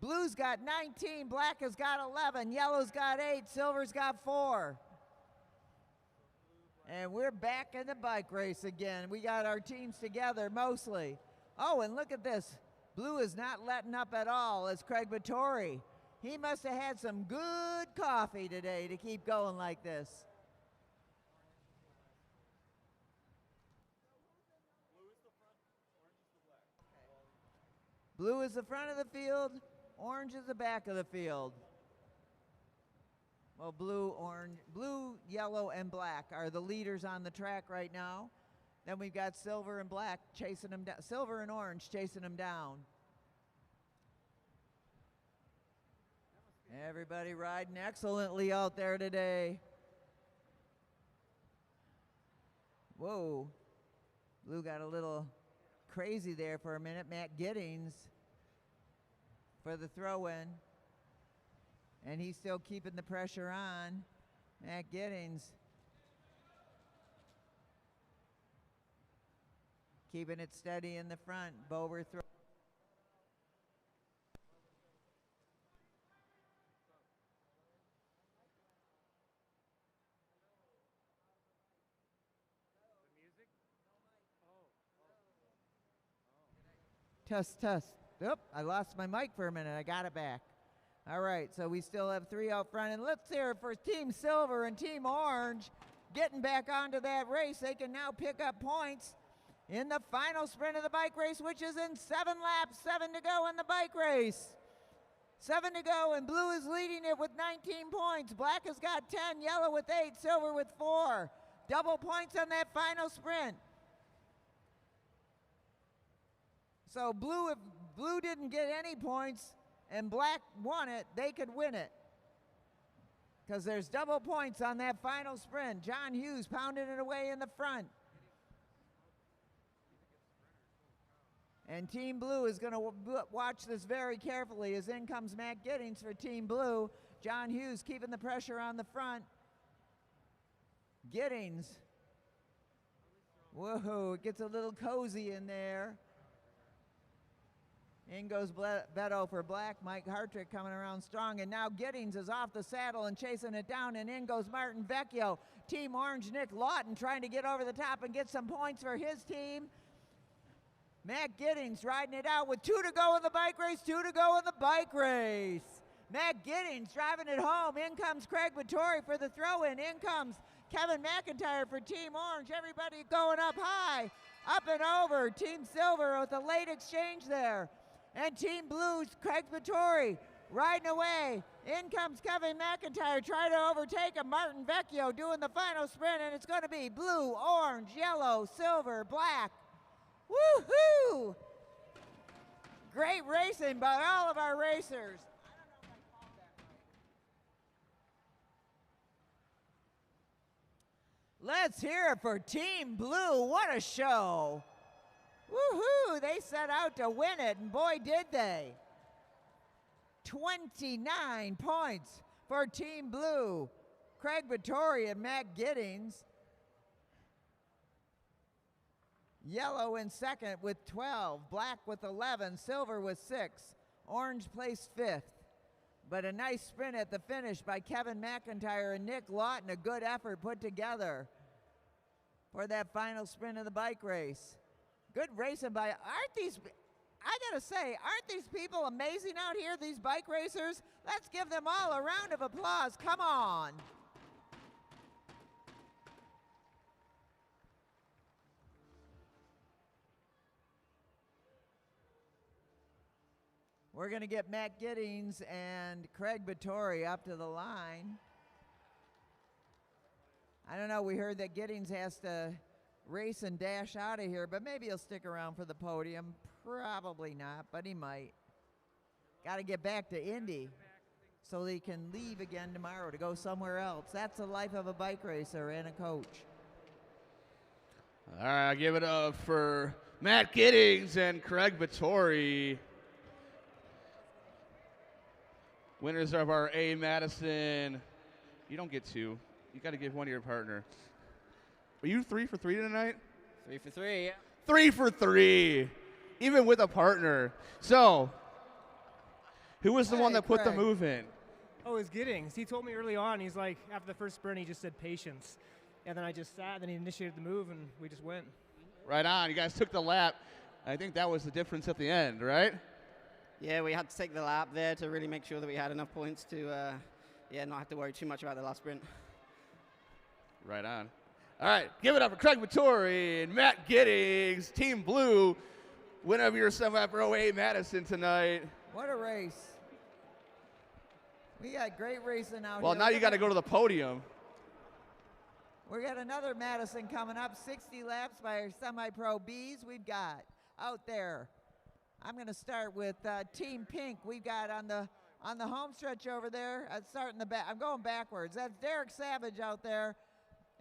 Blue's got 19, Black has got 11, Yellow's got 8, Silver's got 4. And we're back in the bike race again. We got our teams together mostly. Oh, and look at this. Blue is not letting up at all. It's Craig Vittori. He must have had some good coffee today to keep going like this. Blue is the front of the field. Orange is the back of the field. Well, blue, yellow, and black are the leaders on the track right now. Then we've got silver and black chasing them down. Silver and orange chasing them down. Everybody riding excellently out there today. Whoa. Blue got a little crazy there for a minute. Matt Giddings for the throw-in. And he's still keeping the pressure on. Matt Giddings keeping it steady in the front. Bover throw. Test. Oop, I lost my mic for a minute. I got it back. All right, so we still have 3 out front. And let's hear it for Team Silver and Team Orange getting back onto that race. They can now pick up points in the final sprint of the bike race, which is in 7 laps, 7 to go in the bike race. 7 to go, and blue is leading it with 19 points. Black has got 10, yellow with 8, silver with 4. Double points on that final sprint. So blue, if blue didn't get any points and black won it, they could win it. Because there's double points on that final sprint. John Hughes pounding it away in the front. And Team Blue is going to watch this very carefully as in comes Matt Giddings for Team Blue. John Hughes keeping the pressure on the front. Giddings. Whoa, it gets a little cozy in there. In goes Beto for black. Mike Hartrick coming around strong. And now Giddings is off the saddle and chasing it down. And in goes Martin Vecchio. Team Orange, Nick Lawton trying to get over the top and get some points for his team. Matt Giddings riding it out with 2 to go in the bike race. 2 to go in the bike race. Matt Giddings driving it home. In comes Craig Vittori for the throw-in. In comes Kevin McIntyre for Team Orange. Everybody going up high. Up and over. Team Silver with a late exchange there. And Team Blue's Craig Vittori riding away. In comes Kevin McIntyre trying to overtake him. Martin Vecchio doing the final sprint, and it's going to be blue, orange, yellow, silver, black. Woohoo! Great racing by all of our racers. Let's hear it for Team Blue. What a show. Woohoo! They set out to win it, and boy, did they. 29 points for Team Blue. Craig Vittori and Matt Giddings. Yellow in second with 12, black with 11, silver with 6, orange placed 5th. But a nice sprint at the finish by Kevin McIntyre and Nick Lawton. A good effort put together for that final sprint of the bike race. Good racing by, I gotta say, aren't these people amazing out here, these bike racers? Let's give them all a round of applause, come on. We're gonna get Matt Giddings and Craig Vittori up to the line. I don't know, we heard that Giddings has to race and dash out of here, but maybe he'll stick around for the podium. Probably not, but he might. Got to get back to Indy so he can leave again tomorrow to go somewhere else. That's the life of a bike racer and a coach. All right, give it up for Matt Giddings and Craig Vittori. Winners of our A. Madison. You don't get 2. You got to give one to your partner. Are you 3 for 3 tonight? 3 for 3, yeah. 3 for 3, even with a partner. So, who was the one that put the move in? Oh, it was Giddings. He told me early on, he's like, after the first sprint, he just said patience. And then I just sat, then he initiated the move, and we just went. Right on. You guys took the lap. I think that was the difference at the end, right? Yeah, we had to take the lap there to really make sure that we had enough points to not have to worry too much about the last sprint. Right on. All right, give it up for Craig Vittori and Matt Giddings, Team Blue, winner of your 7-lap Pro A Madison tonight. What a race. We got great racing out here. Well, now you got to go to the podium. We got another Madison coming up, 60 laps by our semi-pro Bs. We've got out there, I'm going to start with Team Pink. We've got on the home stretch over there, starting the back. I'm going backwards. That's Derek Savage out there.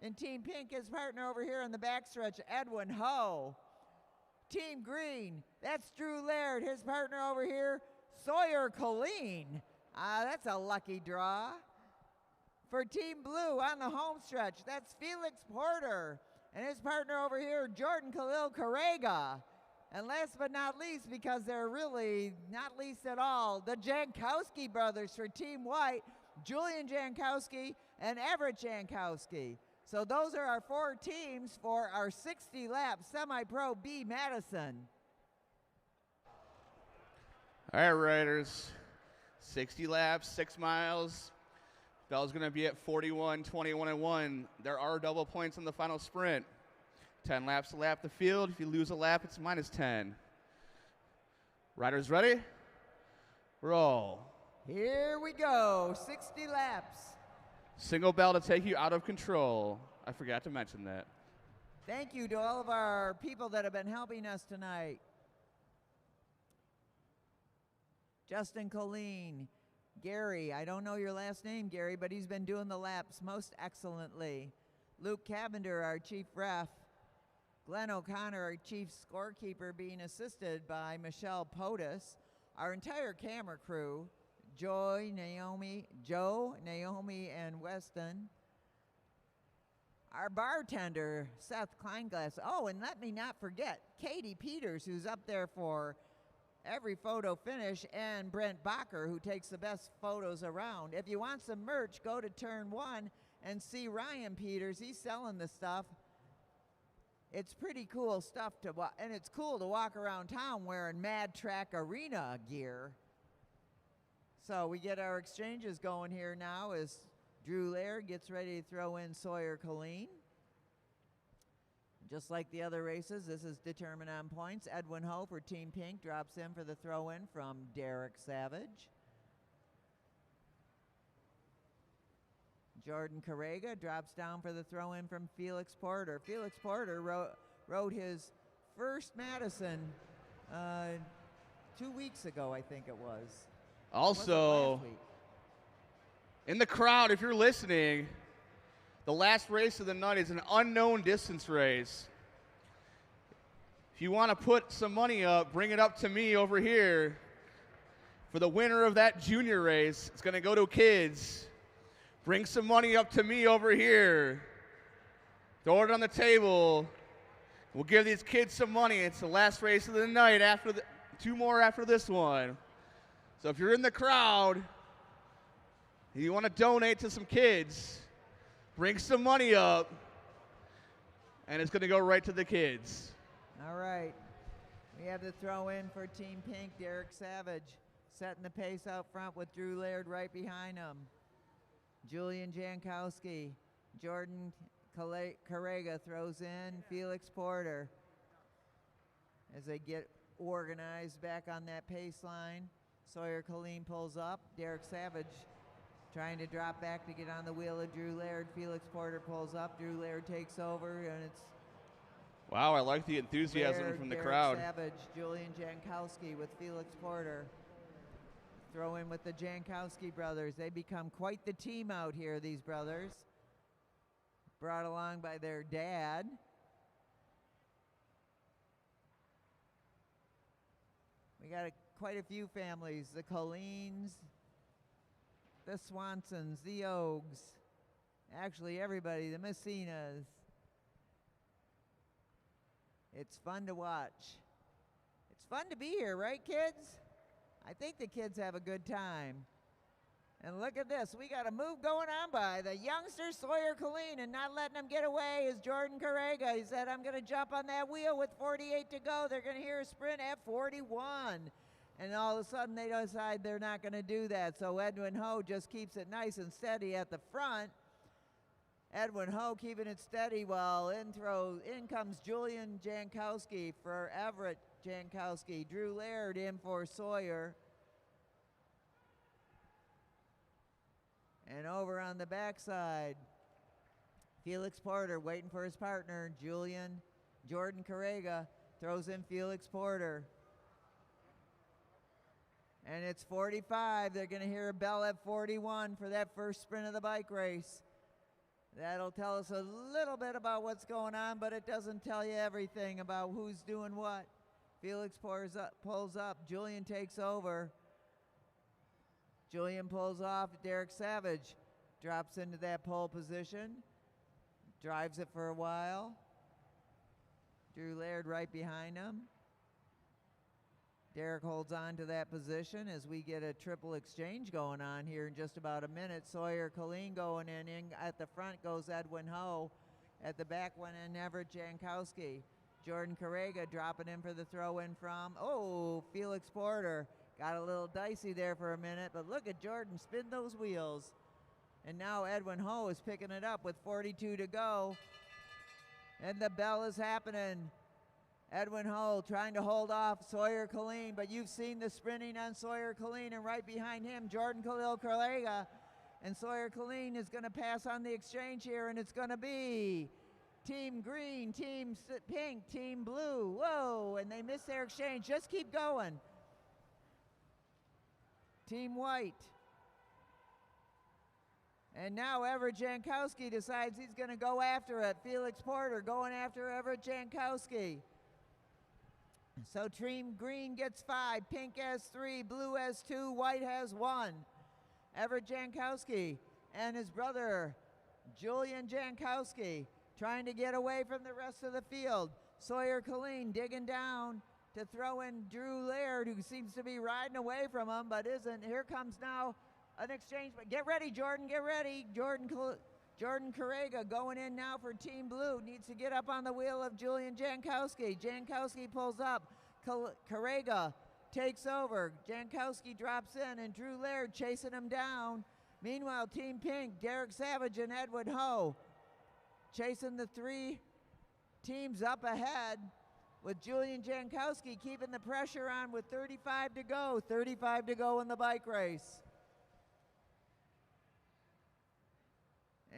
In Team Pink, his partner over here in the backstretch, Edwin Ho. Team Green, that's Drew Laird. His partner over here, Sawyer Colleen. That's a lucky draw. For Team Blue on the home stretch, that's Felix Porter. And his partner over here, Jordan Khalil Carrega. And last but not least, because they're really not least at all, the Jankowski brothers for Team White, Julian Jankowski and Everett Jankowski. So those are our 4 teams for our 60-lap semi-pro B Madison. All right, riders, 60 laps, 6 miles. Bell's going to be at 41, 21, and 1. There are double points in the final sprint. 10 laps to lap the field. If you lose a lap, it's -10. Riders ready? Roll. Here we go, 60 laps. Single bell to take you out of control. I forgot to mention that. Thank you to all of our people that have been helping us tonight. Justin Colleen, Gary, I don't know your last name, Gary, but he's been doing the laps most excellently. Luke Cavender, our chief ref. Glenn O'Connor, our chief scorekeeper, being assisted by Michelle Potus. Our entire camera crew, Joe, Naomi, and Weston. Our bartender, Seth Kleinglass. Oh, and let me not forget Katie Peters, who's up there for every photo finish, and Brent Bacher, who takes the best photos around. If you want some merch, go to Turn 1 and see Ryan Peters. He's selling the stuff. It's pretty cool stuff to watch, and it's cool to walk around town wearing Mad Track Arena gear. So we get our exchanges going here now as Drew Laird gets ready to throw in Sawyer Colleen. Just like the other races, this is determined on points. Edwin Ho for Team Pink drops in for the throw-in from Derek Savage. Jordan Carrega drops down for the throw-in from Felix Porter. Felix Porter rode his first Madison 2 weeks ago, I think it was. Also, in the crowd, if you're listening, the last race of the night is an unknown distance race. If you want to put some money up, bring it up to me over here. For the winner of that junior race, it's going to go to kids. Bring some money up to me over here. Throw it on the table. We'll give these kids some money. It's the last race of the night. After 2 more after this one. So if you're in the crowd and you want to donate to some kids, bring some money up, and it's going to go right to the kids. All right. We have the throw in for Team Pink, Derek Savage, setting the pace out front with Drew Laird right behind him. Julian Jankowski, Jordan Carrega throws in Felix Porter as they get organized back on that pace line. Sawyer Colleen pulls up. Derek Savage trying to drop back to get on the wheel of Drew Laird. Felix Porter pulls up. Drew Laird takes over, and it's wow, I like the enthusiasm Laird, from the Derek crowd. Savage, Julian Jankowski with Felix Porter. Throw in with the Jankowski brothers. They become quite the team out here, these brothers. Brought along by their dad. We got quite a few families. The Colleens, the Swansons, the Ogues. Actually, everybody, the Messinas. It's fun to watch. It's fun to be here, right, kids? I think the kids have a good time. And look at this. We got a move going on by the youngster Sawyer Colleen, and not letting him get away is Jordan Carrega. He said, I'm going to jump on that wheel with 48 to go. They're going to hear a sprint at 41. And all of a sudden they decide they're not going to do that. So Edwin Ho just keeps it nice and steady at the front. Edwin Ho keeping it steady while in comes Julian Jankowski for Everett Jankowski. Drew Laird in for Sawyer. And over on the backside, Felix Porter waiting for his partner, Jordan Carrega throws in Felix Porter. And it's 45. They're going to hear a bell at 41 for that first sprint of the bike race. That'll tell us a little bit about what's going on, but it doesn't tell you everything about who's doing what. Felix pulls up. Julian takes over. Julian pulls off. Derek Savage drops into that pole position. Drives it for a while. Drew Laird right behind him. Derek holds on to that position as we get a triple exchange going on here in just about a minute. Sawyer Colleen going in at the front goes Edwin Ho. At the back went in Everett Jankowski. Jordan Carrega dropping in for the throw in from, Felix Porter. Got a little dicey there for a minute, but look at Jordan spin those wheels. And now Edwin Ho is picking it up with 42 to go. And the bell is happening. Edwin Ho trying to hold off Sawyer Colleen, but you've seen the sprinting on Sawyer Colleen, and right behind him, Jordan Khalil Carrega. And Sawyer Colleen is going to pass on the exchange here, and it's going to be Team Green, Team Pink, Team Blue. Whoa, and they missed their exchange. Just keep going. Team White. And now Everett Jankowski decides he's going to go after it. Felix Porter going after Everett Jankowski. So Team Green gets 5, Pink has 3, Blue has 2, White has 1. Everett Jankowski and his brother Julian Jankowski trying to get away from the rest of the field. Sawyer Colleen digging down to throw in Drew Laird, who seems to be riding away from him, but isn't. Here comes now an exchange. Get ready, Jordan, get ready. Jordan Carrega going in now for Team Blue. Needs to get up on the wheel of Julian Jankowski. Jankowski pulls up. Carrega takes over. Jankowski drops in, and Drew Laird chasing him down. Meanwhile, Team Pink, Derek Savage and Edwin Ho chasing the 3 teams up ahead, with Julian Jankowski keeping the pressure on with 35 to go. 35 to go in the bike race.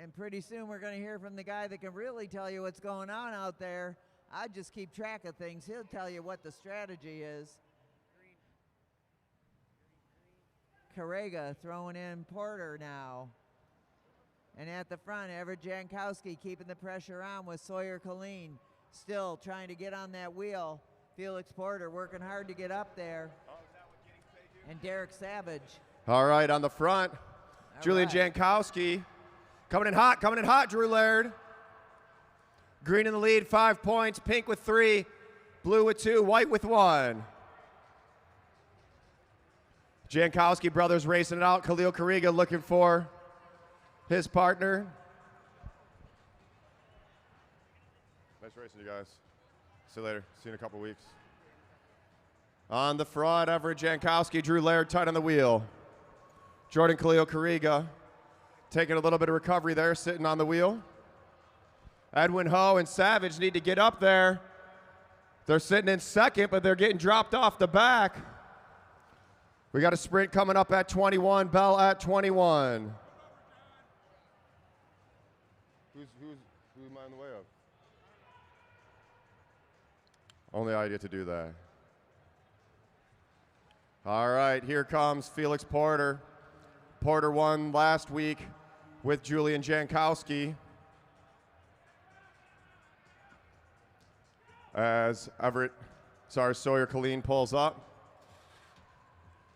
And pretty soon we're going to hear from the guy that can really tell you what's going on out there. I just keep track of things. He'll tell you what the strategy is. Carrega throwing in Porter now. And at the front, Everett Jankowski keeping the pressure on with Sawyer Colleen still trying to get on that wheel. Felix Porter working hard to get up there. And Derek Savage. All right, on the front, Julian Jankowski. Coming in hot, Drew Laird. Green in the lead, 5 points. Pink with 3, Blue with 2, White with 1. Jankowski brothers racing it out. Khalil Carrega looking for his partner. Nice racing, you guys. See you later. See you in a couple weeks. On the front, Everett Jankowski, Drew Laird tight on the wheel. Jordan Khalil Carrega taking a little bit of recovery there, sitting on the wheel. Edwin Ho and Savage need to get up there. They're sitting in second, but they're getting dropped off the back. We got a sprint coming up at 21, bell at 21. Who am I in the way of? Only I get to do that. All right, here comes Felix Porter. Porter won last week with Julian Jankowski. As Sawyer Colleen pulls up.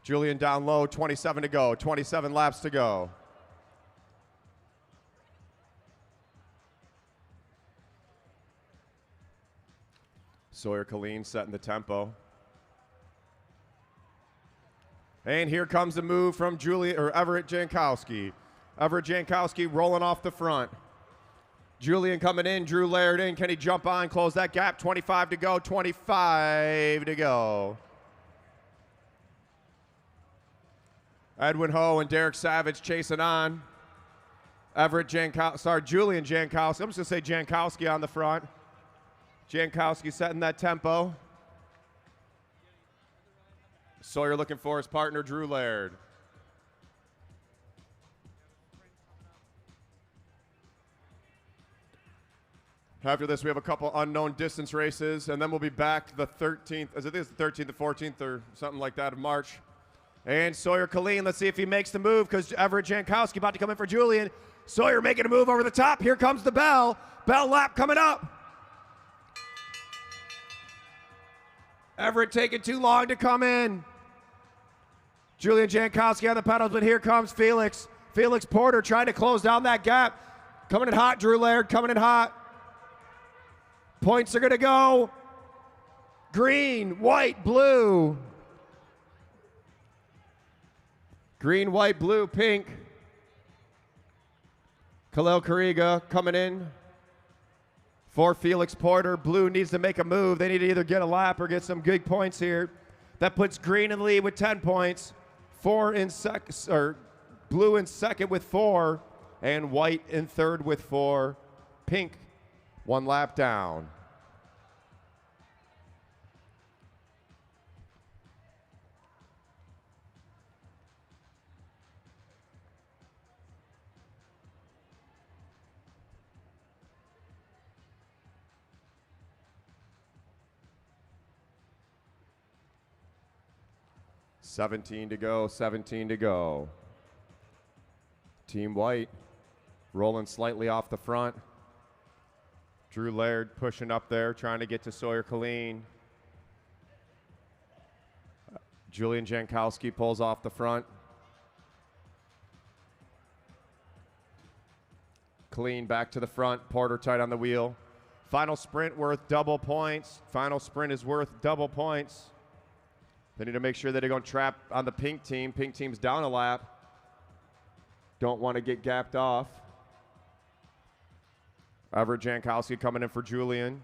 Julian down low, 27 to go, 27 laps to go. Sawyer Colleen setting the tempo. And here comes the move from Everett Jankowski. Everett Jankowski rolling off the front. Julian coming in, Drew Laird in. Can he jump on, close that gap? 25 to go, 25 to go. Edwin Ho and Derek Savage chasing on. Julian Jankowski. I'm just going to say Jankowski on the front. Jankowski setting that tempo. Sawyer looking for his partner, Drew Laird. After this, we have a couple unknown distance races, and then we'll be back the 13th, as it is the 13th, the 14th, or something like that of March. And Sawyer Killeen, let's see if he makes the move, because Everett Jankowski about to come in for Julian. Sawyer making a move over the top. Here comes the bell. Bell lap coming up. Everett taking too long to come in. Julian Jankowski on the pedals, but here comes Felix. Felix Porter trying to close down that gap. Coming in hot, Drew Laird coming in hot. Points are going to go green, white, blue. Green, white, blue, pink. Khalil Kariga coming in for Felix Porter. Blue needs to make a move. They need to either get a lap or get some big points here. That puts green in the lead with 10 points. Blue in second with 4, and white in third with 4. Pink, 1 lap down. Seventeen to go. Team White rolling slightly off the front. Drew Laird pushing up there, trying to get to Sawyer Killeen. Julian Jankowski pulls off the front. Killeen back to the front, Porter tight on the wheel. Final sprint worth double points. Final sprint is worth double points. They need to make sure that they don't trap on the pink team. Pink team's down a lap. Don't want to get gapped off. Everett Jankowski coming in for Julian.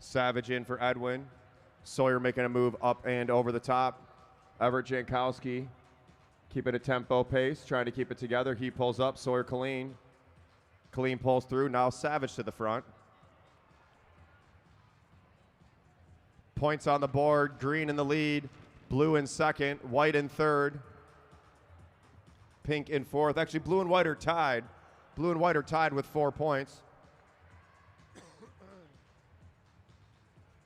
Savage in for Edwin. Sawyer making a move up and over the top. Everett Jankowski keeping a tempo pace, trying to keep it together. He pulls up, Sawyer Killeen. Killeen pulls through, now Savage to the front. Points on the board, green in the lead, blue in second, white in third, pink in fourth. Actually, blue and white are tied. Blue and white are tied with 4 points.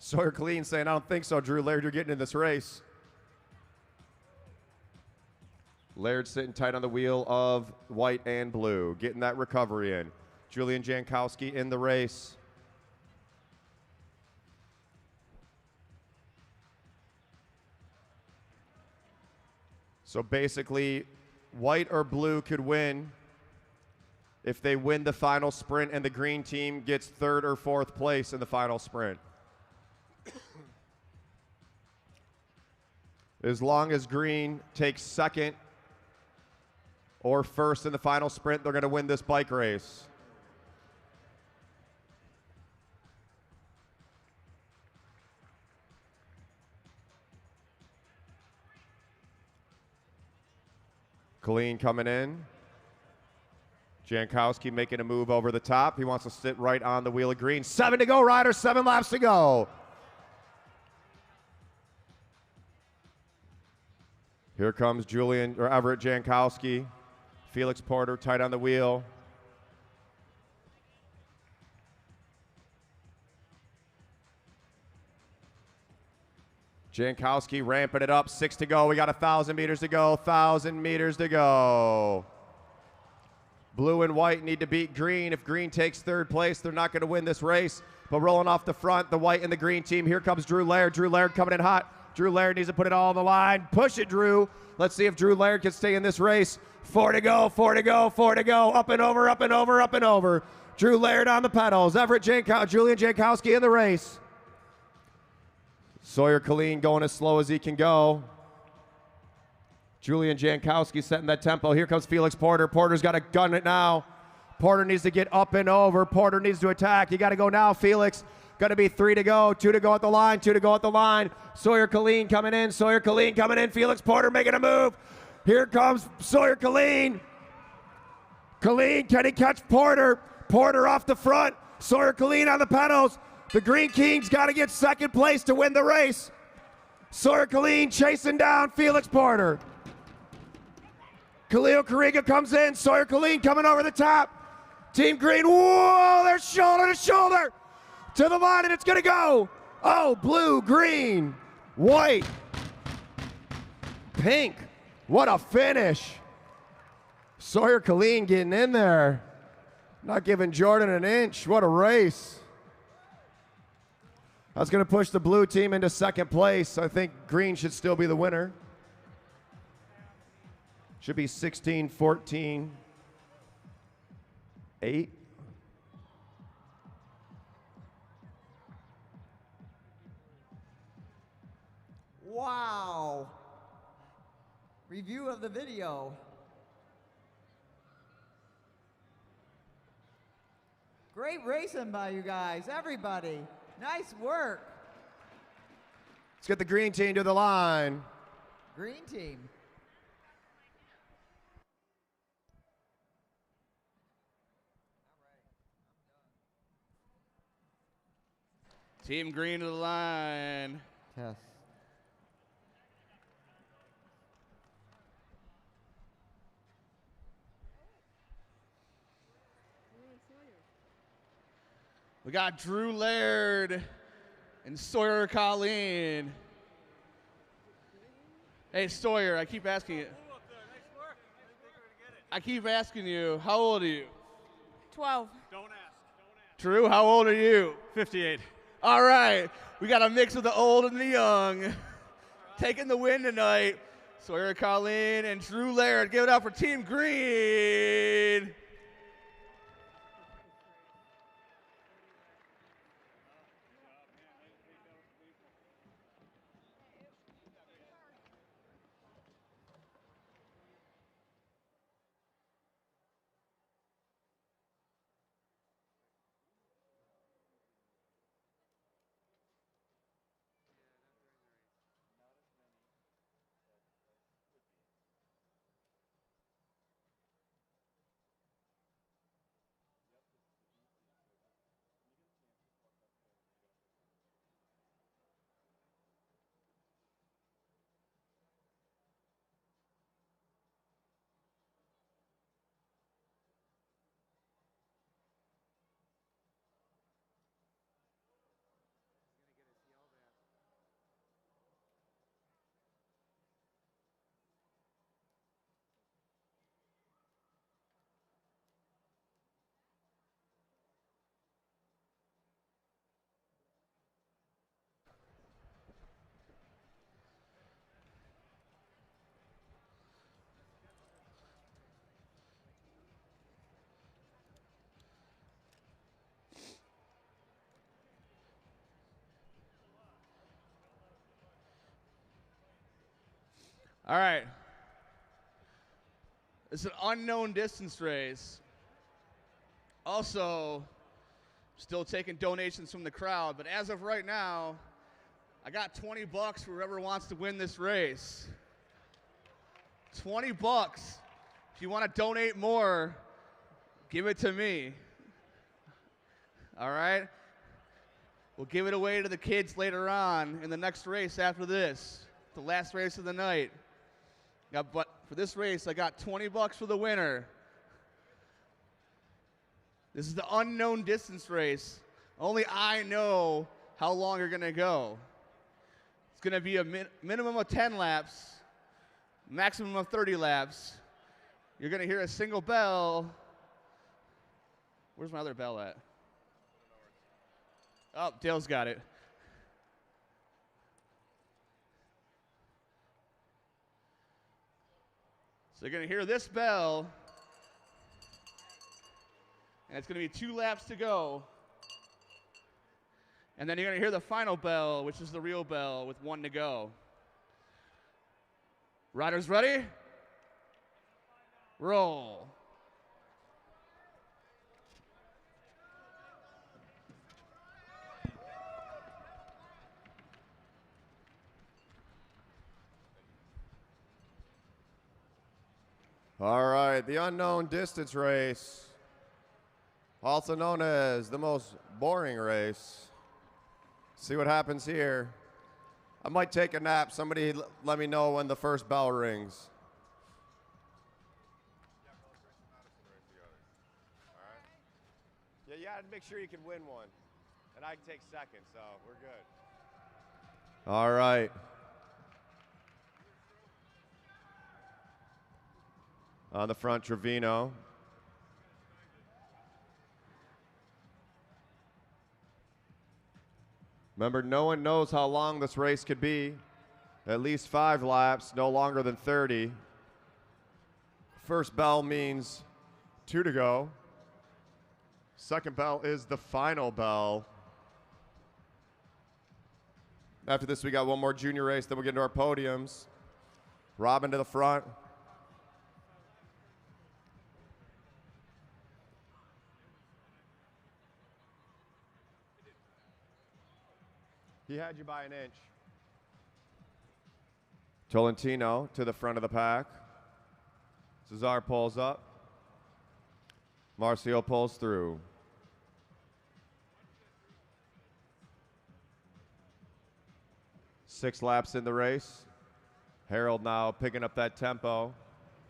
Sawyer Killeen saying, I don't think so, Drew Laird, you're getting in this race. Laird sitting tight on the wheel of white and blue, getting that recovery in. Julian Jankowski in the race. So basically, white or blue could win if they win the final sprint and the green team gets 3rd or 4th place in the final sprint. As long as green takes 2nd or 1st in the final sprint, they're going to win this bike race. Killeen coming in. Jankowski making a move over the top. He wants to sit right on the wheel of green. 7 to go, riders. 7 laps to go. Here comes Everett Jankowski. Felix Porter tight on the wheel. Jankowski ramping it up, 6 to go. We got 1,000 meters to go, 1,000 meters to go. Blue and white need to beat green. If green takes 3rd place, they're not going to win this race. But rolling off the front, the white and the green team. Here comes Drew Laird. Drew Laird coming in hot. Drew Laird needs to put it all on the line. Push it, Drew. Let's see if Drew Laird can stay in this race. 4 to go, 4 to go, 4 to go. Up and over, up and over, up and over. Drew Laird on the pedals. Julian Jankowski in the race. Sawyer Killeen going as slow as he can go. Julian Jankowski setting that tempo. Here comes Felix Porter. Porter's got to gun it now. Porter needs to get up and over. Porter needs to attack. You got to go now, Felix. Got to be 3 to go. 2 to go at the line. 2 to go at the line. Sawyer Killeen coming in. Sawyer Killeen coming in. Felix Porter making a move. Here comes Sawyer Killeen. Killeen, can he catch Porter? Porter off the front. Sawyer Killeen on the pedals. The Green Kings got to get 2nd place to win the race. Sawyer Killeen chasing down Felix Porter. Khalil Kariga comes in. Sawyer Killeen coming over the top. Team green, whoa, they're shoulder to shoulder to the line, and it's gonna go. Oh, blue, green, white, pink. What a finish. Sawyer Colleen getting in there. Not giving Jordan an inch. What a race. That's gonna push the blue team into second place. I think green should still be the winner. Should be 16-14. 8. Wow. Review of the video. Great racing by you guys, everybody. Nice work. Let's get the green team to the line. Green team. Team green to the line. Yes. We got Drew Laird and Sawyer Colleen. Hey, Sawyer, I keep asking you. I keep asking you, how old are you? 12. Drew, how old are you? 58. All right, we got a mix of the old and the young. Taking the win tonight. Sawyer Colleen and Drew Laird. Give it up for Team Green. All right. It's an unknown distance race. Also, still taking donations from the crowd, but as of right now, I got $20 for whoever wants to win this race. $20. If you want to donate more, give it to me. All right? We'll give it away to the kids later on in the next race after this, the last race of the night. But for this race, I got $20 for the winner. This is the unknown distance race. Only I know how long you're going to go. It's going to be a minimum of 10 laps, maximum of 30 laps. You're going to hear a single bell. Where's my other bell at? Oh, Dale's got it. So you're going to hear this bell, and it's going to be 2 laps to go. And then you're going to hear the final bell, which is the real bell, with 1 to go. Riders ready? Roll. All right, the unknown distance race, also known as the most boring race. See what happens here. I might take a nap. Somebody let me know when the first bell rings. Yeah, you got to make sure you can win one. And I can take second, so we're good. All right. On the front, Trevino. Remember, no one knows how long this race could be. At least 5 laps, no longer than 30. First bell means 2 to go. Second bell is the final bell. After this, we got one more junior race, then we'll get into our podiums. Robin to the front. He had you by an inch. Tolentino to the front of the pack. Cesar pulls up. Marcio pulls through. Six laps in the race. Harold now picking up that tempo.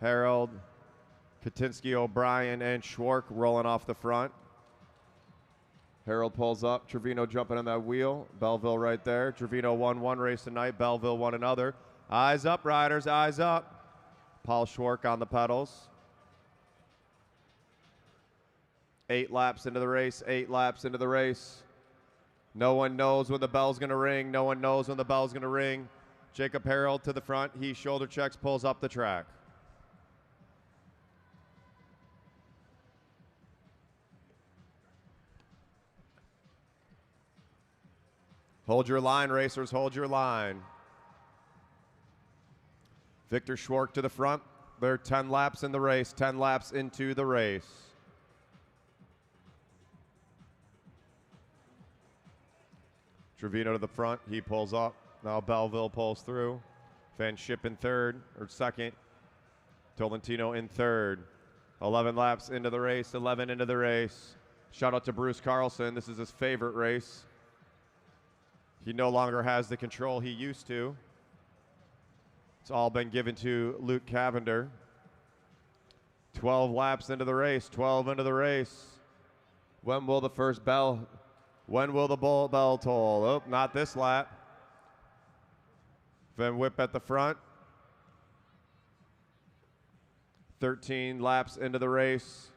Harold, Katinsky, O'Brien, and Schwark rolling off the front. Harold pulls up. Trevino jumping on that wheel. Belleville right there. Trevino won one race tonight. Belleville won another. Eyes up, riders. Eyes up. Paul Schwark on the pedals. 8 laps into the race. 8 laps into the race. No one knows when the bell's going to ring. No one knows when the bell's going to ring. Jacob Harold to the front. He shoulder checks, pulls up the track. Hold your line, racers. Hold your line. Victor Schwark to the front. They're 10 laps in the race. 10 laps into the race. Trevino to the front. He pulls up. Now Belleville pulls through. Van Schip in third or second. Tolentino in third. 11 laps into the race. 11 into the race. Shout out to Bruce Carlson. This is his favorite race. He no longer has the control he used to. It's all been given to Luke Cavender. 12 laps into the race. 12 into the race. When will the first bell? When will the bell toll? Oh, not this lap. Van Whip at the front. 13 laps into the race.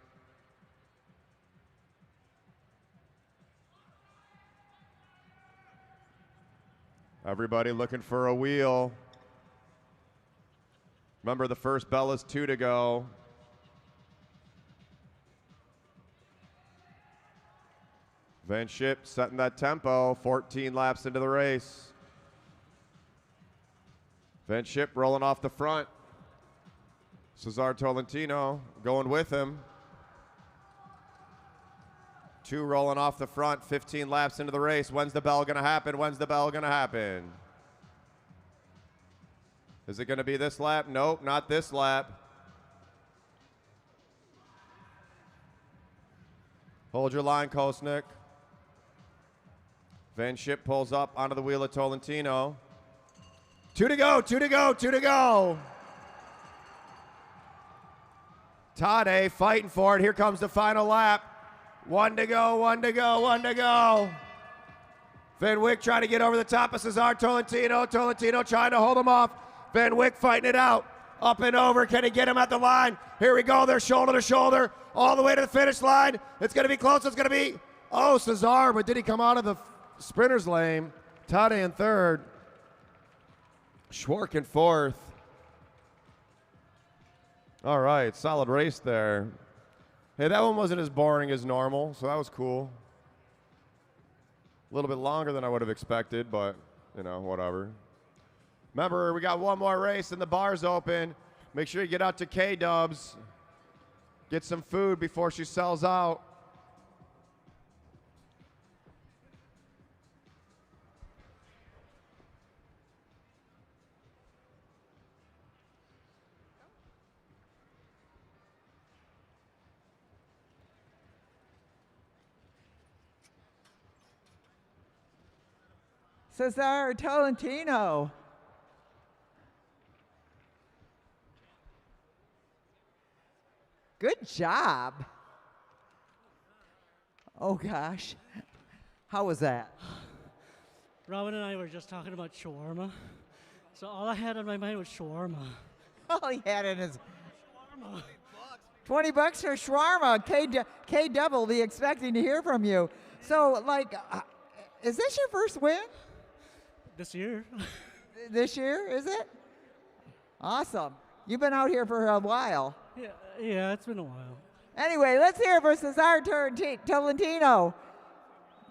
Everybody looking for a wheel. Remember, the first bell is 2 to go. Van Schip setting that tempo, 14 laps into the race. Van Schip rolling off the front. Cesar Tolentino going with him. 2 rolling off the front, 15 laps into the race. When's the bell going to happen? When's the bell going to happen? Is it going to be this lap? Nope, not this lap. Hold your line, Kosnick. Van Schip pulls up onto the wheel of Tolentino. 2 to go, 2 to go, 2 to go. Tade fighting for it. Here comes the final lap. 1 to go, 1 to go, 1 to go. Van Wyck trying to get over the top of Cesar Tolentino. Tolentino trying to hold him off. Van Wyck fighting it out. Up and over. Can he get him at the line? Here we go. They're shoulder to shoulder. All the way to the finish line. It's going to be close. It's going to be, oh, Cesar, but did he come out of the sprinter's lane? Tade in third. Schwark in fourth. All right, solid race there. Hey, that one wasn't as boring as normal, so that was cool. A little bit longer than I would have expected, but, you know, whatever. Remember, we got one more race and the bar's open. Make sure you get out to K-Dubs. Get some food before she sells out. Cesar Tolentino. Good job. Oh, gosh. How was that? Robin and I were just talking about shawarma. So all I had on my mind was shawarma. All he had in his Shawarma. $20 for shawarma. K Double will be expecting to hear from you. So, like, is this your first win? This year. This year, is it? Awesome. You've been out here for a while. Yeah, it's been a while. Anyway, let's hear it for Cesar Tolentino.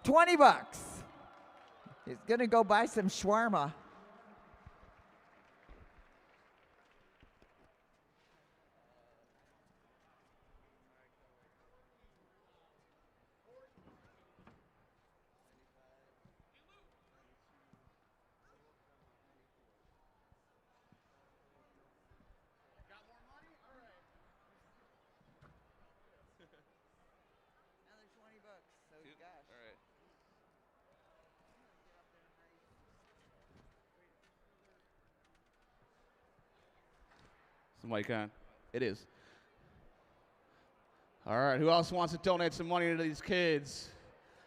$20. He's going to go buy some shawarma. Is the mic on? It is. All right, who else wants to donate some money to these kids?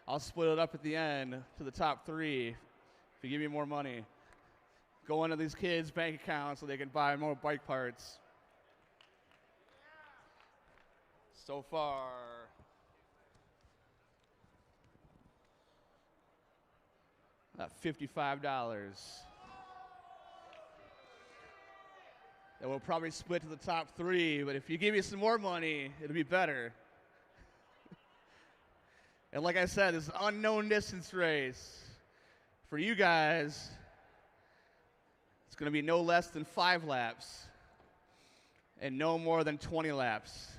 I'll split it up at the end to the top 3 if you give me more money. Go into these kids' bank accounts so they can buy more bike parts. So far, $55. That will probably split to the top 3, but if you give me some more money, it'll be better. And like I said, this unknown distance race, for you guys, it's going to be no less than 5 laps and no more than 20 laps.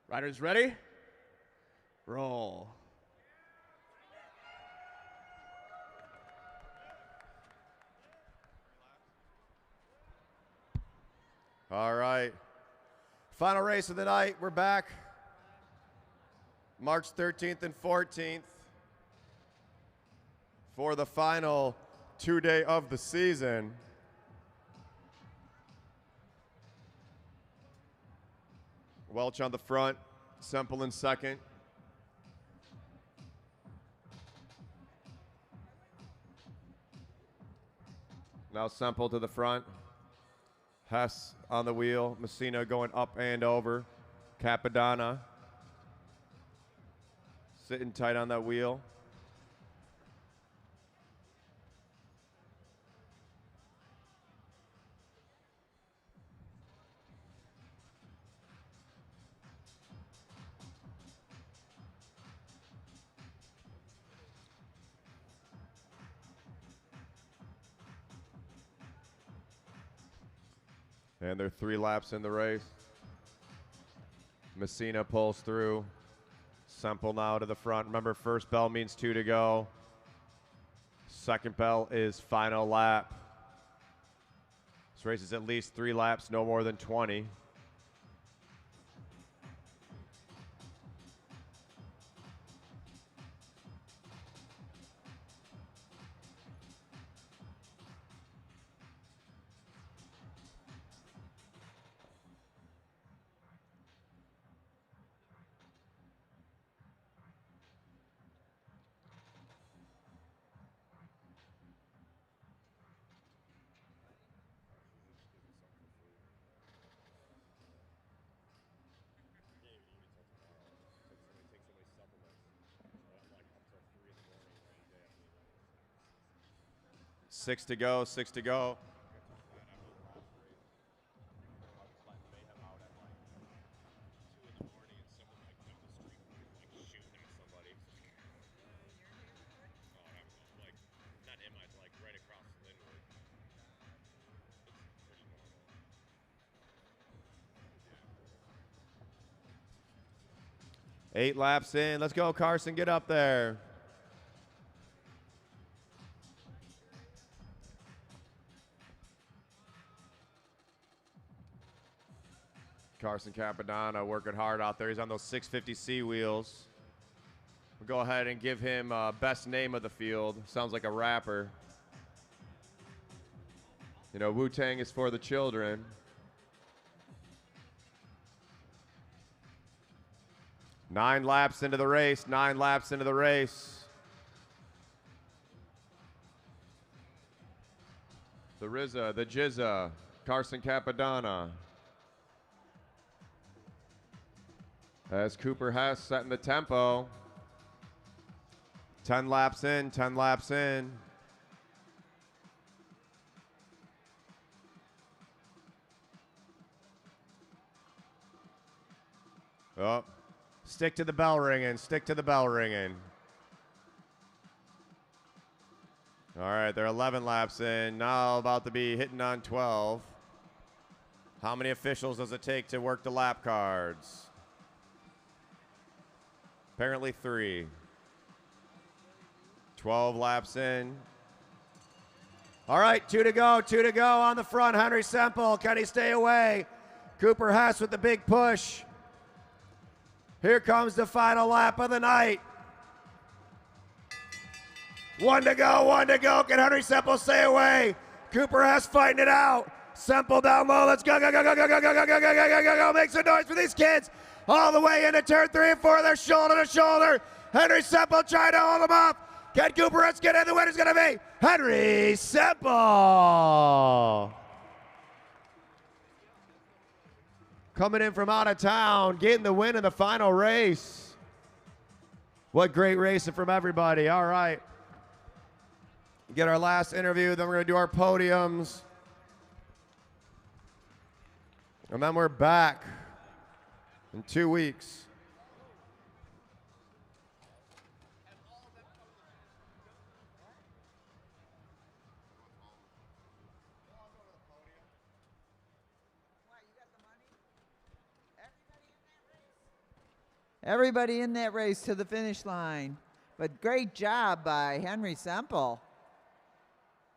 Riders ready? Roll. All right. Final race of the night. We're back. March 13th and 14th for the final 2-day of the season. Welch on the front, Semple in second. Now Semple to the front. Hess on the wheel. Messina going up and over. Capadonna sitting tight on that wheel. And they're 3 laps in the race. Messina pulls through. Semple now to the front. Remember, first bell means 2 to go. Second bell is final lap. This race is at least 3 laps, no more than 20. Six to go, 6 to go. Eight laps in. Let's go, Carson. Get up there. Carson Capadonna working hard out there. He's on those 650C wheels. We'll go ahead and give him best name of the field. Sounds like a rapper. You know, Wu-Tang is for the children. 9 laps into the race, 9 laps into the race. The RZA, the Jizza, Carson Capadonna. As Cooper Hess setting the tempo. 10 laps in, 10 laps in. Oh, stick to the bell ringing, stick to the bell ringing. All right, they're 11 laps in, now about to be hitting on 12. How many officials does it take to work the lap cards? Apparently 3. 12 laps in. All right, 2 to go on the front. Henry Semple, can he stay away? Cooper Hess with the big push. Here comes the final lap of the night. 1 to go. Can Henry Semple stay away? Cooper Hess fighting it out. Semple down low. Let's go. Make some noise for these kids. All the way into turn 3 and 4. They're shoulder to shoulder. Henry Semple trying to hold him up. Can Cooper Hess get in? The winner's going to be Henry Semple. Coming in from out of town, getting the win in the final race. What great racing from everybody. All right. Get our last interview, then we're going to do our podiums. And then we're back in 2 weeks. Everybody in that race to the finish line. But great job by Henry Semple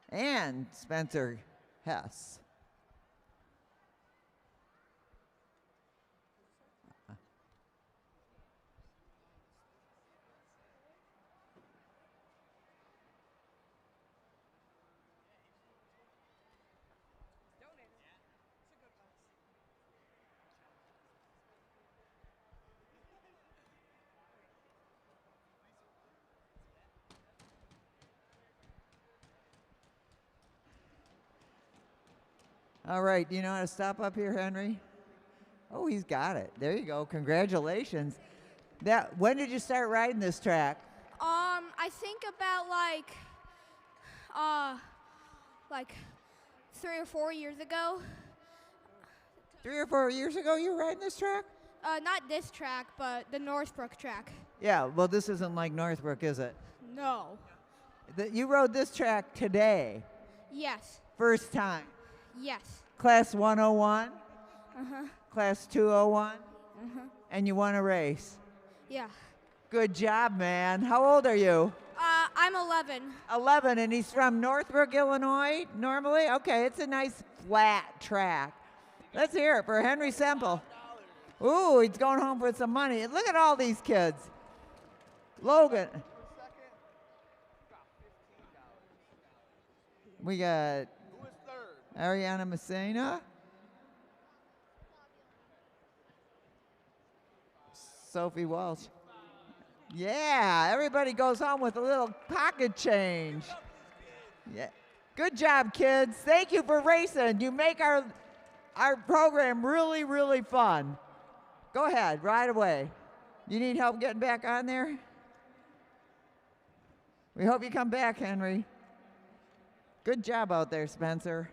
and Spencer Hess. All right, do you know how to stop up here, Henry? Oh, he's got it. There you go. Congratulations. When did you start riding this track? I think about like 3 or 4 years ago. 3 or 4 years ago you were riding this track? Not this track, but the Northbrook track. Yeah, well, this isn't like Northbrook, is it? No. You rode this track today. Yes. First time. Yes. Class 101? Uh-huh. Class 201? Uh-huh. And you won a race. Yeah. Good job, man. How old are you? I'm 11. 11, and he's from Northbrook, Illinois, normally? Okay, it's a nice flat track. Let's hear it for Henry Semple. Ooh, he's going home with some money. Look at all these kids. Logan. We got Ariana Messina. Sophie Walsh. Yeah, everybody goes home with a little pocket change. Yeah. Good job, kids. Thank you for racing. You make our program really, really fun. Go ahead, right away. You need help getting back on there? We hope you come back, Henry. Good job out there, Spencer.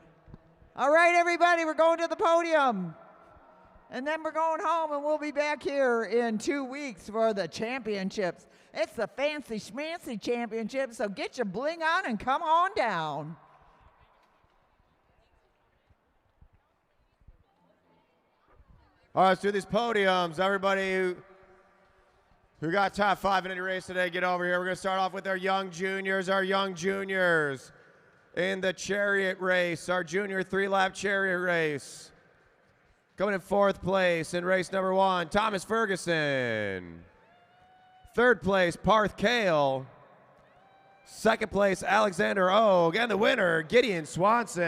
All right, everybody, we're going to the podium. And then we're going home, and we'll be back here in 2 weeks for the championships. It's the Fancy Schmancy Championship, so get your bling on and come on down. All right, let's do these podiums. Everybody who got top 5 in any race today, get over here. We're going to start off with our young juniors. In the chariot race, our junior 3-lap chariot race. Coming in 4th place in race number 1, Thomas Ferguson. 3rd place, Parth Kale. 2nd place, Alexander Ogue. And the winner, Gideon Swanson.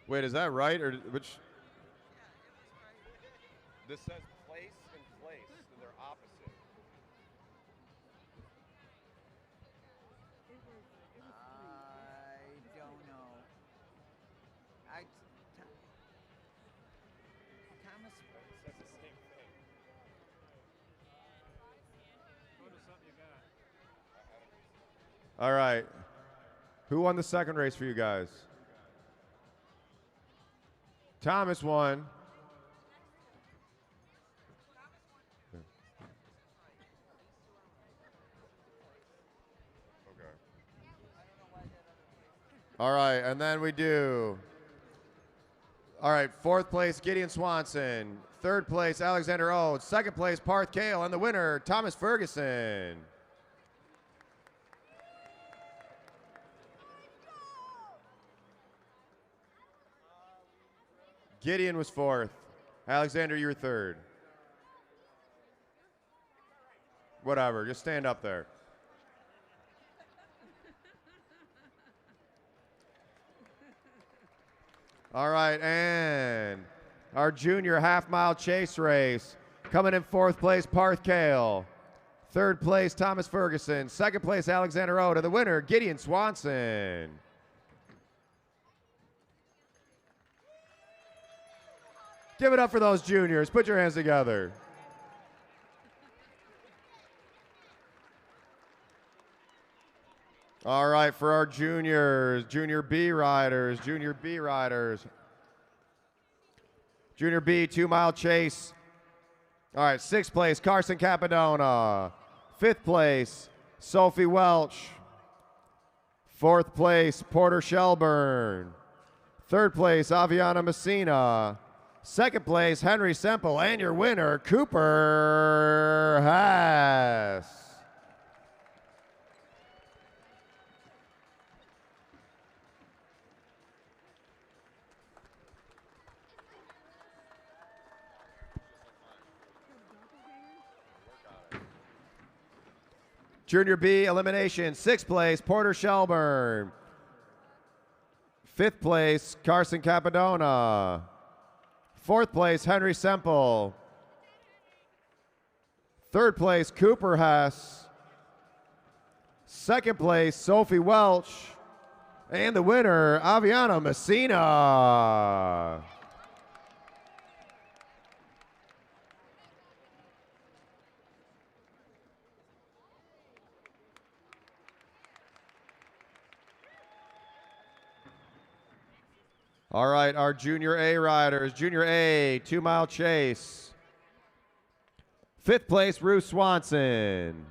Wait, is that right or which? This says place and place, and they're opposite. I don't know. Thomas. Says the same thing. All right. Who won the second race for you guys? Thomas won. All right, and then we do. All right, fourth place, Gideon Swanson. Third place, Alexander Oates. Second place, Parth Kale. And the winner, Thomas Ferguson. Gideon was fourth. Alexander, you were third. Whatever, just stand up there. All right, and our junior half-mile chase race. Coming in fourth place, Parth Kale. Third place, Thomas Ferguson. Second place, Alexander Oates. And the winner, Gideon Swanson. Give it up for those juniors. Put your hands together. All right, for our juniors, Junior B riders. Junior B, 2-mile chase. All right, sixth place, Carson Capadona. Fifth place, Sophie Welch. Fourth place, Porter Shelburne. Third place, Aviana Messina. Second place, Henry Semple. And your winner, Cooper Haas. Junior B elimination, sixth place, Porter Shelburne. Fifth place, Carson Capadona. Fourth place, Henry Semple. Third place, Cooper Hess. Second place, Sophie Welch. And the winner, Aviana Messina. All right, our Junior A riders. Junior A, 2-mile chase. Fifth place, Ruth Swanson.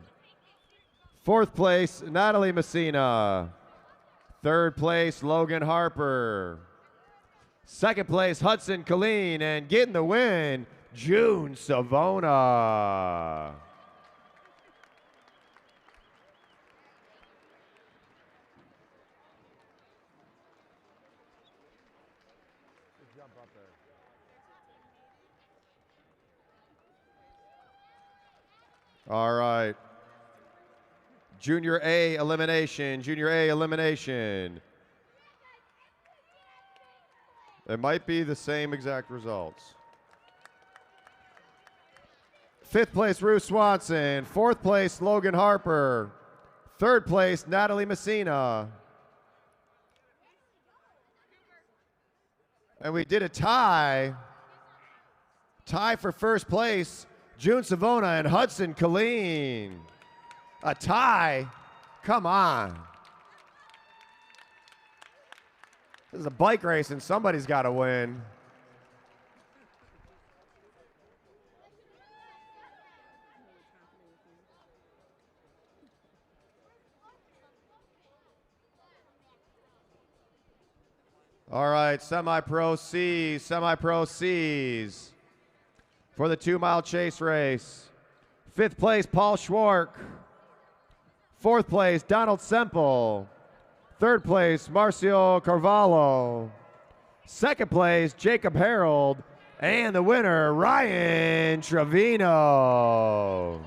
Fourth place, Natalie Messina. Third place, Logan Harper. Second place, Hudson Colleen. And getting the win, June Savona. All right. Junior A elimination. Junior A elimination. It might be the same exact results. Fifth place, Ruth Swanson. Fourth place, Logan Harper. Third place, Natalie Messina. And we did a tie. Tie for first place. June Savona and Hudson Colleen. A tie? Come on. This is a bike race and somebody's got to win. All right, semi-pro C's, semi-pro C's. For the 2-mile chase race. Fifth place, Paul Schwark. Fourth place, Donald Semple. Third place, Marcio Carvalho. Second place, Jacob Harold. And the winner, Ryan Trevino.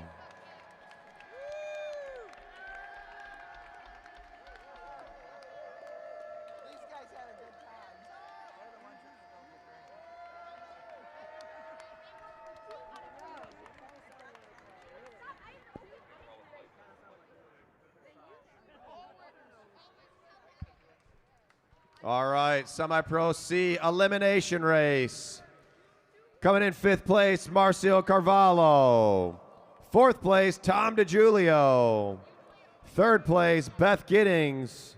All right, semi-pro C elimination race. Coming in 5th place, Marcio Carvalho. 4th place, Tom DiGiulio. 3rd place, Beth Giddings.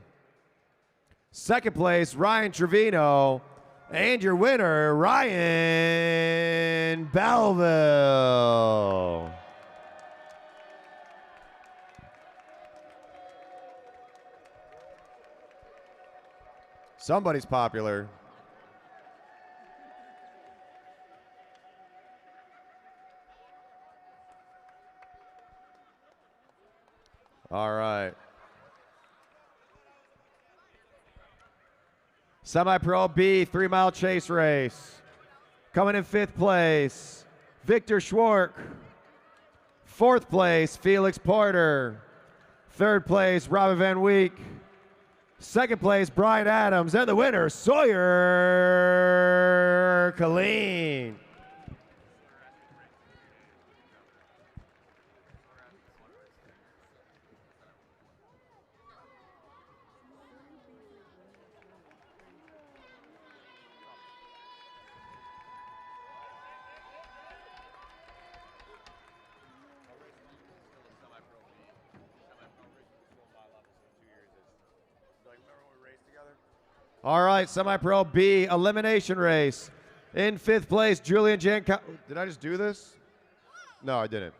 2nd place, Ryan Trevino. And your winner, Ryan Belleville. Somebody's popular. All right. Semi-Pro B 3-mile chase race. Coming in 5th place, Victor Schwark. 4th place, Felix Porter. 3rd place, Robin Van Week. 2nd place, Brian Adams. And the winner, Sawyer Colleen. All right, semi-pro B elimination race. In 5th place, Julian Jankowski. Did I just do this? No, I didn't.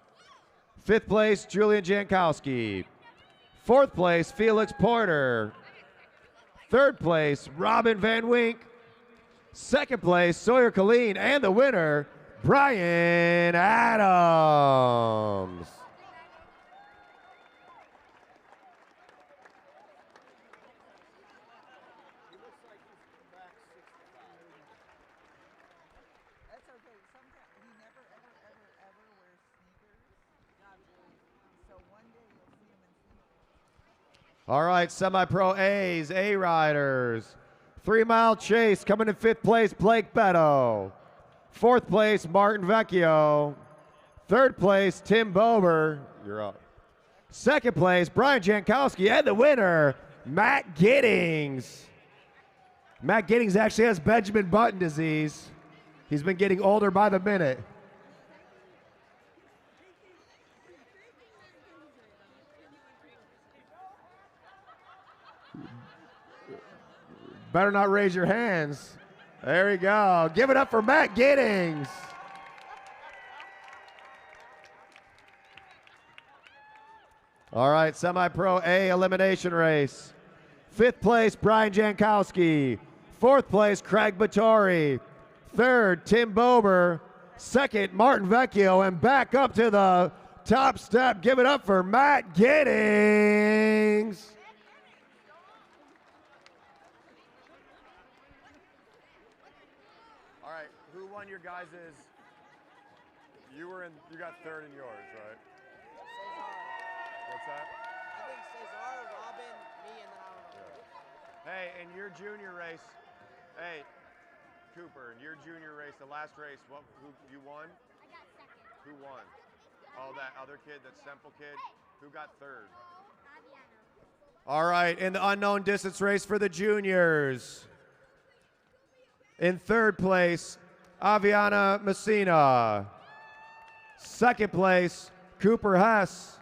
5th place, Julian Jankowski. 4th place, Felix Porter. 3rd place, Robin Van Wink. 2nd place, Sawyer Colleen. And the winner, Brian Adams. All right, semi-pro A's, A-Riders. 3-mile chase, coming in 5th place, Blake Beto. 4th place, Martin Vecchio. 3rd place, Tim Bober. You're up. 2nd place, Brian Jankowski. And the winner, Matt Giddings. Matt Giddings actually has Benjamin Button disease. He's been getting older by the minute. Better not raise your hands. There we go. Give it up for Matt Giddings. All right, semi-pro A elimination race. 5th place, Brian Jankowski. 4th place, Craig Battori. 3rd, Tim Bober. 2nd, Martin Vecchio. And back up to the top step. Give it up for Matt Giddings. All right, who won your guys's? You got 3rd in yours, right? What's that? I think Cesar, Robin, me, and then I don't know. Hey, in your junior race, hey, Cooper, in your junior race, the last race, who you won? I got 2nd. Who won? Oh, that other kid, that Semple kid? Who got 3rd? All right, in the unknown distance race for the juniors. In 3rd place, Aviana Messina. 2nd place, Cooper Hess.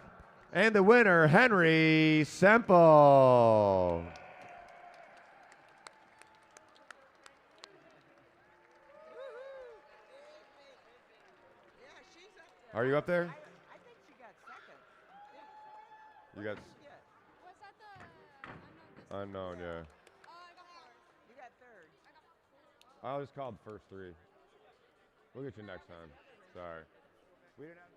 And the winner, Henry Semple. Are you up there? I think she got 2nd. You got Was that the unknown, yeah. You got 3rd. I was called first 3. We'll get you next time. Sorry. We didn't have.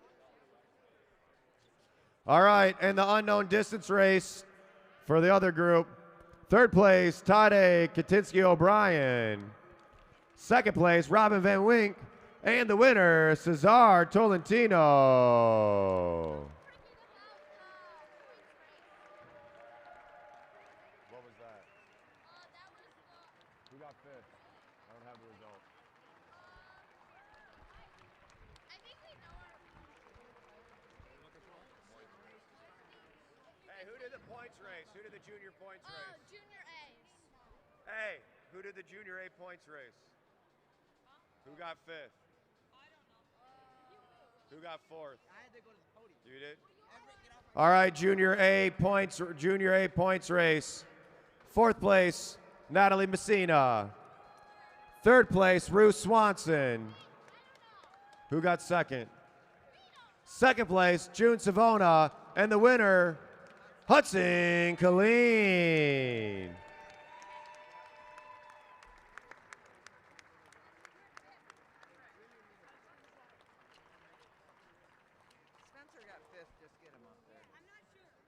All right, and the unknown distance race for the other group. 3rd place, Tade Katinsky O'Brien. 2nd place, Robin Van Wink. And the winner, Cesar Tolentino. What was that? Who got 5th? I don't have the result. Hey, who did the points race? Who did the junior points race? Junior A's. Hey, who did the junior A points race? Who got 5th? Who got 4th? You did? All right, junior A points race. 4th place, Natalie Messina. 3rd place, Ruth Swanson. Who got 2nd? 2nd place, June Savona. And the winner, Hudson Colleen.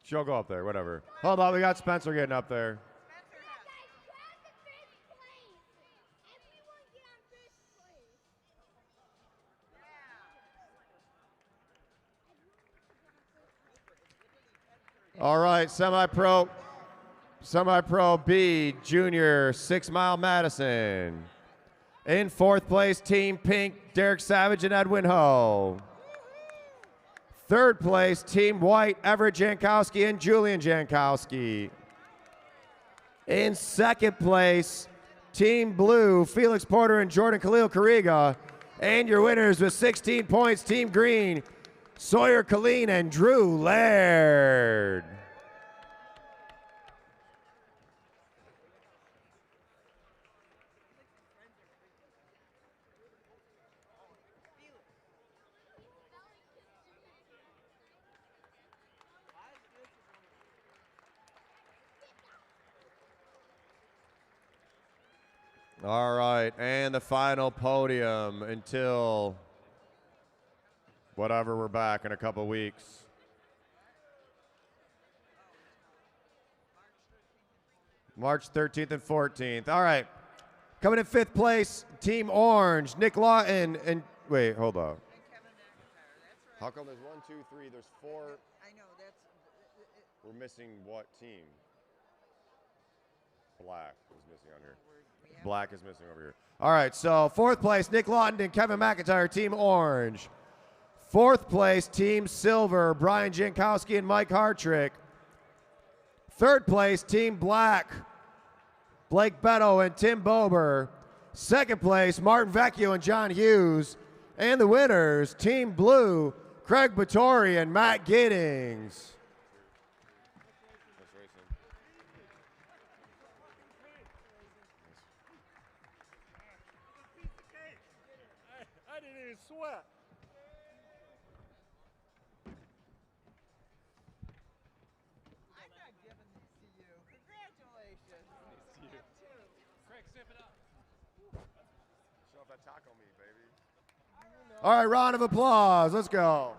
She'll go up there, whatever. Hold on, we got Spencer getting up there. All right, semi-pro B, junior, 6 Mile Madison. In 4th place, Team Pink, Derek Savage and Edwin Ho. 3rd place, Team White, Everett Jankowski and Julian Jankowski. In 2nd place, Team Blue, Felix Porter and Jordan Khalil Kariga. And your winners with 16 points, Team Green, Sawyer Colleen and Drew Laird. All right, and the final podium until whatever, we're back in a couple weeks. March 13th and 14th. All right, coming in 5th place, Team Orange, Nick Lawton and, wait, hold on. How come there's 1, 2, 3, there's 4? I know, that's. We're missing what team? Black is missing on here. Black is missing over here. All right, so 4th place, Nick Lawton and Kevin McIntyre, Team Orange. 4th place, Team Silver, Brian Jankowski and Mike Hartrick. 3rd place, Team Black, Blake Beto and Tim Bober. 2nd place, Martin Vecchio and John Hughes. And the winners, Team Blue, Craig Battori and Matt Giddings. I didn't even sweat. I'm not giving these to you. Congratulations. Craig, sip it up. Show off that taco meat, baby. All right, round of applause. Let's go.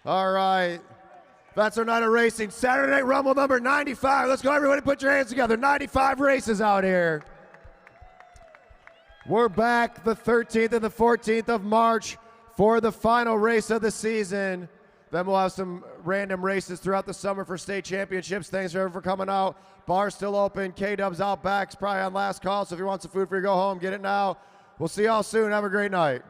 All right. That's our night of racing. Saturday Night Rumble number 95. Let's go, everybody. Put your hands together. 95 races out here. We're back the 13th and the 14th of March for the final race of the season. Then we'll have some random races throughout the summer for state championships. Thanks everyone for coming out. Bar's still open. K-Dub's out back. It's probably on last call, so if you want some food for you, go home. Get it now. We'll see y'all soon. Have a great night.